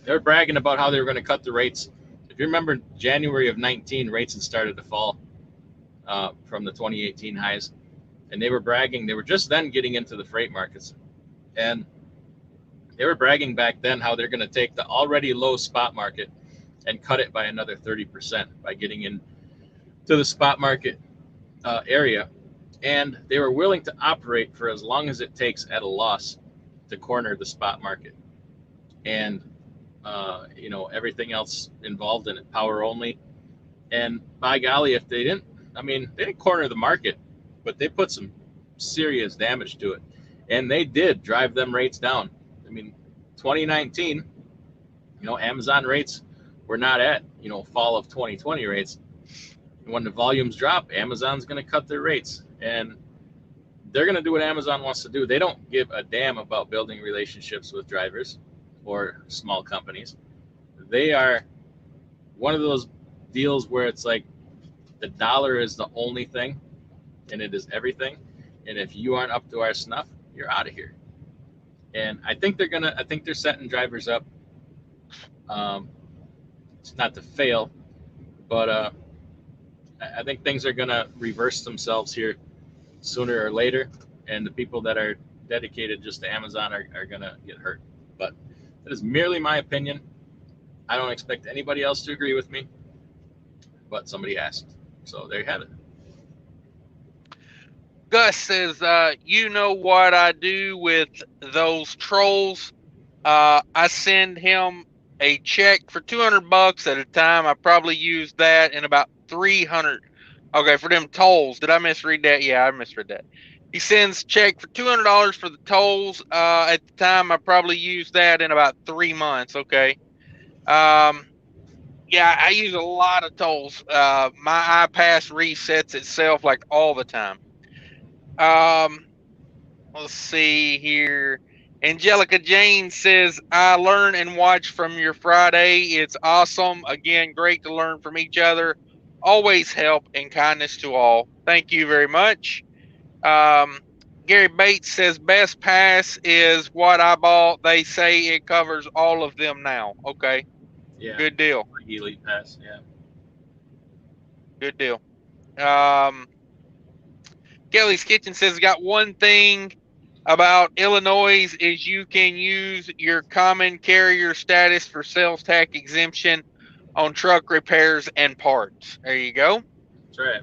Speaker 2: they're bragging about how they were going to cut the rates. If you remember, January of 19, rates had started to fall from the 2018 highs, and they were bragging. They were just then getting into the freight markets, and they were bragging back then how they're going to take the already low spot market and cut it by another 30% by getting into the spot market area. And they were willing to operate for as long as it takes at a loss to corner the spot market. And everything else involved in it, power only. And by golly, if they didn't, they didn't corner the market, but they put some serious damage to it. And they did drive them rates down. 2019, Amazon rates were not at, fall of 2020 rates. And when the volumes drop, Amazon's going to cut their rates. And they're going to do what Amazon wants to do. They don't give a damn about building relationships with drivers or small companies. They are one of those deals where it's like the dollar is the only thing and it is everything. And if you aren't up to our snuff, you're out of here. And I think they're setting drivers up. It's not to fail, but I think things are going to reverse themselves here sooner or later. And the people that are dedicated just to Amazon are going to get hurt. But that is merely my opinion. I don't expect anybody else to agree with me, but somebody asked. So there you have it.
Speaker 1: Gus says, you know what I do with those trolls? I send him a check for $200 at a time. I probably use that in about 300. Okay, for them tolls. Did I misread that? Yeah, I misread that. He sends check for $200 for the tolls. At the time, I probably use that in about 3 months. Okay. Yeah, I use a lot of tolls. My iPass resets itself like all the time. Let's see here. Angelica Jane says, I learn and watch from your Friday. It's awesome. Again, great to learn from each other. Always help and kindness to all. Thank you very much. Gary Bates says, best pass is what I bought. They say it covers all of them now. Okay.
Speaker 2: Yeah.
Speaker 1: Good deal.
Speaker 2: Elite pass. Yeah.
Speaker 1: Good deal. Kelly's Kitchen says, got one thing about Illinois is you can use your common carrier status for sales tax exemption on truck repairs and parts. There you go.
Speaker 2: That's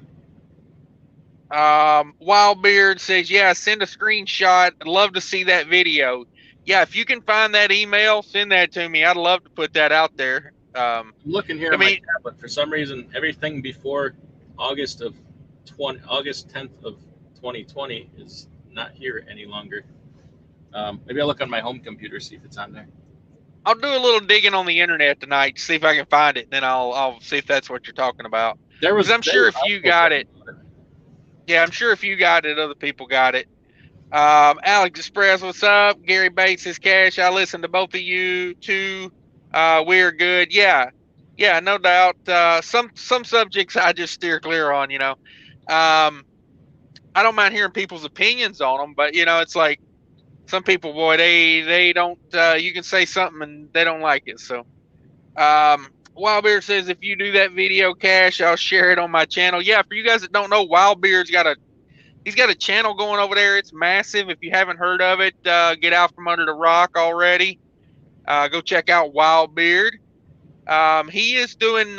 Speaker 2: right.
Speaker 1: Wildbeard says, yeah, send a screenshot. I'd love to see that video. Yeah, if you can find that email, send that to me. I'd love to put that out there.
Speaker 2: I'm looking here on my tablet. For some reason, everything before August 10th of 2020 is not here any longer. Maybe I'll look on my home computer, see if it's on there.
Speaker 1: I'll do a little digging on the internet tonight to see if I can find it. Then I'll see if that's what you're talking about. I'm sure if you got it. Yeah, I'm sure if you got it, other people got it. Alex Express, what's up? Gary Bates says, Cash, I listened to both of you too. We're good. Yeah, no doubt. Some subjects I just steer clear on, I don't mind hearing people's opinions on them, but it's like some people, boy, they don't, you can say something and they don't like it. So, Wildbeard says, if you do that video, Cash, I'll share it on my channel. Yeah, for you guys that don't know, Wildbeard's he's got a channel going over there. It's massive. If you haven't heard of it, get out from under the rock already. Go check out Wildbeard. He's doing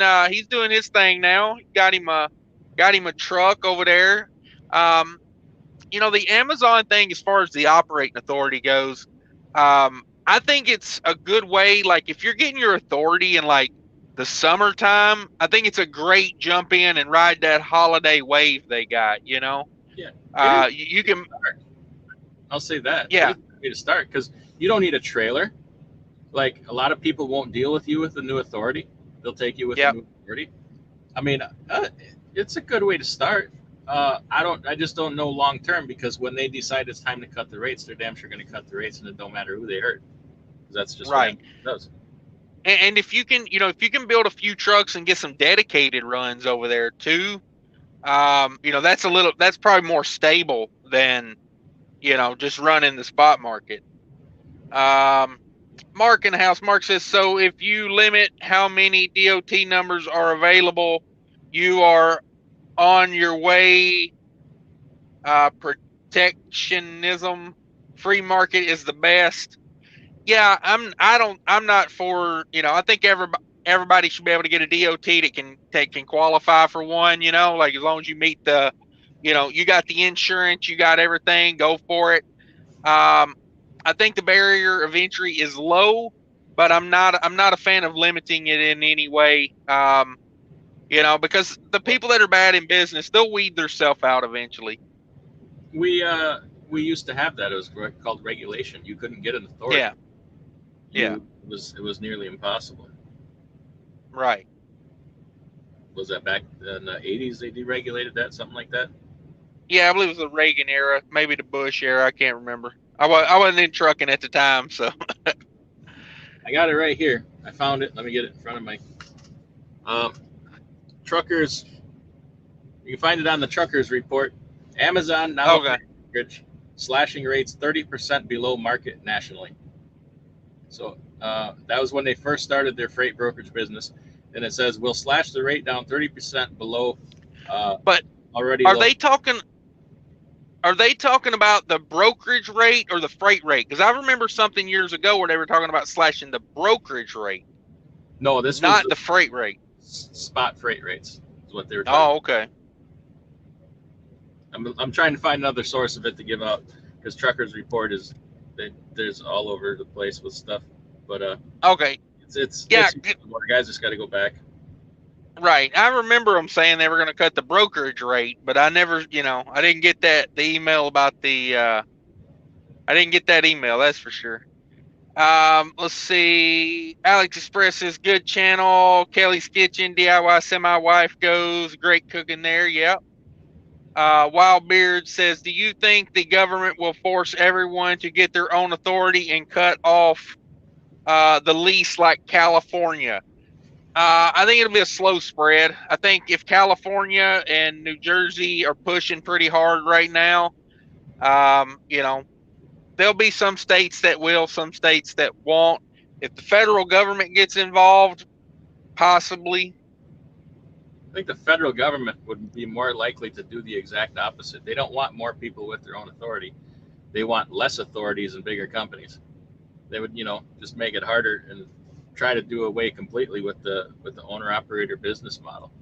Speaker 1: his thing now. Got him a truck over there. The Amazon thing, as far as the operating authority goes, I think it's a good way. Like if you're getting your authority in like the summertime, I think it's a great jump in and ride that holiday wave they got.
Speaker 2: Yeah.
Speaker 1: You can.
Speaker 2: I'll say that.
Speaker 1: Yeah.
Speaker 2: It's a good way to start because you don't need a trailer. Like a lot of people won't deal with you with the new authority. They'll take you with the new authority. It's a good way to start. I just don't know long term because when they decide it's time to cut the rates, they're damn sure going to cut the rates, and it don't matter who they hurt. That's just
Speaker 1: right.
Speaker 2: What it does.
Speaker 1: And if you can, if you can build a few trucks and get some dedicated runs over there too, that's probably more stable than, just running the spot market. Mark in the house. Mark says, so if you limit how many DOT numbers are available, you are on your way. Protectionism, free market is the best. Yeah, I'm not for, I think everybody should be able to get a DOT that can qualify for one, like as long as you meet the, you got the insurance, you got everything, go for it. I think the barrier of entry is low, but I'm not a fan of limiting it in any way. Because the people that are bad in business, they'll weed themselves out eventually.
Speaker 2: We used to have that. It was called regulation. You couldn't get an authority.
Speaker 1: Yeah, yeah,
Speaker 2: It was nearly impossible.
Speaker 1: right.
Speaker 2: Was that back in the 80s they deregulated that, something like that?
Speaker 1: Yeah, I believe it was the Reagan era, maybe the Bush era. I can't remember. I wasn't in trucking at the time, so.
Speaker 2: I got it right here. I found it. Let me get it in front of my um, truckers. You can find it on the truckers report. Amazon now
Speaker 1: Okay.
Speaker 2: slashing rates 30% below market nationally. So that was when they first started their freight brokerage business. And it says we'll slash the rate down 30% below
Speaker 1: But
Speaker 2: already
Speaker 1: are
Speaker 2: low.
Speaker 1: they talking? Are they talking about the brokerage rate or the freight rate? Because I remember something years ago where they were talking about slashing the brokerage rate,
Speaker 2: No, this was
Speaker 1: not the freight rate.
Speaker 2: spot freight rates is what they were talking.
Speaker 1: Oh, okay.
Speaker 2: I'm trying to find another source of it to give out because Truckers Report there's all over the place with stuff, but
Speaker 1: Okay.
Speaker 2: it's
Speaker 1: Yeah,
Speaker 2: guys just got to go back.
Speaker 1: right. I remember them saying they were going to cut the brokerage rate, but I never, I didn't get the email about I didn't get that email. That's for sure. Let's see. Alex Express says good channel. Kelly's Kitchen, DIY semi wife goes. Great cooking there. Yep. Wildbeard says, do you think the government will force everyone to get their own authority and cut off the lease like California? I think it'll be a slow spread. I think if California and New Jersey are pushing pretty hard right now, there'll be some states that will, some states that won't. If the federal government gets involved, possibly.
Speaker 2: I think the federal government would be more likely to do the exact opposite. They don't want more people with their own authority. They want less authorities and bigger companies. They would, just make it harder and try to do away completely with the owner operator business model.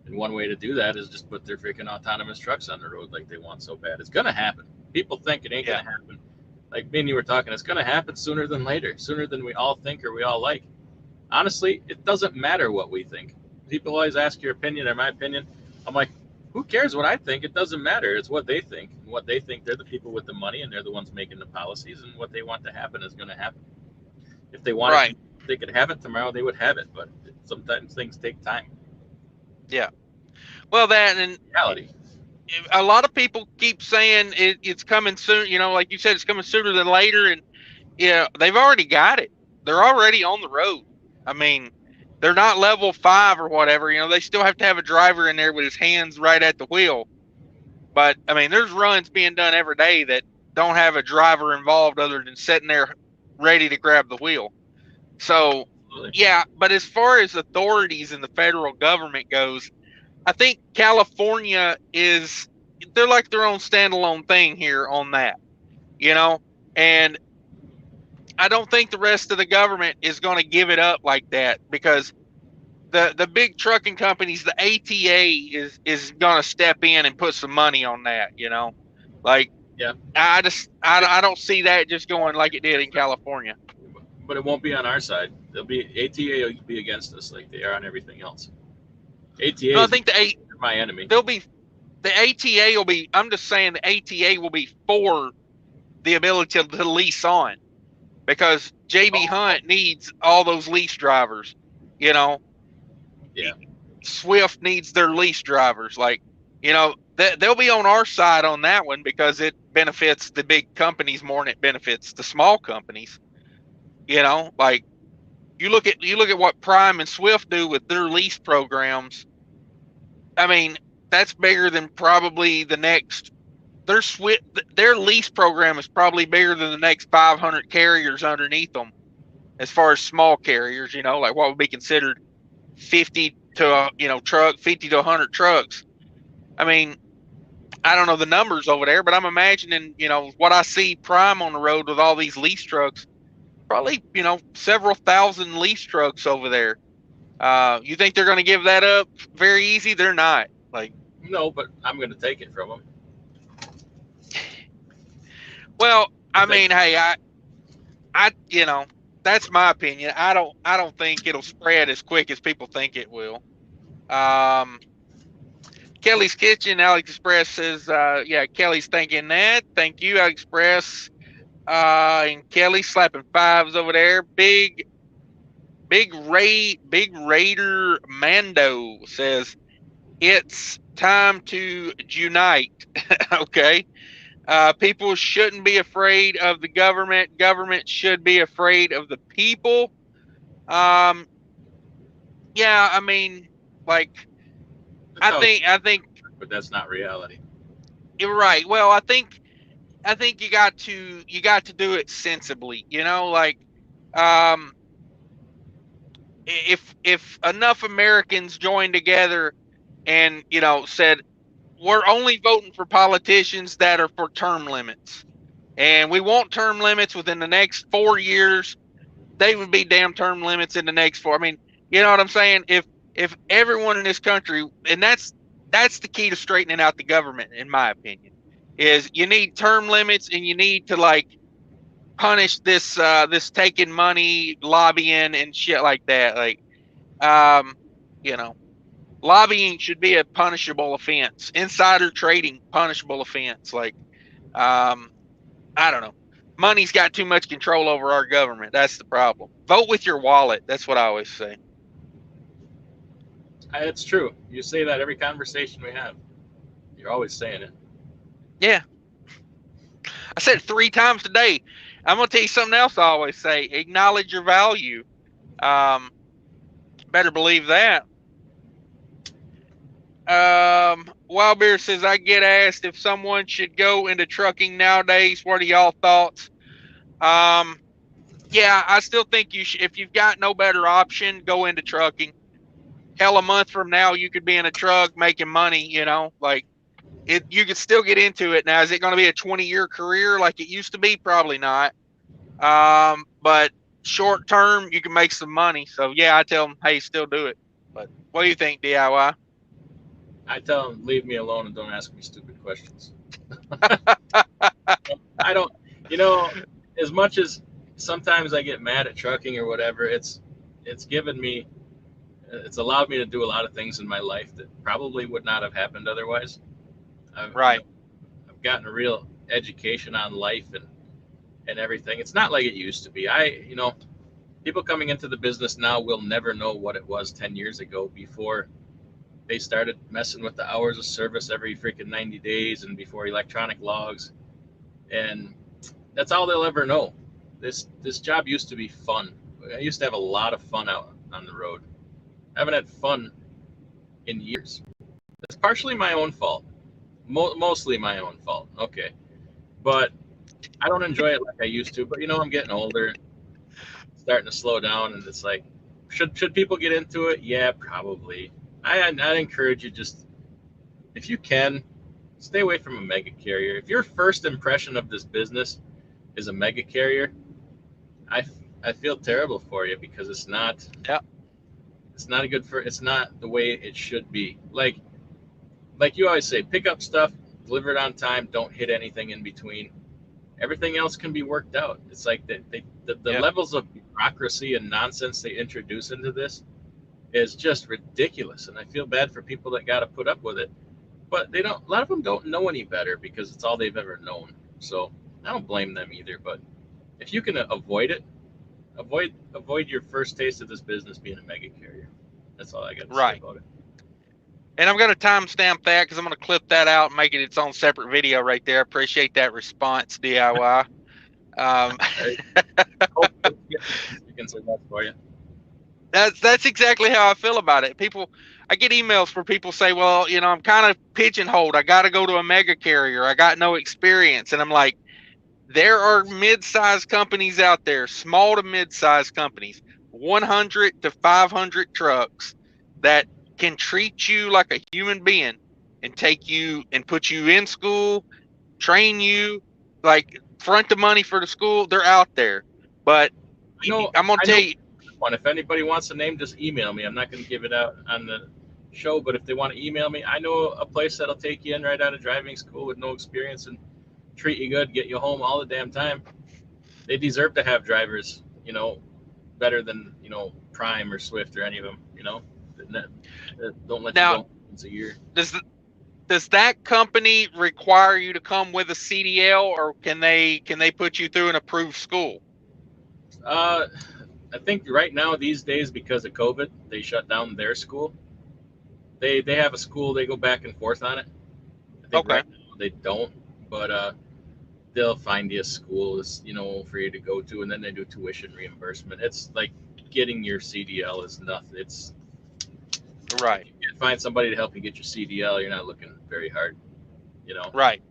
Speaker 2: And one way to do that is just put their freaking autonomous trucks on the road like they want so bad. It's gonna happen. People think it ain't gonna happen. Like me and you were talking, it's gonna happen sooner than later, sooner than we all think or we all like. Honestly, it doesn't matter what we think. People always ask your opinion or my opinion. I'm like, who cares what I think? It doesn't matter. It's what they think. And what they think, they're the people with the money and they're the ones making the policies, and what they want to happen is going to happen. If they wanted
Speaker 1: Right.
Speaker 2: if they could have it tomorrow, they would have it, but sometimes things take time.
Speaker 1: Yeah. Well, that and
Speaker 2: Reality.
Speaker 1: a lot of people keep saying it's coming soon. Like you said, it's coming sooner than later, and they've already got it. They're already on the road. I mean, they're not level 5 or whatever. They still have to have a driver in there with his hands right at the wheel. But I mean, there's runs being done every day that don't have a driver involved other than sitting there ready to grab the wheel. So, yeah, but as far as authorities and the federal government goes, I think California they're like their own standalone thing here on that, and I don't think the rest of the government is going to give it up like that, because the big trucking companies, the ATA is going to step in and put some money on that, like,
Speaker 2: yeah.
Speaker 1: I don't see that just going like it did in California.
Speaker 2: But it won't be on our side. They'll be ATA will be against us like they are on everything else. ATA
Speaker 1: No, I
Speaker 2: is
Speaker 1: think
Speaker 2: my enemy.
Speaker 1: The ATA will be. I'm just saying the ATA will be for the ability to lease on, because JB Hunt needs all those lease drivers.
Speaker 2: Yeah.
Speaker 1: Swift needs their lease drivers. Like, they'll be on our side on that one because it benefits the big companies more than it benefits the small companies. Like, you look at what Prime and Swift do with their lease programs. I mean, that's bigger than probably the next. Their lease program is probably bigger than the next 500 carriers underneath them, as far as small carriers. Like what would be considered 50 to 50 to 100 trucks. I mean, I don't know the numbers over there, but I'm imagining, what I see Prime on the road with all these lease trucks, probably, several thousand lease trucks over there. You think they're going to give that up very easy? They're not. Like,
Speaker 2: No, but I'm going to take it from them.
Speaker 1: well, I mean, hey, that's my opinion. I don't think it'll spread as quick as people think it will. Kelly's Kitchen, Alex Express says, yeah, Kelly's thinking that. Thank you, Alex Express. And Kelly slapping fives over there. Big Raider Mando says, it's time to unite. Okay. People shouldn't be afraid of the government. Government should be afraid of the people. Yeah, I mean, like, I think,
Speaker 2: but that's not reality.
Speaker 1: You're right. Well, I think you got to do it sensibly. Like, if enough Americans joined together and said, we're only voting for politicians that are for term limits, and we want term limits within the next 4 years, they would be damn term limits in the next 4. I mean, you know what I'm saying? If everyone in this country, and that's the key to straightening out the government, in my opinion, is you need term limits, and you need to, like, punish this taking money, lobbying and shit like that. Like, lobbying should be a punishable offense. Insider trading, punishable offense. Like, I don't know. Money's got too much control over our government. That's the problem. Vote with your wallet. That's what I always say.
Speaker 2: It's true. You say that every conversation we have. You're always saying it.
Speaker 1: Yeah. I said it 3 times today. I'm going to tell you something else I always say. Acknowledge your value. Better believe that. Wild Beer says, I get asked if someone should go into trucking nowadays. What are y'all thoughts? Yeah, I still think you should. If you've got no better option, go into trucking. Hell, a month from now, you could be in a truck making money, like you could still get into it. Now, is it going to be a 20-year career like it used to be? Probably not. But short term, you can make some money. So yeah, I tell them, hey, still do it. But what do you think, DIY?
Speaker 2: I tell them, leave me alone and don't ask me stupid questions. I don't, as much as sometimes I get mad at trucking or whatever, it's allowed me to do a lot of things in my life that probably would not have happened otherwise.
Speaker 1: Right.
Speaker 2: I've gotten a real education on life and everything. It's not like it used to be. People coming into the business now will never know what it was 10 years ago before they started messing with the hours of service every freaking 90 days and before electronic logs. And that's all they'll ever know. This job used to be fun. I used to have a lot of fun out on the road. I haven't had fun in years. It's partially my own fault. Mostly my own fault. Okay. But I don't enjoy it like I used to. But I'm getting older, starting to slow down, and it's like, should people get into it? Yeah, probably. I'd encourage you, just if you can, stay away from a mega carrier. If your first impression of this business is a mega carrier, I feel terrible for you, because it's not.
Speaker 1: Yeah.
Speaker 2: It's not it's not the way it should be. Like you always say, pick up stuff, deliver it on time, don't hit anything in between. Everything else can be worked out. It's like the levels of bureaucracy and nonsense they introduce into this is just ridiculous. And I feel bad for people that got to put up with it. But a lot of them don't know any better, because it's all they've ever known. So I don't blame them either. But if you can avoid it, avoid your first taste of this business being a mega carrier. That's all I got to say about it.
Speaker 1: And I'm going to timestamp that, because I'm going to clip that out and make it its own separate video right there. Appreciate that response, DIY.
Speaker 2: You can say that for you.
Speaker 1: That's exactly how I feel about it. I get emails where people say, "Well, I'm kind of pigeonholed. I got to go to a mega carrier. I got no experience." And I'm like, there are mid-sized companies out there, small to mid-sized companies, 100 to 500 trucks that can treat you like a human being and take you and put you in school, train you, like front the money for the school. They're out there, but
Speaker 2: I know,
Speaker 1: I'm gonna
Speaker 2: I
Speaker 1: tell
Speaker 2: know
Speaker 1: you,
Speaker 2: one. If anybody wants a name, just email me. I'm not going to give it out on the show, but if they want to email me, I know a place that'll take you in right out of driving school with no experience and treat you good, get you home all the damn time. They deserve to have drivers, better than Prime or Swift or any of them. That don't let you
Speaker 1: now
Speaker 2: go once a year.
Speaker 1: does does that company require you to come with a CDL, or can they put you through an approved school?
Speaker 2: Uh, I think right now these days because of COVID, they shut down their school. They have a school. They go back and forth on it. I think
Speaker 1: Okay.
Speaker 2: right now they don't, but they'll find you a school, for you to go to, and then they do tuition reimbursement. It's like getting your CDL is nothing. It's if
Speaker 1: Right.
Speaker 2: you can find somebody to help you get your CDL, you're not looking very hard. You know.
Speaker 1: Right.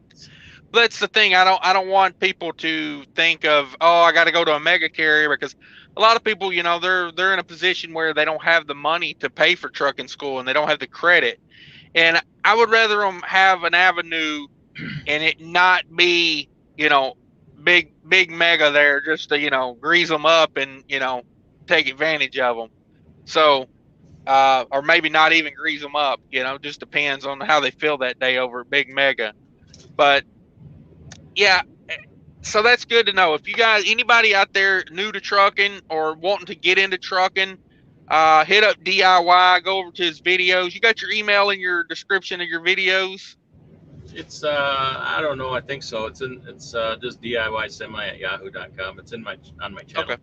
Speaker 1: That's the thing. I don't want people to think of, oh, I got to go to a mega carrier, because a lot of people, they're in a position where they don't have the money to pay for trucking school and they don't have the credit. And I would rather them have an avenue and it not be, you know, big mega there just to, grease them up and, take advantage of them. So, or maybe not even grease them up, just depends on how they feel that day over at big mega. But yeah, so that's good to know. If you guys, anybody out there new to trucking or wanting to get into trucking, hit up DIY, go over to his videos. You got your email in your description of your videos?
Speaker 2: It's I don't know. I think so. It's just DIY semi at yahoo.com. It's in my on my channel.
Speaker 1: Okay,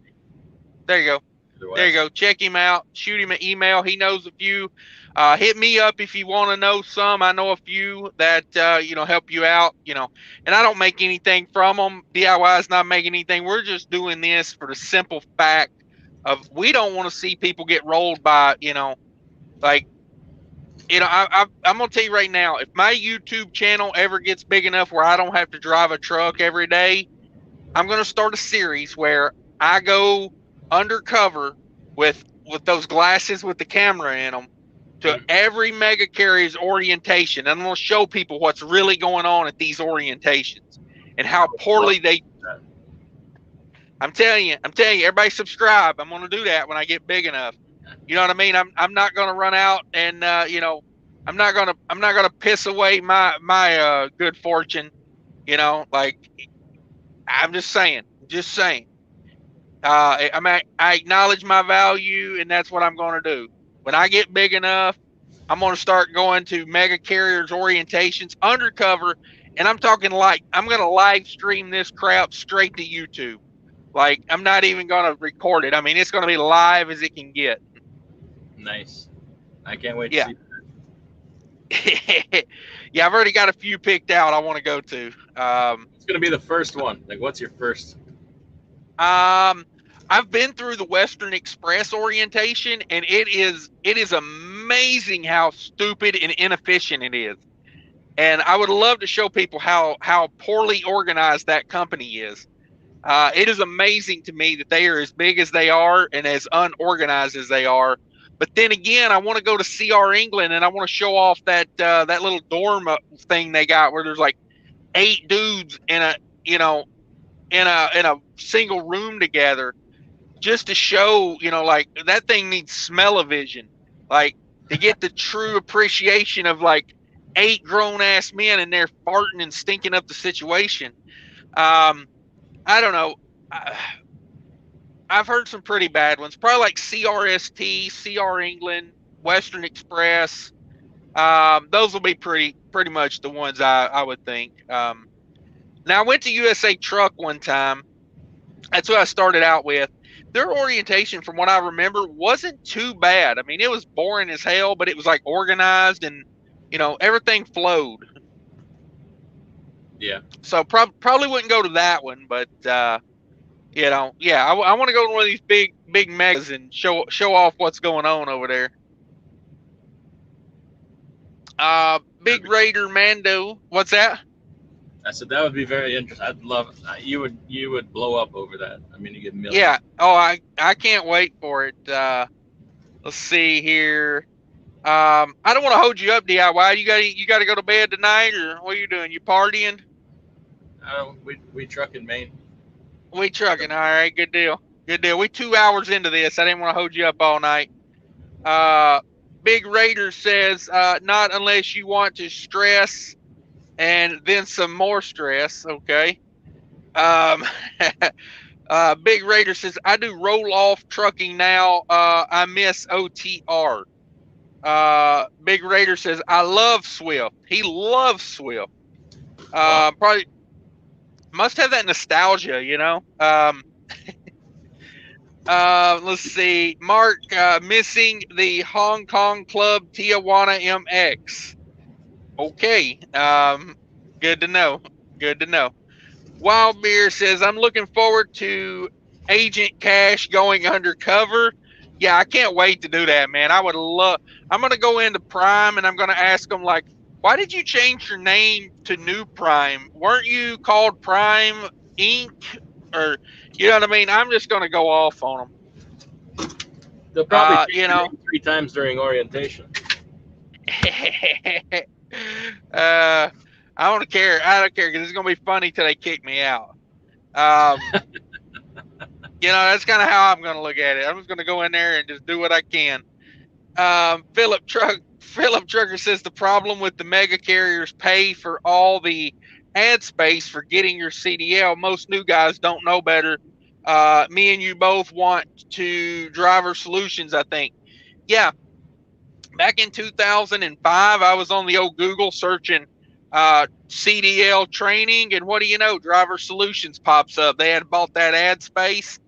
Speaker 1: there you go. There you
Speaker 2: Otherwise,
Speaker 1: go. Check him out. Shoot him an email. He knows a few. Hit me up if you want to know some. I know a few that help you out. And I don't make anything from them. DIY is not making anything. We're just doing this for the simple fact of we don't want to see people get rolled by. Like I'm gonna tell you right now, if my YouTube channel ever gets big enough where I don't have to drive a truck every day, I'm gonna start a series where I go undercover with those glasses with the camera in them to
Speaker 2: mm,
Speaker 1: every mega carrier's orientation. And I'm gonna show people what's really going on at these orientations and
Speaker 2: I
Speaker 1: how
Speaker 2: would love
Speaker 1: poorly they.
Speaker 2: that.
Speaker 1: I'm telling you, everybody subscribe. I'm gonna do that when I get big enough. You know what I mean? I'm not gonna run out and I'm not gonna piss away my good fortune. Like I'm just saying. I acknowledge my value, and that's what I'm going to do. When I get big enough, I'm going to start going to mega carriers orientations undercover, and I'm talking like I'm going to live stream this crap straight to YouTube. Like I'm not even going to record it. I mean, it's going to be live as it can get.
Speaker 2: Nice. I can't wait to
Speaker 1: Yeah.
Speaker 2: see.
Speaker 1: Yeah, I've already got a few picked out I want to go to.
Speaker 2: It's gonna be the first one. Like, what's your first?
Speaker 1: Um, I've been through the Western Express orientation, and it is amazing how stupid and inefficient it is. And I would love to show people how poorly organized that company is. It is amazing to me that they are as big as they are and as unorganized as they are. But then again, I want to go to CR England and I want to show off that little dorm thing they got where there's like 8 dudes in a you know in a single room together, just to show, like that thing needs smell-o-vision, like to get the true appreciation of like 8 grown-ass men and they're farting and stinking up the situation. I don't know. I, I've heard some pretty bad ones. Probably like CRST, CR England, Western Express. Those will be pretty much the ones I would think. Now I went to USA Truck one time. That's what I started out with. Their orientation, from what I remember, wasn't too bad. I mean, it was boring as hell, but it was like organized and everything flowed.
Speaker 2: Yeah.
Speaker 1: So probably wouldn't go to that one, but Yeah, I want to go to one of these big megas and show off what's going on over there. Big Raider Mando, what's that?
Speaker 2: I said that would be very interesting. I'd love you would blow up over that. I mean, you get millions.
Speaker 1: Yeah. Oh, I can't wait for it. Let's see here. I don't want to hold you up, DIY. You got to go to bed tonight, or what are you doing? You partying?
Speaker 2: We truck in Maine.
Speaker 1: We trucking. All right, good deal. Good deal. We 2 hours into this. I didn't want to hold you up all night. Big Raider says, not unless you want to stress and then some more stress. Okay. Big Raider says, I do roll off trucking now. I miss OTR. Big Raider says, I love Swift. He loves Swift. Probably must have that nostalgia, Let's see. Mark, missing the Hong Kong Club Tijuana MX. Okay. Good to know. Good to know. Wild Beer says, I'm looking forward to Agent Cash going undercover. Yeah, I can't wait to do that, man. I'm going to go into Prime and I'm going to ask them, like, why did you change your name to New Prime? Weren't you called Prime Inc? Or, you know what I mean? I'm just going to go off on them.
Speaker 2: They'll probably change your name 3 times during orientation.
Speaker 1: I don't care. I don't care because it's going to be funny till they kick me out. That's kind of how I'm going to look at it. I'm just going to go in there and just do what I can. Philip Trucker says the problem with the mega carriers pay for all the ad space for getting your CDL. Most new guys don't know better. Me and you both want to Driver Solutions, I think. Yeah. Back in 2005, I was on the old Google searching CDL training, and what do you know? Driver Solutions pops up. They had bought that ad space.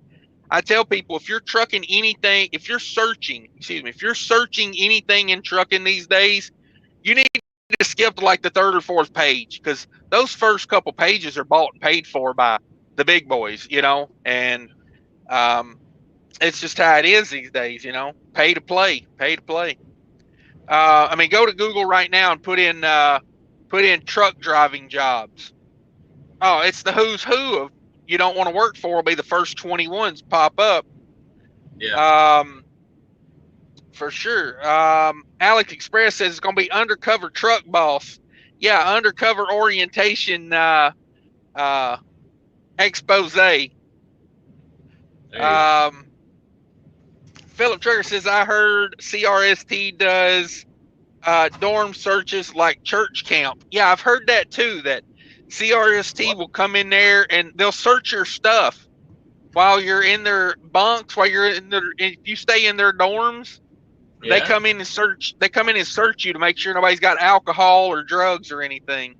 Speaker 1: I tell people, if you're trucking anything, if you're searching anything in trucking these days, you need to skip to like the 3rd or 4th page, because those first couple pages are bought and paid for by the big boys, and it's just how it is these days, pay to play. Go to Google right now and put in truck driving jobs. Oh, it's the who's who of you don't want to work for will be the first 21s pop up.
Speaker 2: Yeah.
Speaker 1: For sure. Alex Express says it's going to be undercover truck boss. Yeah, undercover orientation expose. Philip Trigger says, I heard CRST does dorm searches like church camp. Yeah, I've heard that too, that CRST will come in there and they'll search your stuff while you're in their bunks, if you stay in their dorms. Yeah. They come in and search you to make sure nobody's got alcohol or drugs or anything.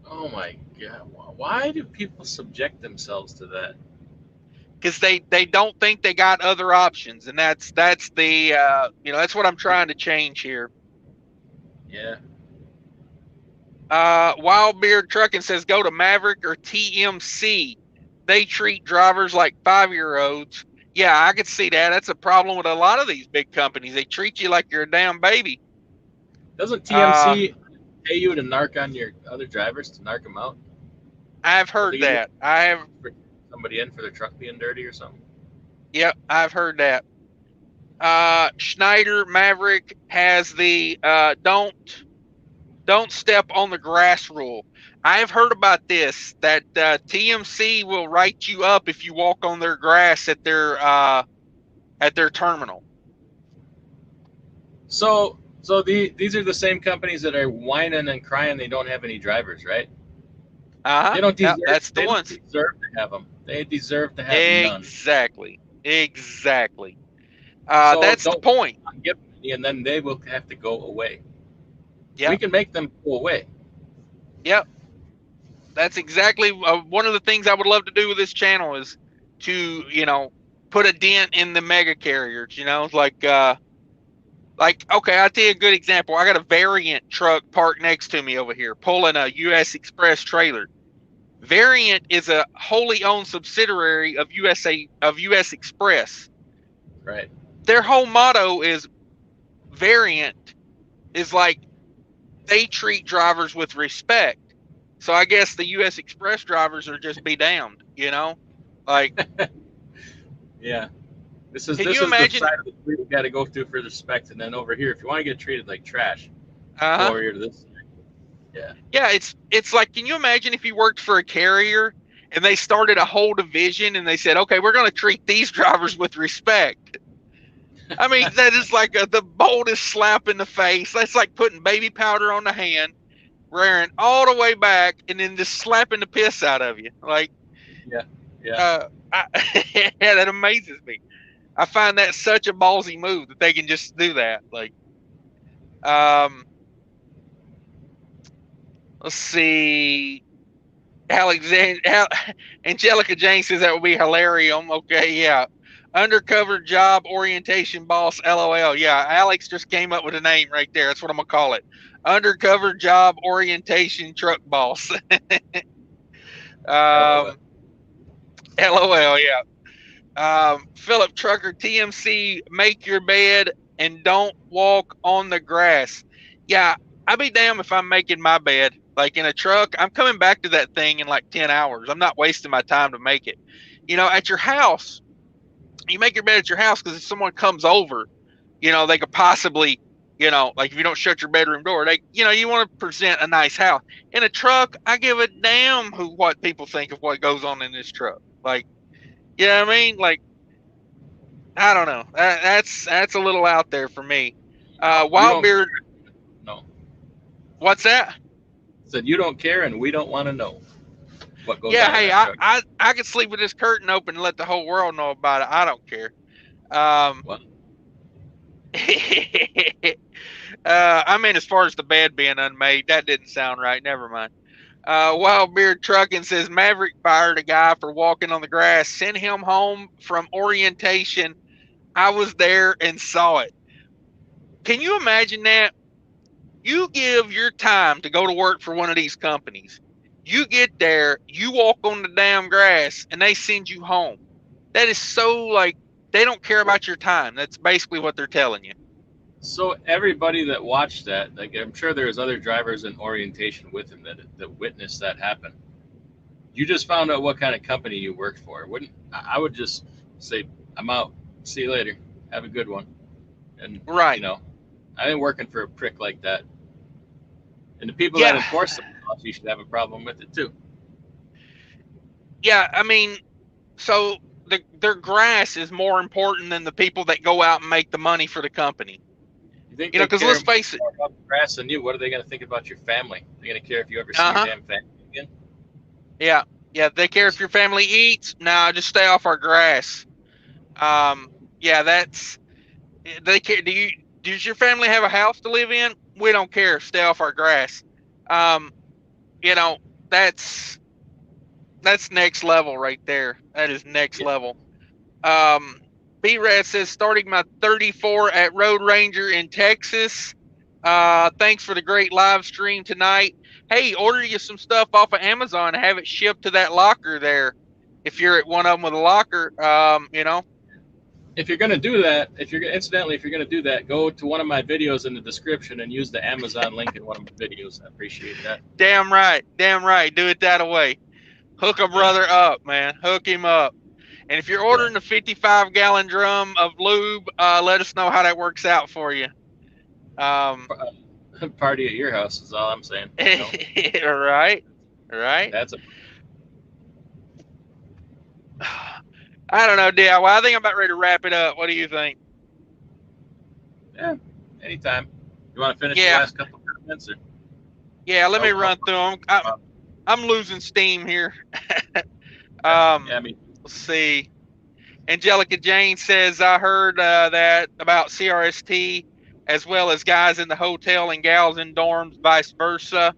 Speaker 2: Oh my God. Why do people subject themselves to that?
Speaker 1: Because they don't think they got other options, and that's the that's what I'm trying to change here.
Speaker 2: Yeah.
Speaker 1: Wildbeard Trucking says go to Maverick or TMC. They treat drivers like 5-year-olds. Yeah, I could see that. That's a problem with a lot of these big companies. They treat you like you're a damn baby.
Speaker 2: Doesn't TMC pay you to narc on your other drivers, to narc them out?
Speaker 1: I've heard that. I have
Speaker 2: somebody in for their truck being dirty or something.
Speaker 1: Yep, I've heard that. Schneider Maverick has the don't step on the grass rule. I've heard about this, that TMC will write you up if you walk on their grass at their terminal.
Speaker 2: So these are the same companies that are whining and crying they don't have any drivers, right? They don't deserve.
Speaker 1: That's the ones.
Speaker 2: Deserve to have them. They deserve to have none.
Speaker 1: Exactly. That's the point.
Speaker 2: And then they will have to go away.
Speaker 1: Yeah,
Speaker 2: we can make them go away.
Speaker 1: Yep. That's exactly one of the things I would love to do with this channel is to, put a dent in the mega carriers, okay, I'll tell you a good example. I got a Variant truck parked next to me over here, pulling a U.S. Express trailer. Variant is a wholly owned subsidiary of US Express.
Speaker 2: Right.
Speaker 1: Their whole motto is Variant is like they treat drivers with respect. So I guess the US Express drivers are just be damned, you know? Like,
Speaker 2: Yeah. This is
Speaker 1: can
Speaker 2: this
Speaker 1: you
Speaker 2: is the
Speaker 1: imagine?
Speaker 2: side of the street you got to go through for respect, and then over here, if you want to get treated like trash, go
Speaker 1: Uh-huh.
Speaker 2: over here to this. Yeah.
Speaker 1: Yeah, it's like, can you imagine if you worked for a carrier and they started a whole division and they said, okay, we're going to treat these drivers with respect. I mean, that is like the boldest slap in the face. That's like putting baby powder on the hand, rearing all the way back, and then just slapping the piss out of you. Like,
Speaker 2: Yeah. Yeah.
Speaker 1: uh, yeah, that amazes me. I find that such a ballsy move that they can just do that. Like, um, let's see. Alexander Angelica Jane says that would be hilarious. Okay, yeah. Undercover job orientation boss, LOL. Yeah, Alex just came up with a name right there. That's what I'm gonna call it. Undercover job orientation truck boss.
Speaker 2: LOL.
Speaker 1: LOL. Yeah. Philip Trucker TMC. Make your bed and don't walk on the grass. Yeah, I'd be damned if I'm making my bed like in a truck. I'm coming back to that thing in like 10 hours. I'm not wasting my time to make it. At your house, you make your bed at your house because if someone comes over, they could possibly, like if you don't shut your bedroom door, you want to present a nice house. In a truck, I give a damn what people think of what goes on in this truck. Like, you know what I mean? Like, I don't know. That's a little out there for me.
Speaker 2: You don't
Speaker 1: Wildbeard,
Speaker 2: know.
Speaker 1: what's that?
Speaker 2: Said you don't care, and we don't want to know what goes
Speaker 1: Yeah,
Speaker 2: on in
Speaker 1: hey,
Speaker 2: that truck.
Speaker 1: I could sleep with this curtain open and let the whole world know about it. I don't care. Um,
Speaker 2: What?
Speaker 1: I mean, as far as the bed being unmade, that didn't sound right. Never mind. Wildbeard Trucking says Maverick fired a guy for walking on the grass. Sent him home from orientation. I was there and saw it. Can you imagine that? You give your time to go to work for one of these companies. You get there, you walk on the damn grass, and they send you home. That is so like they don't care about your time. That's basically what they're telling you.
Speaker 2: So everybody that watched that, like I'm sure there's other drivers in orientation with him that witnessed that happen. You just found out what kind of company you worked for. Wouldn't I would just say, I'm out. See you later. Have a good one. And
Speaker 1: Right.
Speaker 2: I've been working for a prick like that. And the people that
Speaker 1: Yeah.
Speaker 2: enforce the laws, you should have a problem with it too.
Speaker 1: Yeah. I mean, so their grass is more important than the people that go out and make the money for the company.
Speaker 2: You think they
Speaker 1: Because
Speaker 2: care
Speaker 1: let's face it.
Speaker 2: more about the grass than you? What are they going to think about your family? They're going to care if you ever see
Speaker 1: Uh
Speaker 2: your
Speaker 1: huh.
Speaker 2: damn family again?
Speaker 1: Yeah. Yeah. They care if your family eats. Nah, just stay off our grass. Yeah. They care. Does your family have a house to live in? We don't care. Stay off our grass. Um, you know, that's next level right there. That is next
Speaker 2: Yeah.
Speaker 1: level. Um, B-Rat says starting my 34 at Road Ranger in Texas. Thanks for the great live stream tonight. Hey, order you some stuff off of Amazon and have it shipped to that locker there. If you're at one of them with a locker,
Speaker 2: If you're going to do that, if you're going to do that, go to one of my videos in the description and use the Amazon link in one of my videos. I appreciate that.
Speaker 1: damn right, do it that way. Hook a
Speaker 2: Yeah.
Speaker 1: brother up, man. Hook him up. And if you're
Speaker 2: Yeah.
Speaker 1: ordering a 55-gallon drum of lube, let us know how that works out for you.
Speaker 2: Party at your house is all I'm saying.
Speaker 1: Right.
Speaker 2: That's a
Speaker 1: I don't know, DIY. I think I'm about ready to wrap it up. What do you think?
Speaker 2: yeah. Anytime. You want to finish the
Speaker 1: Yeah.
Speaker 2: last couple of comments? Or?
Speaker 1: Yeah, let me run through them. I'm losing steam here.
Speaker 2: Yeah, I mean,
Speaker 1: Let's see. Angelica Jane says, I heard that about CRST as well as guys in the hotel and gals in dorms, vice versa.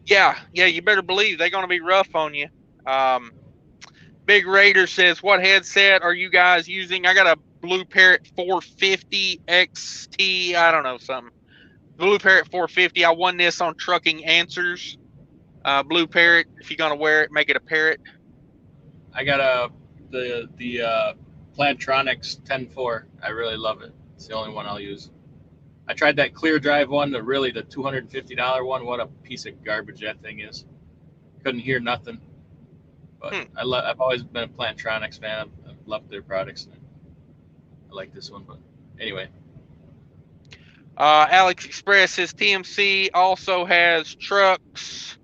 Speaker 1: Yeah, you better believe they're going to be rough on you. Big Raider says, what headset are you guys using? I got a Blue Parrot 450 XT. I don't know, something. Blue Parrot 450. I won this on Trucking Answers. Blue parrot. If you're gonna wear it, make it a parrot.
Speaker 2: I got the Plantronics 10.4. I really love it. It's the only one I'll use. I tried that Clear Drive one, the $250 one. What a piece of garbage that thing is. Couldn't hear nothing. But I've always been a Plantronics fan. I've loved their products. I like this one, but anyway.
Speaker 1: Alex Express says TMC also has trucks,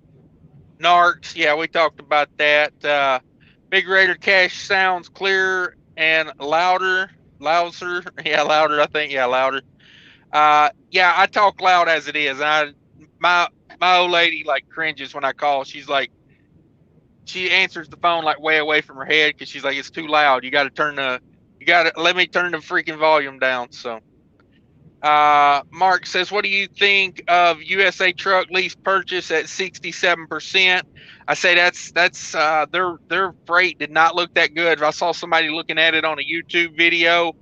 Speaker 1: narcs. Yeah, we talked about that. Big Raider Cash sounds clearer and louder. Louder. Yeah, louder, I think. Yeah, louder. Yeah, I talk loud as it is. My old lady like cringes when I call. She's like, she answers the phone like way away from her head because she's like, it's too loud. You got to let me turn the freaking volume down. So, Mark says, what do you think of USA Truck lease purchase at 67%? I say that's their freight did not look that good. I saw somebody looking at it on a YouTube video.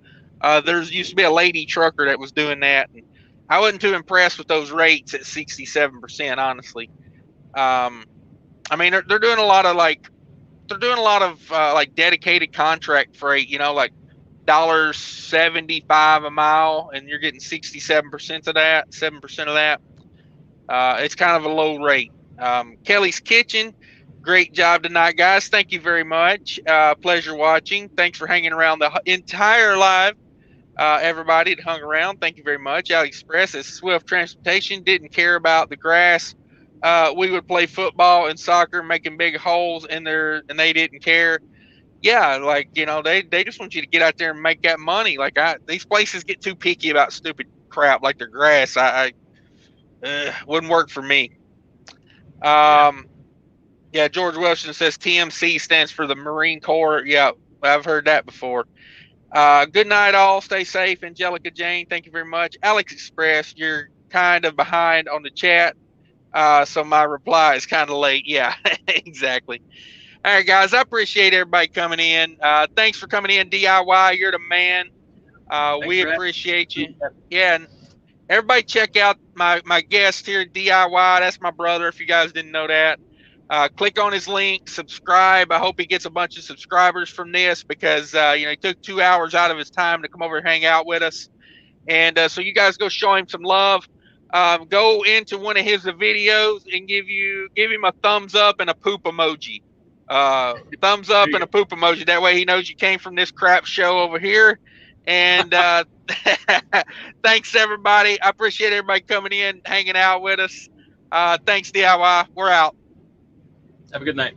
Speaker 1: There's used to be a lady trucker that was doing that, and I wasn't too impressed with those rates at 67%, honestly. I mean, they're doing a lot of like dedicated contract freight, like $1.75 a mile, and you're getting 67% of that, 7% of that. It's kind of a low rate. Kelly's Kitchen, great job tonight, guys. Thank you very much. Pleasure watching. Thanks for hanging around the entire live. Everybody that hung around, thank you very much. AliExpress is Swift Transportation, didn't care about the grass. We would play football and soccer, making big holes in there, and they didn't care. Yeah, like they just want you to get out there and make that money. Like these places get too picky about stupid crap like their grass. I wouldn't work for me. Yeah, George Wilson says TMC stands for the Marine Corps. Yeah, I've heard that before. Good night, all. Stay safe. Angelica Jane, thank you very much. Alex Express, you're kind of behind on the chat, so my reply is kind of late. Yeah, exactly. All right, guys, I appreciate everybody coming in. Thanks for coming in, DIY. You're the man. We appreciate you. Yeah, and everybody check out my guest here, DIY. That's my brother, if you guys didn't know that. Click on his link, subscribe. I hope he gets a bunch of subscribers from this because he took 2 hours out of his time to come over and hang out with us. And so you guys go show him some love. Go into one of his videos and give him a thumbs up and a poop emoji. Thumbs up and a poop emoji. That way he knows you came from this crap show over here. And thanks everybody. I appreciate everybody coming in, hanging out with us. Thanks, DIY. We're out.
Speaker 2: Have a good night.